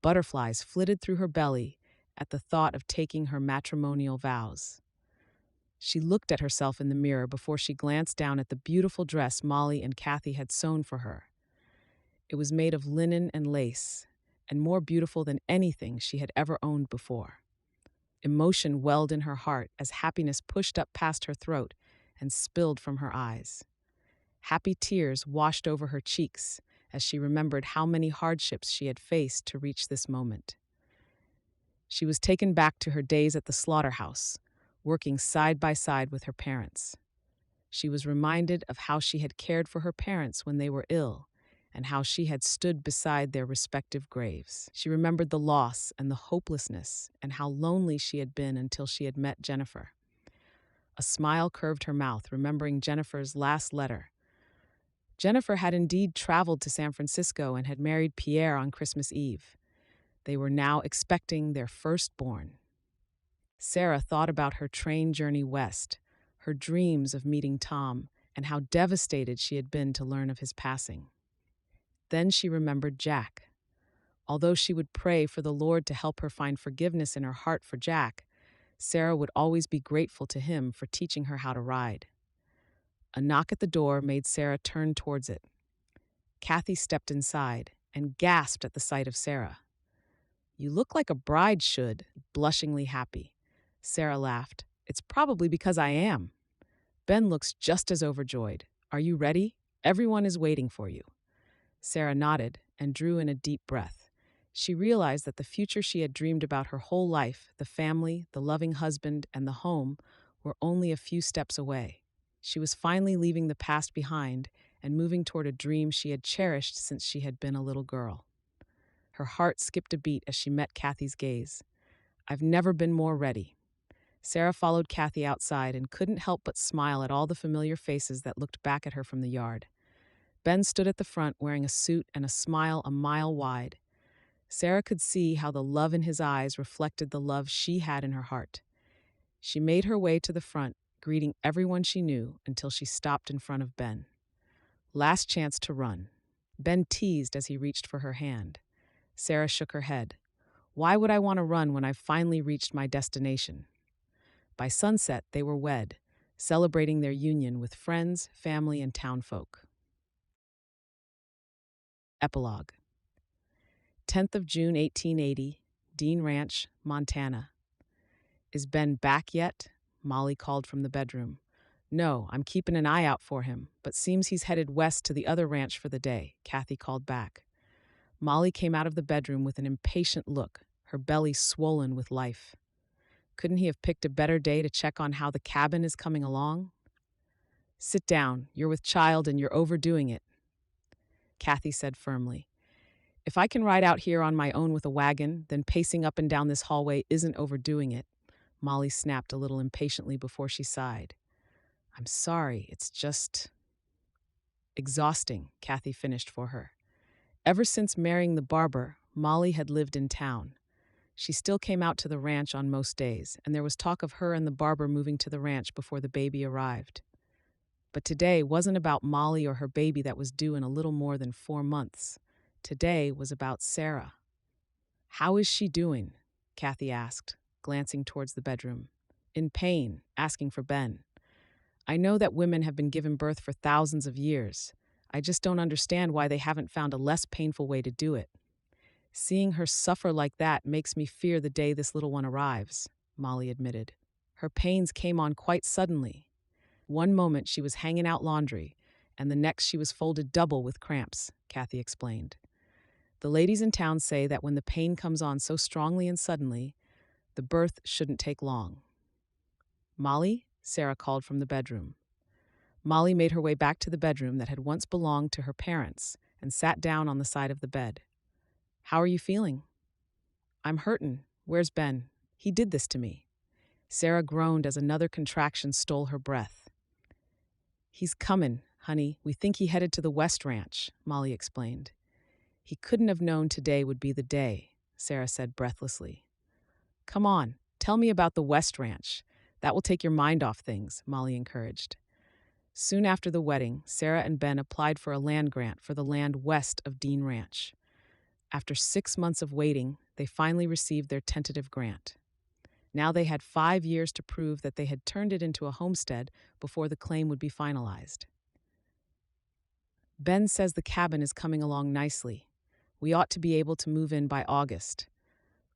Butterflies flitted through her belly at the thought of taking her matrimonial vows. She looked at herself in the mirror before she glanced down at the beautiful dress Molly and Cathy had sewn for her. It was made of linen and lace, and more beautiful than anything she had ever owned before. Emotion welled in her heart as happiness pushed up past her throat and spilled from her eyes. Happy tears washed over her cheeks as she remembered how many hardships she had faced to reach this moment. She was taken back to her days at the slaughterhouse, working side by side with her parents. She was reminded of how she had cared for her parents when they were ill, and how she had stood beside their respective graves. She remembered the loss and the hopelessness and how lonely she had been until she had met Jennifer. A smile curved her mouth, remembering Jennifer's last letter. Jennifer had indeed traveled to San Francisco and had married Pierre on Christmas Eve. They were now expecting their firstborn. Sarah thought about her train journey west, her dreams of meeting Tom, and how devastated she had been to learn of his passing. Then she remembered Jack. Although she would pray for the Lord to help her find forgiveness in her heart for Jack, Sarah would always be grateful to him for teaching her how to ride. A knock at the door made Sarah turn towards it. Cathy stepped inside and gasped at the sight of Sarah. "You look like a bride should," blushingly happy. Sarah laughed. "It's probably because I am. Ben looks just as overjoyed. Are you ready? Everyone is waiting for you." Sarah nodded and drew in a deep breath. She realized that the future she had dreamed about her whole life, the family, the loving husband, and the home, were only a few steps away. She was finally leaving the past behind and moving toward a dream she had cherished since she had been a little girl. Her heart skipped a beat as she met Cathy's gaze. "I've never been more ready." Sarah followed Cathy outside and couldn't help but smile at all the familiar faces that looked back at her from the yard. Ben stood at the front wearing a suit and a smile a mile wide. Sarah could see how the love in his eyes reflected the love she had in her heart. She made her way to the front, greeting everyone she knew until she stopped in front of Ben. Last chance to run. Ben teased as he reached for her hand. Sarah shook her head. Why would I want to run when I've finally reached my destination? By sunset, they were wed, celebrating their union with friends, family, and townfolk. Epilogue. 10th of June, 1880, Dean Ranch, Montana. Is Ben back yet? Molly called from the bedroom. No, I'm keeping an eye out for him, but seems he's headed west to the other ranch for the day, Cathy called back. Molly came out of the bedroom with an impatient look, her belly swollen with life. Couldn't he have picked a better day to check on how the cabin is coming along? Sit down, you're with child and you're overdoing it, Cathy said firmly. If I can ride out here on my own with a wagon, then pacing up and down this hallway isn't overdoing it, Molly snapped a little impatiently before she sighed. I'm sorry, it's just exhausting, Cathy finished for her. Ever since marrying the barber, Molly had lived in town. She still came out to the ranch on most days, and there was talk of her and the barber moving to the ranch before the baby arrived. But today wasn't about Molly or her baby that was due in a little more than 4 months. Today was about Sarah. How is she doing? Cathy asked, glancing towards the bedroom. In pain, asking for Ben. I know that women have been given birth for thousands of years. I just don't understand why they haven't found a less painful way to do it. Seeing her suffer like that makes me fear the day this little one arrives, Molly admitted. Her pains came on quite suddenly. One moment she was hanging out laundry, and the next she was folded double with cramps, Cathy explained. The ladies in town say that when the pain comes on so strongly and suddenly, the birth shouldn't take long. Molly? Sarah called from the bedroom. Molly made her way back to the bedroom that had once belonged to her parents and sat down on the side of the bed. How are you feeling? I'm hurtin'. Where's Ben? He did this to me. Sarah groaned as another contraction stole her breath. He's comin', honey. We think he headed to the West Ranch, Molly explained. He couldn't have known today would be the day, Sarah said breathlessly. Come on, tell me about the West Ranch. That will take your mind off things, Molly encouraged. Soon after the wedding, Sarah and Ben applied for a land grant for the land west of Dean Ranch. After 6 months of waiting, they finally received their tentative grant. Now they had 5 years to prove that they had turned it into a homestead before the claim would be finalized. Ben says the cabin is coming along nicely. We ought to be able to move in by August.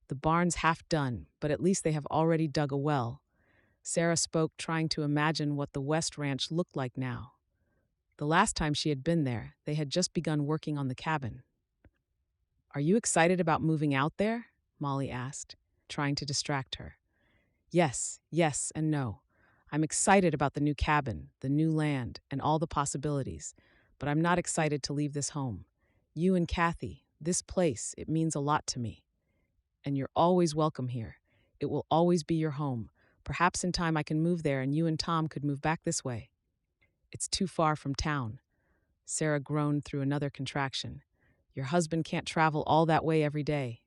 The barn's half done, but at least they have already dug a well. Sarah spoke, trying to imagine what the West Ranch looked like now. The last time she had been there, they had just begun working on the cabin. Are you excited about moving out there? Molly asked, trying to distract her. Yes, and no. I'm excited about the new cabin, the new land, and all the possibilities, but I'm not excited to leave this home. You and Cathy, this place, it means a lot to me. And you're always welcome here. It will always be your home. Perhaps in time I can move there and you and Tom could move back this way. It's too far from town. Sarah groaned through another contraction. Your husband can't travel all that way every day.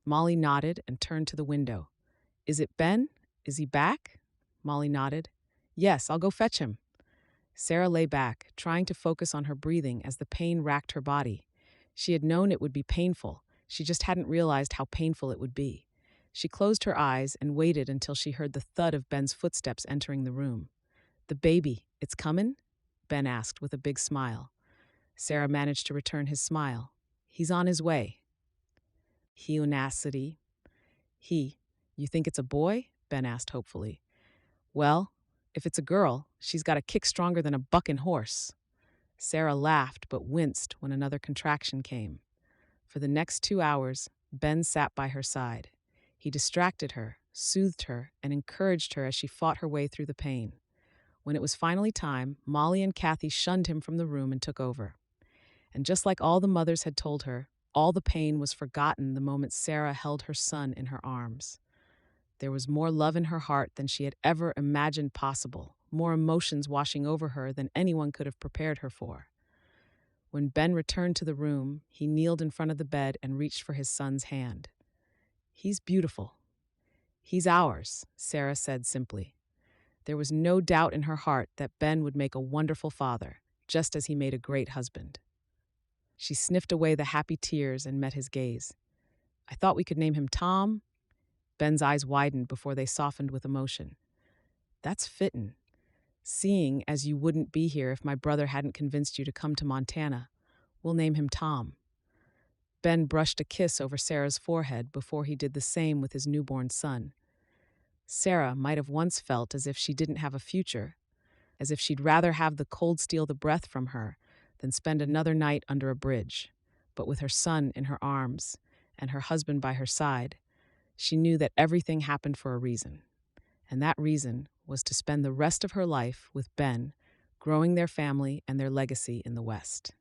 Molly nodded and turned to the window. Is it Ben? Is he back? Molly nodded. Yes, I'll go fetch him. Sarah lay back, trying to focus on her breathing as the pain racked her body. She had known it would be painful. She just hadn't realized how painful it would be. She closed her eyes and waited until she heard the thud of Ben's footsteps entering the room. The baby, it's comin'? Ben asked with a big smile. Sarah managed to return his smile. He's on his way. Heonacity. You think it's a boy? Ben asked hopefully. Well, if it's a girl, she's got a kick stronger than a bucking horse. Sarah laughed but winced when another contraction came. For the next 2 hours, Ben sat by her side. He distracted her, soothed her, and encouraged her as she fought her way through the pain. When it was finally time, Molly and Cathy shunned him from the room and took over. And just like all the mothers had told her, all the pain was forgotten the moment Sarah held her son in her arms. There was more love in her heart than she had ever imagined possible, more emotions washing over her than anyone could have prepared her for. When Ben returned to the room, he kneeled in front of the bed and reached for his son's hand. "He's beautiful. He's ours," Sarah said simply. There was no doubt in her heart that Ben would make a wonderful father, just as he made a great husband. She sniffed away the happy tears and met his gaze. "I thought we could name him Tom." Ben's eyes widened before they softened with emotion. "That's fittin'. Seeing as you wouldn't be here if my brother hadn't convinced you to come to Montana, we'll name him Tom." Ben brushed a kiss over Sarah's forehead before he did the same with his newborn son. Sarah might have once felt as if she didn't have a future, as if she'd rather have the cold steal the breath from her than spend another night under a bridge. But with her son in her arms and her husband by her side, she knew that everything happened for a reason. And that reason was to spend the rest of her life with Ben, growing their family and their legacy in the West.